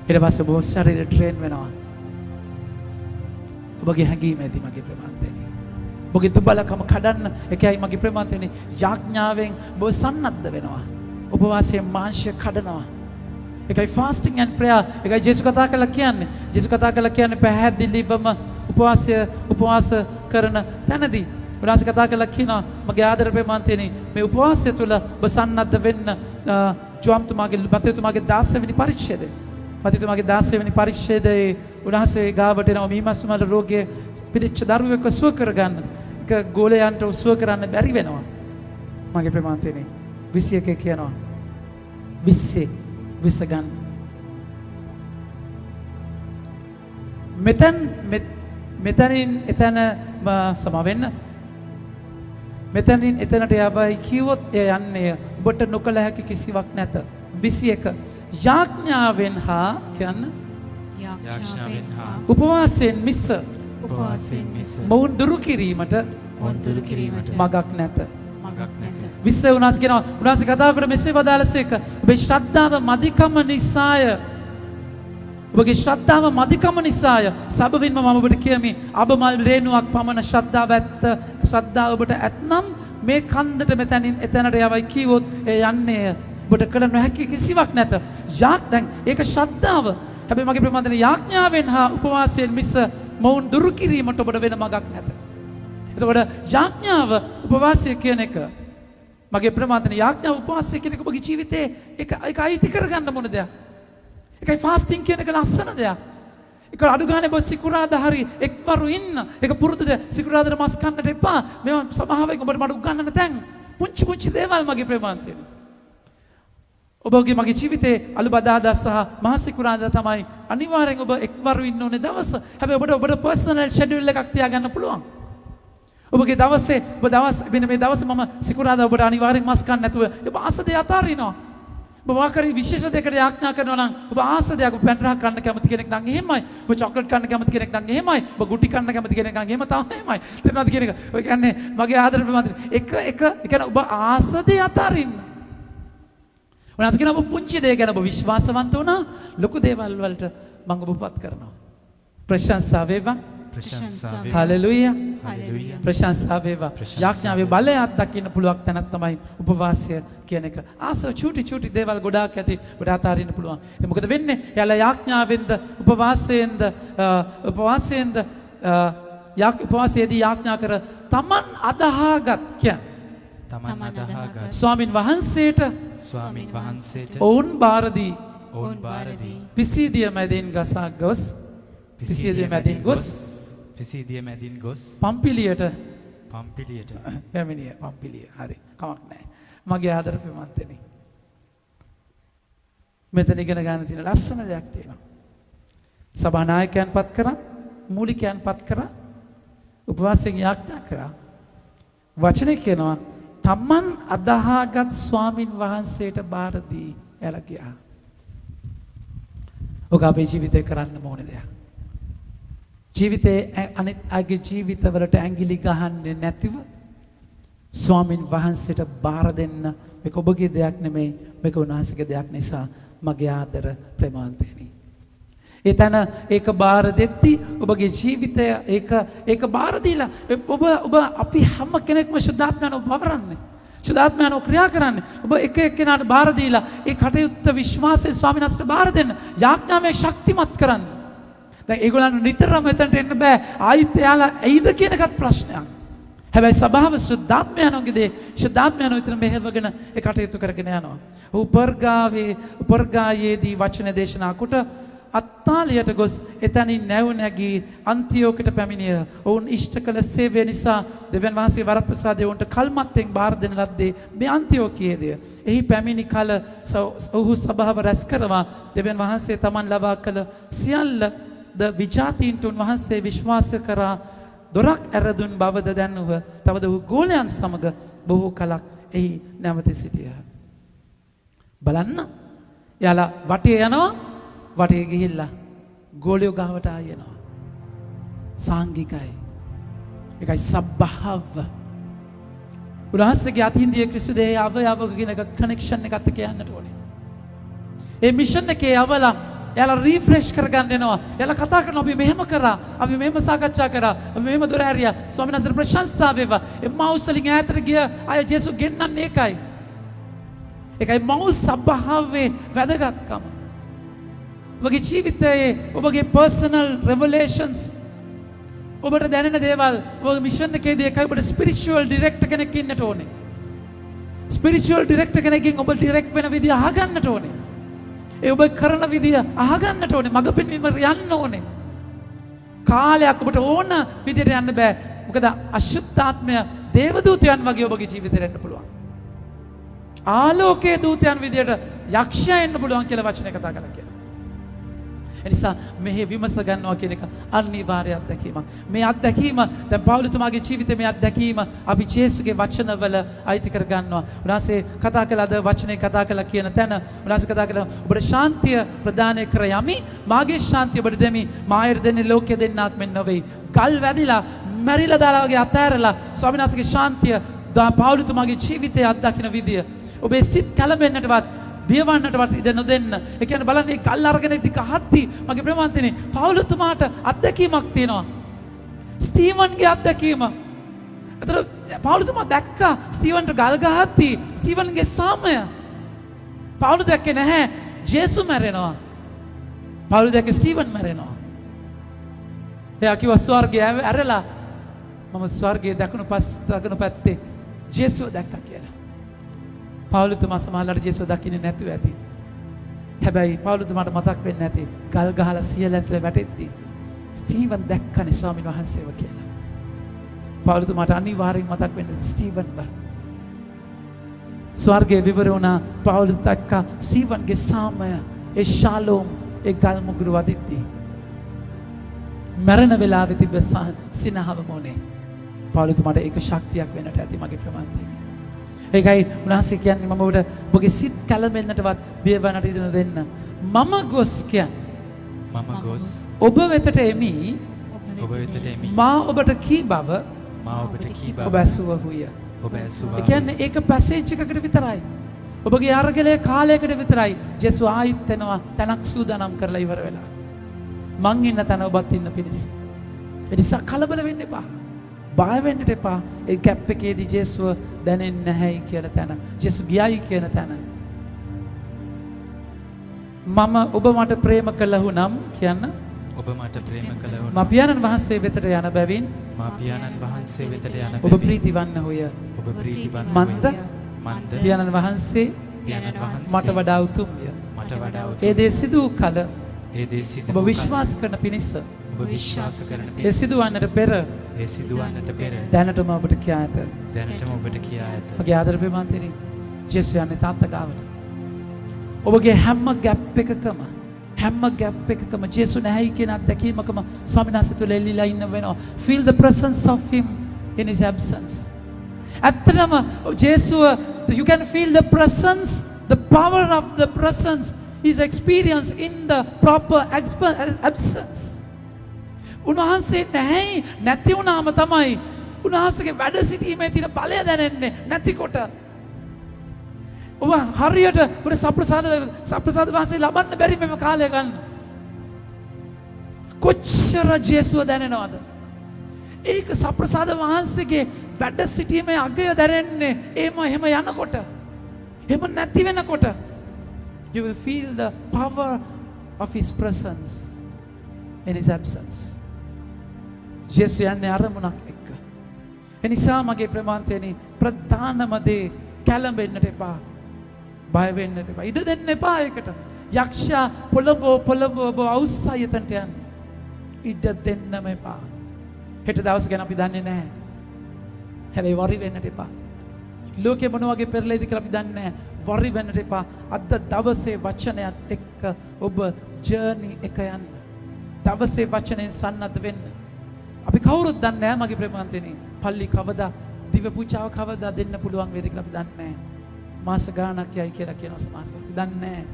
ඊට පස්සේ ඔබ ශරීරය ට්‍රේන් වෙනවා. ඔබගේ හැඟීමේදී මගේ ප්‍රේමාන්තනේ. ඔබගේ දුබලකම කඩන්න එකයි මගේ ප්‍රේමාන්තනේ යාඥාවෙන් ඔබ සන්නද්ධ වෙනවා. උපවාසයේ මාංශය කඩනවා. එකයි fasting and prayer. එකයි ජේසුස් කතා කළා කියන්නේ. ජේසුස් කතා කළා කියන්නේ පැහැදිලිවම උපවාස කරන තැනදී. උන්වහන්සේ කතා කළා කියනවා මගේ ආදර ප්‍රේමාන්තනේ මේ උපවාසය තුළ ඔබ සන්නද්ධ වෙන්න ජෝම්තුමාගේ මතේතුමාගේ 16 වෙනි පරිච්ඡේදය. මතේතුමාගේ 16 වෙනි පරිච්ඡේදයේ උන්වහන්සේ ගාවට එනවා මීමස්මල රෝගයේ පිළිච්ච දරුවෙක්ව සුව කරගන්න. එක ගෝලයන්ට සුව කරන්න බැරි වෙනවා. මගේ ප්‍රේමාන්තනේ 21 කියනවා 20 ගන්න. මෙතනින් එතන සමවෙන්න. මෙතනින් එතනට යවයි කිව්වොත් එය යන්නේ ඔබට නොකළ හැකි කිසිවක් නැත. 21 යාඥාවෙන් හා කියන්න යාඥාවෙන් හා උපවාසයෙන් මිස මොවුන් දුරු කිරීමට මගක් නැත. විස්ස උනාස් කියනවා උනාස් කතා කර මෙසේ වදාළසේක ඔබේ ශ්‍රද්ධාව මදිකම නිසාය. ඔබගේ ශ්‍රද්ධාව මදිකම නිසාය. සබවින්ම මම ඔබට කියමි අබමල් රේණුවක් පමණ ශ්‍රද්ධාව ඔබට ඇතනම් මේ කන්දට මෙතනින් එතනට යවයි කීවොත් ඒ යන්නේ ඔබට කළ නොහැකි කිසිවක් නැත. දැන් ඒක ශ්‍රද්ධාව. හැබැයි මගේ ප්‍රමාණය යාඥාවෙන් හා උපවාසයෙන් මිස මොවුන් දුරු කිරීමට ඔබට වෙන මගක් නැත. එතකොට යාඥාව උපවාසය කියන එක මගේ ප්‍රමාණය යාඥාව උපවාසය කියන එක ඔබගේ ජීවිතේ ඒක අයිති කරගන්න මොන දෙයක්. ඒකයි ෆාස්ටිං කියන එක ලස්සන දෙයක්. ඒක අඩු ගානේ ඔබ සිකුරාදා හරි එක්වරු ඉන්න. ඒක පුරුදුද සිකුරාදාට මස් කන්නට එපා. මේවා සමාවෙන් ඔබට මඩ උගන්නන්න තැන්. පුංචි දේවල් මගේ ප්‍රේමාන්තය. ඔබගේ මගේ ජීවිතේ අලුබදාදා සහ මහ සිකුරාදා තමයි අනිවාර්යෙන් ඔබ එක්වරු ඉන්න ඕනේ දවස. හැබැයි ඔබට පර්සනල් ෂෙඩියුල් එකක් තියාගන්න පුළුවන්. ඔබගේ දවසේ මේ දවසේ මම සිකුරාදා ඔබට අනිවාර්යෙන් මස් කන්න නැතුව ඔබ ආස දෙය අතාරිනවා. ඔබ වාකරි විශේෂ දෙයකට යාඥා කරනවා නම් ඔබ ආස දෙයක් ඔබ පැන් රහ කන්න කැමති කෙනෙක් නම් එහෙමයි. ඔබ චොක්ලට් කන්න කැමති කෙනෙක් නම් එහෙමයි. ඔබ ගුටි කන්න කැමති කෙනෙක් නම් එහෙම තමයි. තේරුණාද කියන එක? ඔය කියන්නේ මගේ ආදර ප්‍රමාණය එක කියන්නේ ඔබ ආස දෙය අතාරින්න. උනාස් කියන ඔබ පුංචි දෙයක් ගැන ඔබ විශ්වාසවන්ත වුණා ලොකු දේවල් වලට මම ඔබපත් කරනවා. ප්‍රශංසා වේවා. හලෙලුයා. ප්‍රශංසා වේවා. යාඥාවේ බලය අත්දකින්න පුළුවන් තැනක් තමයි උපවාසය කියන එක. ආසව චූටි දේවල් ගොඩාක් ඇති ඔබට අතාරින්න පුළුවන්. ඉතින් මොකද වෙන්නේ? එයාලා යාඥාවෙන්ද උපවාසයේදී යාඥා කර තමන් අදහාගත් කියන්නේ ස්වාමින් වහන්සේට ඔවුන් බාරදී පිසීදිය මැදින් ගොස් පම්පිලියට පැමිණිය. පම්පිලිය හරි කමක් නැහැ. මගේ ආදර ප්‍රේමන්තනේ මෙතන ඉගෙන ගන්න තියෙන ලස්සන දෙයක් තියෙනවා. සභා නායකයන් පත් කරා, මූලිකයන් පත් කරා, උපවාසයෙන් යාඥා කරා. වචනේ කියනවා තමන් අදහාගත් ස්වාමින් වහන්සේට බාර දී එලා ගියා. ඔක අපේ ජීවිතේ කරන්න ඕනේ දෙයක්. ජීවිතේ අනිත් අයගේ ජීවිතවලට ඇඟිලි ගහන්නේ නැතිව ස්වාමින් වහන්සේට බාර දෙන්න. මේක ඔබගේ දෙයක් නෙමෙයි, මේක උන්වහන්සේගේ දෙයක් නිසා මගේ ආදර ප්‍රේමාන්තයනි. එතන ඒක බාර දෙද්දී ඔබගේ ජීවිතය ඒක බාර දීලා ඔබ අපි හැම කෙනෙක්ම සුද්ධාත්මයන්ව වවරන්නේ. සුද්ධාත්මයන්ව ක්‍රියා කරන්නේ. ඔබ එක එක්කෙනාට බාර දීලා ඒ කටයුත්ත විශ්වාසයෙන් ස්වාමීන් වහන්සේට බාර දෙන්න. යාඥාවෙන් ශක්තිමත් කරන්න. දැන් ඒගොල්ලන්ට නිතරම එතනට එන්න බෑ. ආයිත් එයාලා ඇයිද කියන එකත් ප්‍රශ්නයක්. හැබැයි සභාව ශුද්ධාත්මයන්ව විතර මෙහෙවගෙන ඒ කටයුතු කරගෙන යනවා. උපර්ගායේදී වචන දේශනා කොට අත්තාලියට ගොස් එතනින් නැව් නැගී අන්තිෝකයට පැමිණිය. ඔවුන් ඉෂ්ට කළ සේවය නිසා දෙවියන් වහන්සේ වරප්‍රසාදය ඔවුන්ට කල්මත්තෙන් බාර දෙන ලද්දේ මේ අන්තිෝකියේදය. එහි පැමිණි කල ඔහු සභාව රැස් කරවා දෙවියන් වහන්සේ තමන් ලබා කළ සියල්ල ද විජාතීන්ට උන්වහන්සේ විශ්වාස කරා දොරක් ඇරදුන් බවද දැනුව තවද ඔහු ගෝලයන් සමග බොහෝ කලක් එහි නැවත සිටියහ. බලන්න යාලා වටේ යනවා වටේ ගිහිල්ලා ගෝලියෝ ගාවට ආයෙනවා. සාංගිකයි. ඒකයි සබ්බහව. උන්වහන්සේගේ අතින්දිය ක්‍රිස්තුදේ අවයවක කියන එක කනෙක්ෂන් එකත් එක්ක යන්නට ඕනේ. ඒ මිෂන් එකේ යවලා එයාලා රීෆ්‍රෙෂ් කරගන්න එනවා. එයාලා කතා කරනවා අපි මෙහෙම කරා. අපි මෙහෙම සාකච්ඡා කරා. අපි මෙහෙම දොර ඇරියා. ස්වාමීන් වහන්සේ ප්‍රශංසා වේවා. ඒ මවුස් වලින් ඈතට ගිය අය ජේසුස් ගෙන්නන්නේ ඒකයි. ඒකයි මවුස් සබ්බහවේ වැදගත්කම. ඔබගේ ජීවිතයේ ඔබගේ පර්සනල් රෙවලේෂන්ස් ඔබට දැනෙන දේවල් ඔබගේ මිෂන් එකේදී එකයි ඔබට ස්පිරිචුවල් ඩිරෙක්ටර් කෙනෙක් ඉන්නට ඕනේ. ස්පිරිචුවල් ඩිරෙක්ටර් කෙනෙක්ගෙන් ඔබ ඩිරෙක්ට් වෙන විදිය අහගන්නට ඕනේ. ඒ ඔබ කරන විදිය අහගන්නට ඕනේ. මඟ පෙන්වීම යන්න ඕනේ. කාලයක් ඔබට ඕන විදියට යන්න බෑ. මොකද අශුද්ධාත්මය දේවදූතයන් වගේ ඔබගේ ජීවිතේට එන්න පුළුවන්. ආලෝකයේ දූතයන් විදියට යක්ෂයා එන්න පුළුවන් කියලා වචනේ කතා කරලා කියනවා. එනිසා මෙහි විමස ගන්නවා කියන එක අනිවාර්ය අත්දැකීමක්. මේ අත්දැකීම දැන් පෞලතුමාගේ ජීවිතේ මේ අත්දැකීම අපි ජේසුගේ වචනවල අයිති කර ගන්නවා. උන්වහන්සේ කතා කළාද වචනේ කතා කළා කියන තැන උන්වහන්සේ කතා කළා ඔබට ශාන්තිය ප්‍රදානය කර යමි. මාගේ ශාන්තිය ඔබට දෙමි. මායට දෙන්නේ ලෝකයේ දෙන්නාක් මෙන් නොවේ. ගල් වැදිලා මැරිලා දාලා වගේ අතෑරලා ස්වාමීන් වහන්සේගේ ශාන්තිය පෞලතුමාගේ ජීවිතයේ අත්දකින්න විදිය ඔබේ සිත් කලබෙන්නටවත් බියවන්නටවත් ඉඩ නොදෙන්න. ඒ කියන්නේ බලන්න මේ කල් අරගෙන ඉති කහත්ති මගේ ප්‍රමාන්තනේ පෞලතුමාට අත්දැකීමක් තියෙනවා. ස්ටීවන්ගේ අත්දැකීම. ඒතර පෞලතුමා දැක්කා ස්ටීවන්ට ගල් ගහත්ති ස්ටීවන්ගේ සාමය. පෞල දැක්කේ නැහැ ජේසු මැරෙනවා. පෞල දැක්කේ ස්ටීවන් මැරෙනවා. එයා කිව්වා ස්වර්ගය ඇරලා මම ස්වර්ගයේ දකුණු පැත්තේ ජේසුව දැක්කා කියලා. පෞලතුමා සමහරවිට ජේසුව දකින්නේ නැතුව ඇති. හැබැයි පෞලතුමාට මතක් වෙන්නේ නැති ගල් ගහලා සියලට වැටෙද්දී ස්ටීවන් දැක්කනේ ස්වාමීන් වහන්සේව කියලා. පෞලතුමාට අනිවාර්යෙන් මතක් වෙන්නේ ස්ටීවන්ව. ස්වර්ගයේ විවර වුණා පෞල දැක්කා ස්ටීවන්ගේ සාමය ඒ ශාලෝම් ඒ ගල් මුගුරු වදිද්දී මරණ වෙලාවේ තිබ්බ සිනහව මොනේ. පෞලතුමාට ඒක ශක්තියක් වෙන්නට ඇති මගේ ප්‍රමාන්තේ. ඒකයි උන්වහන්සේ කියන්නේ මම ඔබට ඔබගේ සිත් කලබෙන්නටවත් බියවන්නට ඉඩ දෙන්න. මම ගොස් කියන්නේ මම ගොස් ඔබ වෙතට එමි. ඔබ වෙතට එමි. මා ඔබට කී බව මා ඔබට කී බව ඔබ ඇසුවහුය. ඔබ ඇසුවා. ඒ කියන්නේ ඒක පැසේජ් එකකට විතරයි. ඔබගේ අරගලයේ කාලයකට විතරයි. ජේසු ආයිත් එනවා තනක් සූදානම් කරලා ඉවර වෙලා. මං ඉන්න තැන ඔබත් ඉන්න පිණිස. ඒ නිසා කලබල වෙන්න එපා. බය වෙන්නට එපා. ඒ ගැප් එකේදී ජේසුව දැනෙන්නේ නැහැයි කියන තැන. ජේසු ගියයි කියන තැන. මම ඔබ මට ප්‍රේම කළහු නම් කියන්න. ඔබ මට ප්‍රේම කළහු නම් මා පියාණන් වහන්සේ වෙතට යන බැවින් මා පියාණන් වහන්සේ වෙතට යන ඔබ බැවින් ප්‍රීතිවන්න හොය. ඔබ ප්‍රීතිවන්ත මන්ද මන්ද පියාණන් වහන්සේ පියාණන් වහන්සේ මට වඩා උතුම්ය. මට වඩා ඒ දේ සිදු කල ඒ දේ සිදු ඔබ විශ්වාස කරන පිණිස ඔබ විශ්වාස කරන ඒ පිණිස සිදුවන්නට පෙර ඒ සිදුවන්නට පෙර දැනටම ඔබට කියා ඇත. දැනටම ඔබට කියා ඇත. මගේ ආදර ප්‍රේමාන්තනි ජේසු යන්නේ තාත්තා ගාවට. ඔබගේ හැම ගැප් එකකම ජේසු නැහැයි කියන අත්දැකීමකම ස්වාමීන් වහන්සේ තුළ එල්ලීලා ඉන්න වෙනවා. Feel the presence of him in his absence. ඇත්තටම ජේසුව you can feel the presence, the power of the presence is experienced in the proper absence. උන්වහන්සේ නැති වුණාම තමයි උන්වහන්සේගේ වැඩ සිටීමේ තියෙන බලය දැනෙන්නේ නැතිකොට. ඔබ හරියට ඔබ සප්‍රසාද වාසය ලබන්න බැරි මෙම කාලය ගන්න. කොච්චර ජේසුව දැනෙනවද? ඒක සප්‍රසාද වහන්සේගේ වැඩ සිටීමේ අගය දැනෙන්නේ එහෙම යනකොට. එහෙම නැති වෙනකොට. You will feel the power of his presence in his absence. ජේසු යන්නේ අරමුණක් එක්ක. එනිසා මගේ ප්‍රමාන්තයනි ප්‍රධානම දේ කැළඹෙන්නට එපා. බය වෙන්නට එපා. ඉඩ දෙන්න එපා ඒකට. යක්ෂයා පොළඹ අවුස්සයි එතනට යන්න. ඉඩ දෙන්නම එපා. හෙට දවස් ගැන අපි දන්නේ නැහැ. හැබැයි වරි වෙන්නට එපා. ලෝකේ මොන වගේ පෙරලෙයිද කියලා අපි දන්නේ නැහැ. වරි වෙන්නට එපා. අද දවසේ වචනයත් එක්ක ඔබ ජර්නි එක යන්න. දවසේ වචනෙන් සන්නද්ධ වෙන්න. අපි කවුරුත් දන්නේ නැහැ මගේ ප්‍රේමාන්තෙනි. පල්ලි කවදා දිව පූජාව කවදා දෙන්න පුළුවන් වේද කියලා අපි දන්නේ නැහැ. මාස ගාණක් යයි කියලා කියනවා සමහරවිට. අපි දන්නේ නැහැ.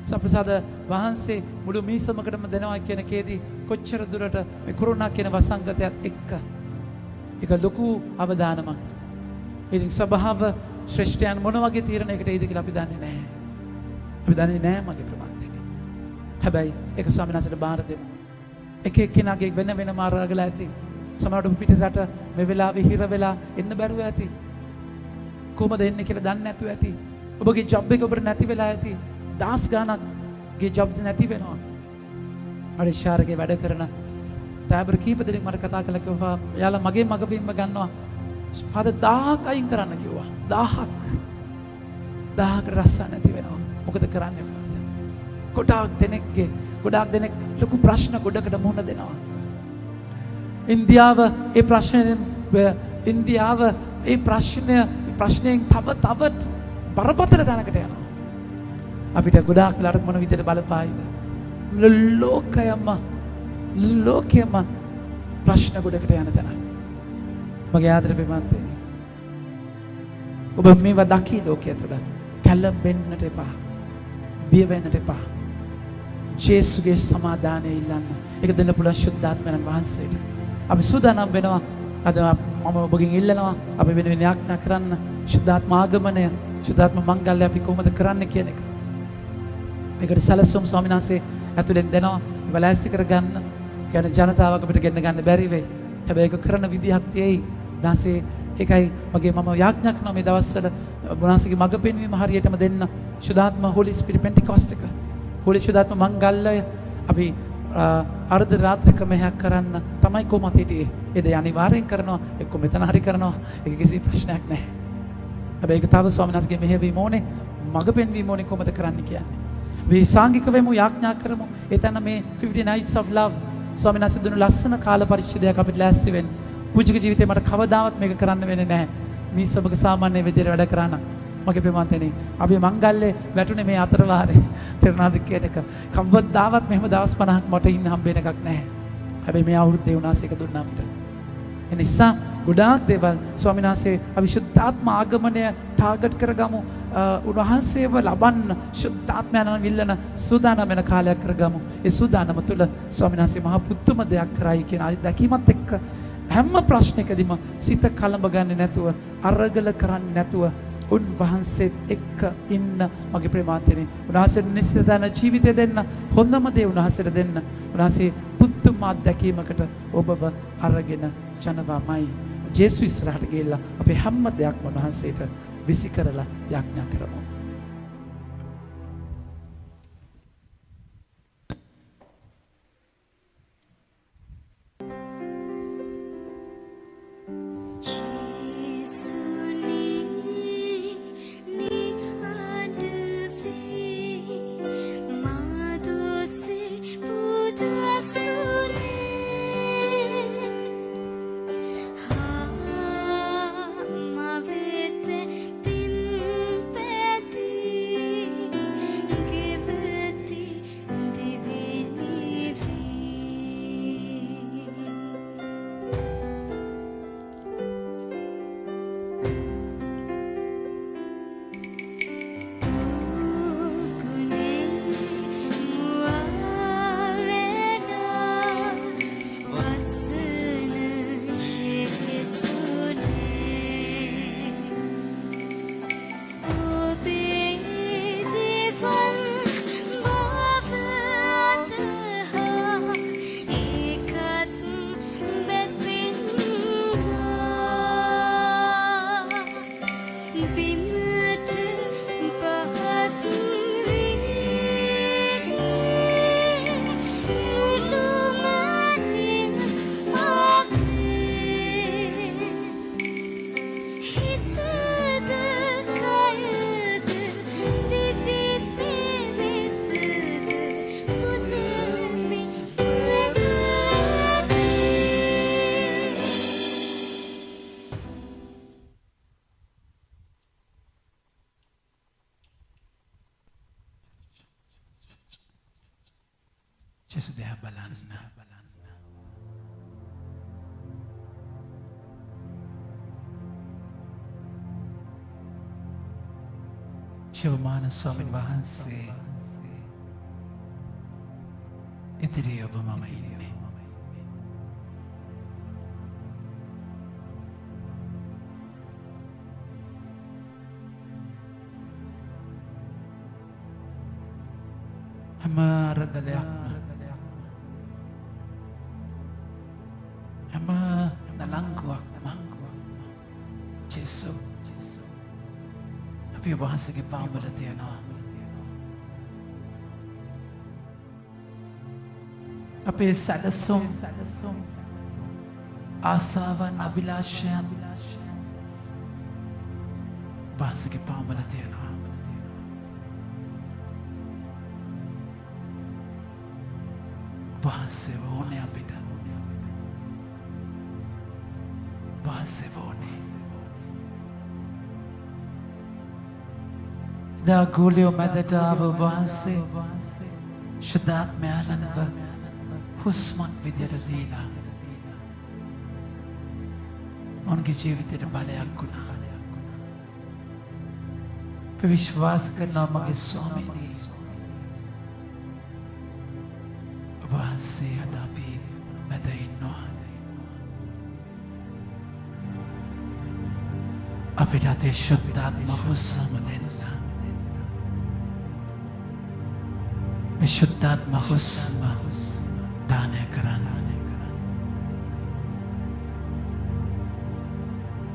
සප්‍රසාද වහන්සේ මුළු මීසමකටම දෙනවා කියන කේදී කොච්චර දුරට මේ කොරෝනා කියන වසංගතයත් එක්ක ඒක ලොකු අවදානමක්. ඉතින් සභාව ශ්‍රේෂ්ඨයන් මොන වගේ තීරණයකට එයිද කියලා අපි දන්නේ නැහැ. අපි දන්නේ නැහැ මගේ ප්‍රමාණය. හැබැයි ඒක ස්වාමීන් වහන්සේට බාර දෙමු. එක එක්කෙනාගේ වෙන වෙනම අරගලා ඇති. සමහරවිට පිටරට මේ වෙලාවේ හිර වෙලා එන්න බැරුව ඇති. කොහමද එන්නේ කියලා දන්නේ නැතුව ඇති. ඔබගේ ජොබ් එක ඔබට නැති වෙලා ඇති. දාස් ගානක් ගේ ජොබ්ස් නැති වෙනවා. අර ශාරගේ වැඩ කරන තාබර කීප දෙනෙක් මට කතා කළා කිව්වා යාලා මගේ මගපින්ම ගන්නවා. ෆාදර් 1000ක් අයින් කරන්න කිව්වා. 1000ක් රස්ස නැති වෙනවා. මොකද කරන්නේ ෆාදර්? ගොඩාක් දෙනෙක් ලොකු ප්‍රශ්න ගොඩකට මුහුණ දෙනවා. ඉන්දියාව ඒ ප්‍රශ්නයෙන් තව බරපතල තැනකට යනවා. අපිට ගොඩාක් වෙලාවට මොන විදිහට බලපායිද? ලෝකයම ප්‍රශ්න ගොඩකට යන තැන. මගේ ආදර ප්‍රේමන්තනි. ඔබ මේවා දකී ලෝකයේ තුල කැළඹෙන්නට එපා. බිය වෙන්නට එපා. ජේසුගේ සමාදානය ඉල්ලන්න. ඒක දෙන්න පුළුවන් ශුද්ධාත්මයන් වහන්සේට. අපි සූදානම් වෙනවා. අද මම ඔබගෙන් ඉල්ලනවා අපි වෙනුවෙන් යාඥා කරන්න ශුද්ධාත්ම ආගමනය, ශුද්ධාත්ම මංගල්‍ය අපි කොහොමද කරන්නේ කියන එක. ඒකට සැලසුම් ස්වාමීන් වහන්සේ ඇතුලෙන් දෙනවා. වලැස්ති කරගන්න. කියන්නේ ජනතාවක අපිට ගෙන්න ගන්න බැරි වෙයි. හැබැයි ඒක කරන විදිහක් තියෙයි. නාසේ ඒකයි මම යාඥා කරනවා මේ දවස්වල මොනාසිගේ මඟ පෙන්වීම හරියටම දෙන්න. ශුද්ධාත්ම හෝලි ස්පිරිට් පෙන්ටිකොස්ට් එක. හෝලි ශුද්ධාත්ම මංගල්‍ය අපි අර්ධ රාත්‍රික මෙහෙයක් කරන්න තමයි කොහොමද හිටියේ. ඒද අනිවාර්යෙන් කරනවා. එක්ක මෙතන හරි කරනවා. ඒක කිසි ප්‍රශ්නයක් නැහැ. හැබැයි ඒක තව ස්වාමීන් වහන්සේගේ මෙහෙවීම ඕනේ. මඟ පෙන්වීම ඕනේ කොහොමද කරන්න කියන්නේ. අපි සාංගික වෙමු යාඥා කරමු. එතන මේ 50 nights of love ස්වාමීන් වහන්සේ දුන්නු ලස්සන කාල පරිච්ඡේදයක් අපිට ලෑස්ති වෙන්න. පූජක ජීවිතේ මට කවදාවත් මේක කරන්න වෙන්නේ නැහැ. මේ සමග සාමාන්‍ය විදියට වැඩ කරා නම් මගේ ප්‍රේමන්තනේ අපි මංගල්‍යේ වැටුනේ මේ අතර වාරේ තේරුණාද කියන එක. කවදාවත් මෙහෙම දවස් 50ක් මට ඉන්න හම්බෙන එකක් නැහැ. හැබැයි මේ අවුරුද්දේ උනාස එක දුන්නා අපිට. ඒ නිසා ගොඩාක් දේවල් ස්වාමීන් වහන්සේ අපි ශුද්ධාත්ම ආගමනය ටාගට් කරගමු. උන්වහන්සේව ලබන්න ශුද්ධාත්මයන් විල්ලන සූදානම් වෙන කාලයක් කරගමු. ඒ සූදානම තුළ ස්වාමීන් වහන්සේ මහා පුදුම දෙයක් කරයි කියන දැකීමත් එක්ක හැම ප්‍රශ්නයකදීම සිත කලඹ ගන්නේ නැතුව අරගල කරන්නේ නැතුව උන්වහන්සේත් එක්ක ඉන්න මගේ ප්‍රේමාන්තනේ. උන්වහන්සේට නිස්සදාන ජීවිතය දෙන්න හොඳම දේ උන්වහන්සේට දෙන්න. උන්වහන්සේ පුදුම අත්දැකීමකට ඔබව අරගෙන යනවාමයි. ජේසු ඉස්සරහට ගිහිල්ලා අපි හැම දෙයක්ම උන්වහන්සේට විසි කරලා යාඥා කරමු. Pin බලන්න. ජීවමාන ස්වාමීන් වහන්සේ ඉදිරියේ ඔබ මම ඉන්නේ. හැම අරගලයක්ම හැම නලංගුවක්ම ජේසු අපි ඔබ වහන්සේගේ පාමුල තියනවා. අපේ සැලසුම් ආසාවන් අභිලාෂයන් වහන්සේගේ පාමුල තියනවා. වහන්සේ වෝනේ අපිට වහන්සේ වෝනේ දා ගෝලියෝ මැදට ආව වහන්සේ ශුද්ධාත්මයන්ව හුස්මක් විදියට දීලා ඔවුන්ගේ ජීවිතයට බලයක් වුණා. අපි විශ්වාස කරනවා මගේ ස්වාමීනි වහන්සේ අද අපි මැද ඉන්නවා. අපිට අතේ ශුද්ධාත්ම හුස්ම දෙන්න. ශුද්ධාත්ම හුස්ම දානය කරන්න.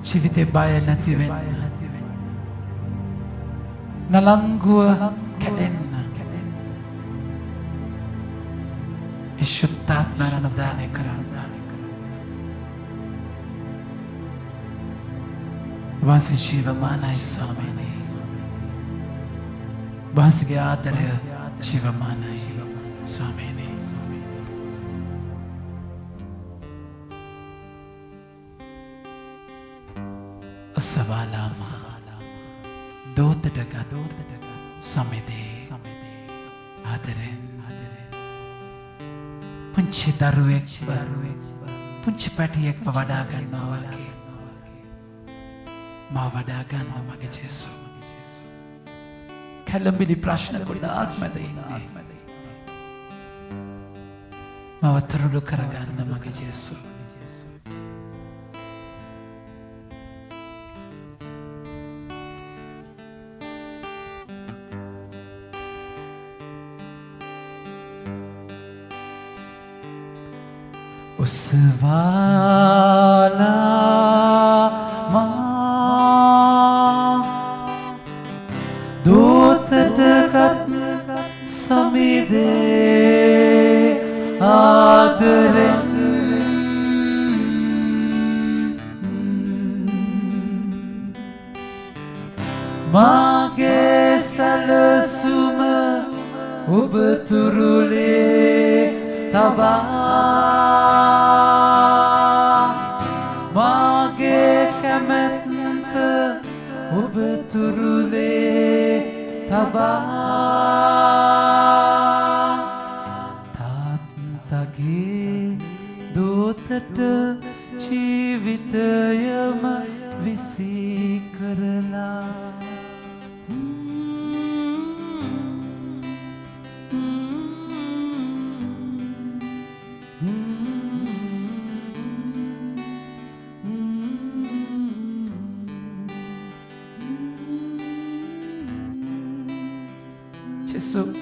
ජීවිතේ බය නැති වෙන්න. නලංගුව කැඩෙන්න. ශුද්ධාත්මයන් දානය කරන්න. වහන්සේ ජීවමානයි ස්වාමීනි. වහන්සේගේ ආදරය ජීවමානයි ස්වාමීනි. ඔසවාලාම දෝතට ගත් සමිදේ ආදරෙන් පුංචි දරුවෙක් පුංචි පැටියෙක්ව වඩා ගන්නවා වගේ මා වඩා ගන්න මගේ ජේසු. කැළඹිලි ප්‍රශ්න ගොඩාක් මැද ඉන්නේ. මව තුරුළු කරගන්න මගේ ජේසු. උස්වාලාමා දූතටගත් සමිදේ ආදරෙන් මාගේ සැලසුම ඔබ තුරුලේ තබා මාගේ කැමැත්ත ඔබ තුරුලේ තබා තාත්තගේ දූතට ජීවිතයම විසී කරලා ජේසු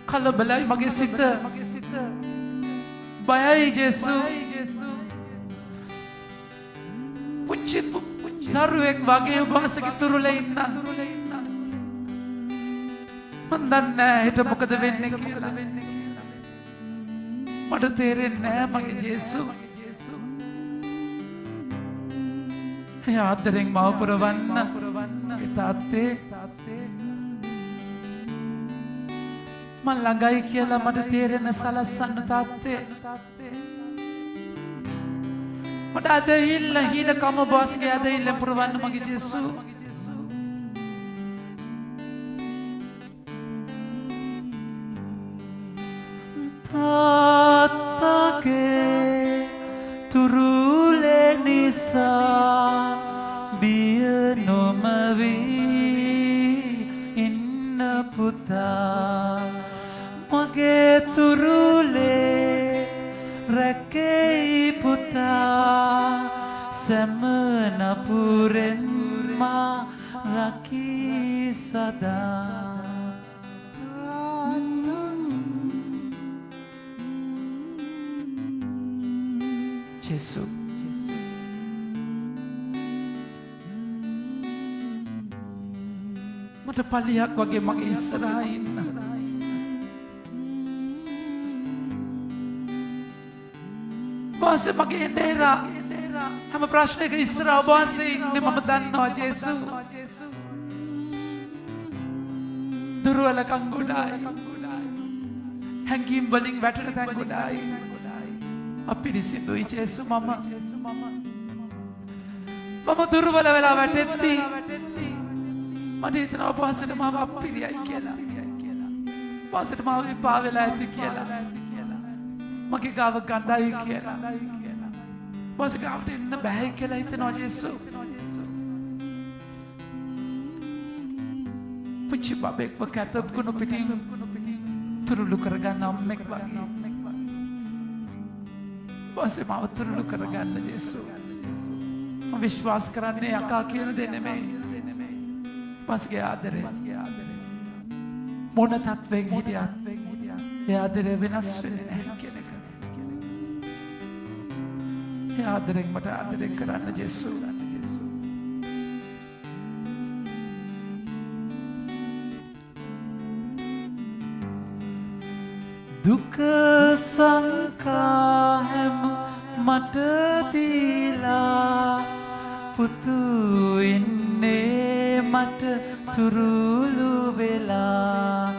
කලබලයි මගේ සිත බයයි ජේසු පුංචි දරුවෙක් වගේ වහන්සේගේ තුරුලේ ඉන්න මන් දන්නේ හිට මොකද වෙන්නේ කියලා මට තේරෙන්නේ නැහැ මගේ ජේසු. ආදරෙන් මව පුරවන්න තාත්තේ මං ළඟයි කියලා මට තේරෙන සලස්සන්න තාත්තේ මට අදහිල්ල හීනකම බොස්ගේ අදහිල්ල පුරවන්න මගේ ජේසු. තාත්තගේ තුරුලේ නිසා බිය නොමවී ඉන්න පුතා මගේ තුරුලේ රැකෙයි පුතා සැමනපුරෙන් මා රකී සදා ජේසු මට පල්ලියක් වගේ මගේ ඉස්සරහා ඉන්න වාසේ මගේ නේරා හැම ප්‍රශ්නයක ඉස්සරහා වාසේ ඉන්නේ මම දන්නවා ජේසු දුර්වලකම් ගොඩායි හැංගීම් වලින් වැටෙන තැන් ගොඩායි අපිරිසිදුයි ජේසු මම දුර්වල වෙලා වැටෙද්දී මට හිතෙනවා වාසයට මාව අපිරියයි කියලා වාසයට මාව විපා වෙලා ඇති කියලා මගේ ගාව ගඳයි කියලා වාස ගාවට එන්න බෑ කියලා හිතෙනවා ජේසු පුංචි බබෙක්ව කැතපුණු පිටින් තුරුළු කරගන්න අම්මෙක් වගේ වාසේ මාව තුරුළු කරගන්න ජේසු මම විශ්වාස කරන්නේ යකා කියන දේ නෙමෙයි වාසගේ ආදරේ මොන තත්වෙන් හිටියත් ඒ ආදරේ වෙනස් වෙන්නේ නැහැ කියන එක ඒ ආදරෙන් මට ආදරේ කරන්න ජේසු දුක සංකා හැම මට දීලා පුතු ඉන්නේ මට තුරුළු වෙලා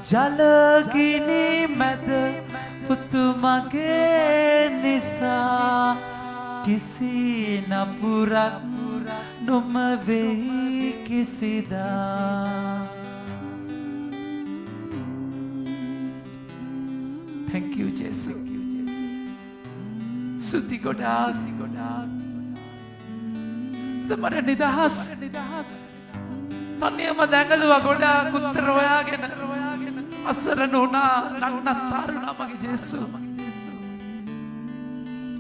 ජලගිනි මැද පුතු මගේ නිසා කිසි නපුරක් නොම වෙයි කිසිදා Thank you, Jesus. Suti godak. Tamara nidahas. Taniyama dangaluwa godak uttara hoyaගෙන අසරණ වුණා නන්නතරණ මගේ ජේසු.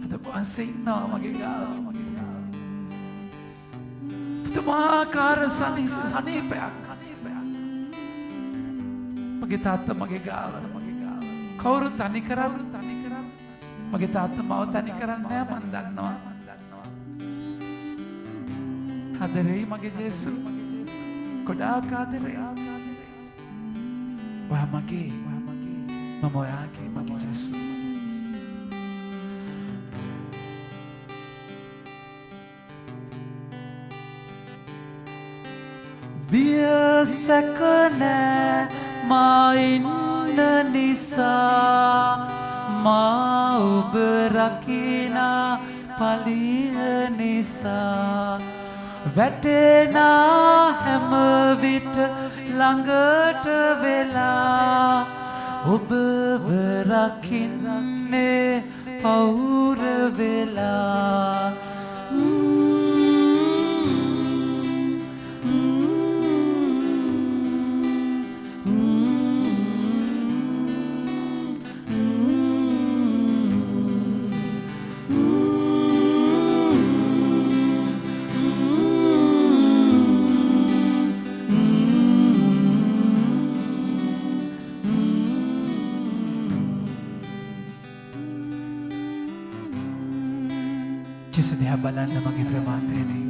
අද වාසේ ඉන්නවා මගේ ගාව. පුදුමාකාර සනීපයක්. මගේ තාත්තා මගේ ගාව. කවුරු තනි කරන්නේ මගේ තාත්තා මාව තනි කරන්නේ නැහැ මන් දන්නවා ආදරේ මගේ ජේසු ගොඩාක් ආදරේ ඔයා මගේ මම ඔයාගේ මගේ ජේසු බිය සැක නැ මා ඉන්න නිසා මා ඔබ රකිනා පලිය නිසා වැටෙනා හැම විට ළඟට වෙලා ඔබව රකින්නේ පෞර වෙලා ජෙසදියා බලන්න මගේ ප්‍රමාන්තයනේ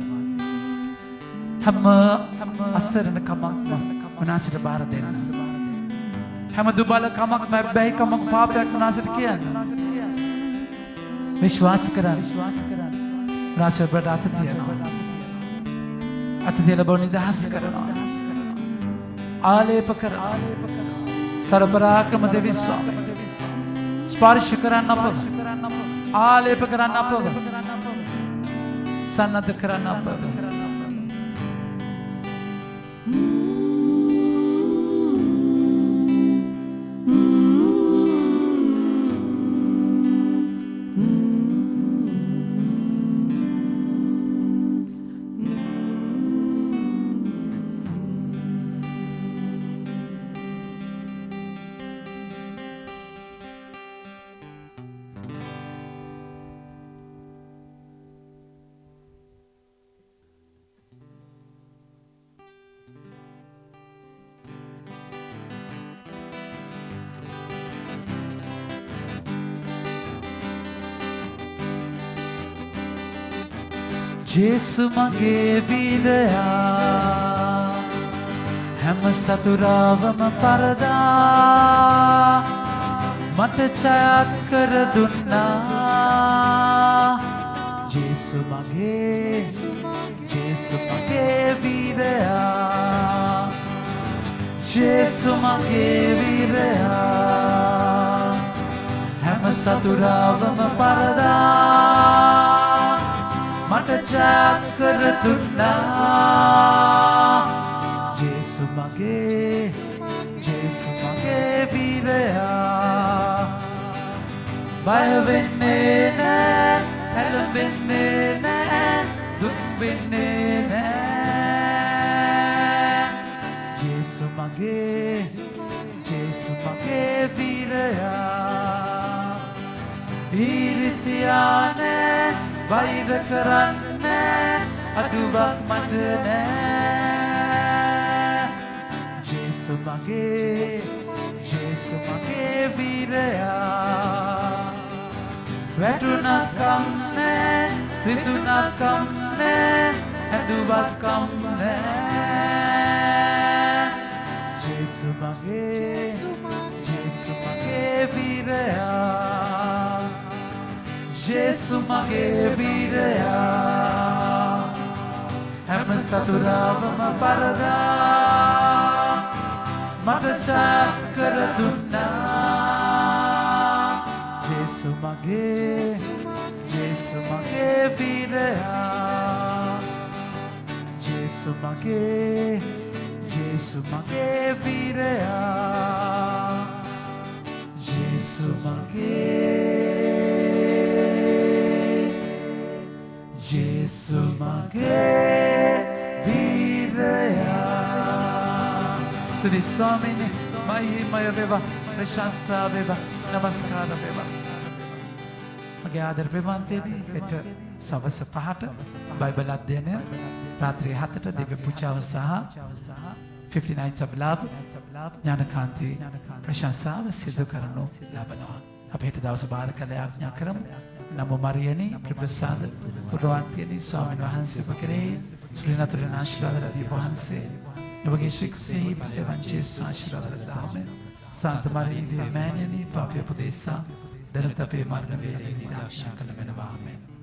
හැම අසරණ කමක්ම උනාසිට බාර දෙන්න හැම දුබල කමක් බැයි කමක් පාපයක් උනාසිට කියන්න විශ්වාස කරන්න උනාසිට ඔබට අත තියනවා අත තියලා ඔබ නිදහස් කරනවා ආලේප කරනවා සර්වපරාක්‍රම දෙවි ස්වාමී ස්පර්ශ කරන්න අපව ආලේප කරන්න අපව සන්නත කරන්න අපව ජේසු මගේ වීරයා හැම සතුරාවම පරදා මට ජයත් කර දුන්නා ජේසු මගේ වීරයා ජේසු මගේ වීරයා හැම සතුරාවම පරදා මට ජයත් කර දුන්නා ජේසු මගේ වීරයා බය වෙන්නේ නෑ හැලෙන්නේ නෑ දුක් වෙන්නේ නෑ ජේසු මගේ වීරයා ඊරිසියා නෑ වෛර කරන්නේ අඩුවක් මට නෑ ජේසු මගේ වීරයා වැටුණත් කම්නේ රිතුණත් කම්නේ ඇදුවත් කම්නේ ජේසු මගේ වීරයා ජේසු මගේ වීරයා හැම සතුරාවම පරදා මට ජයත් කර දුන්නා ජේසු මගේ වීරයා ජේසු මගේ වීරයා ජේසු මගේ වීරයා ස්තුති ස්වාමීනි මහිමය වේවා ප්‍රශංසා වේවා නමස්කාර වේවා මගේ ආදර ප්‍රේමන්තයනි හෙට සවස 5ට බයිබල් අධ්‍යයනය රාත්‍රී 7ට දිව්‍ය පූජාව සහ 50 Nights of Love ඥානකාන්ති ප්‍රශංසාව සිදු කරනු ලබනවා අපි හෙට දවස බාර කළ ආඥා කරමු නමෝ මරියනි ප්‍රප්‍රසාද පුරවන්තියනි ස්වාමීන් වහන්සේ කෙරෙහි සුලිනතරණ ආශිර්වාද ලැබී වහන්සේ ඔබගේ ශ්‍රී කුසෙහි බලවත් ජේසුස් ආශිර්වාද ලැබෙන්න සාන්ත මරිය දිව්‍ය මෑණියනි පාපය උපදේශා දරත අපේ මරණ වේලෙහි ආශා කළ මෙනවා ආමෙන්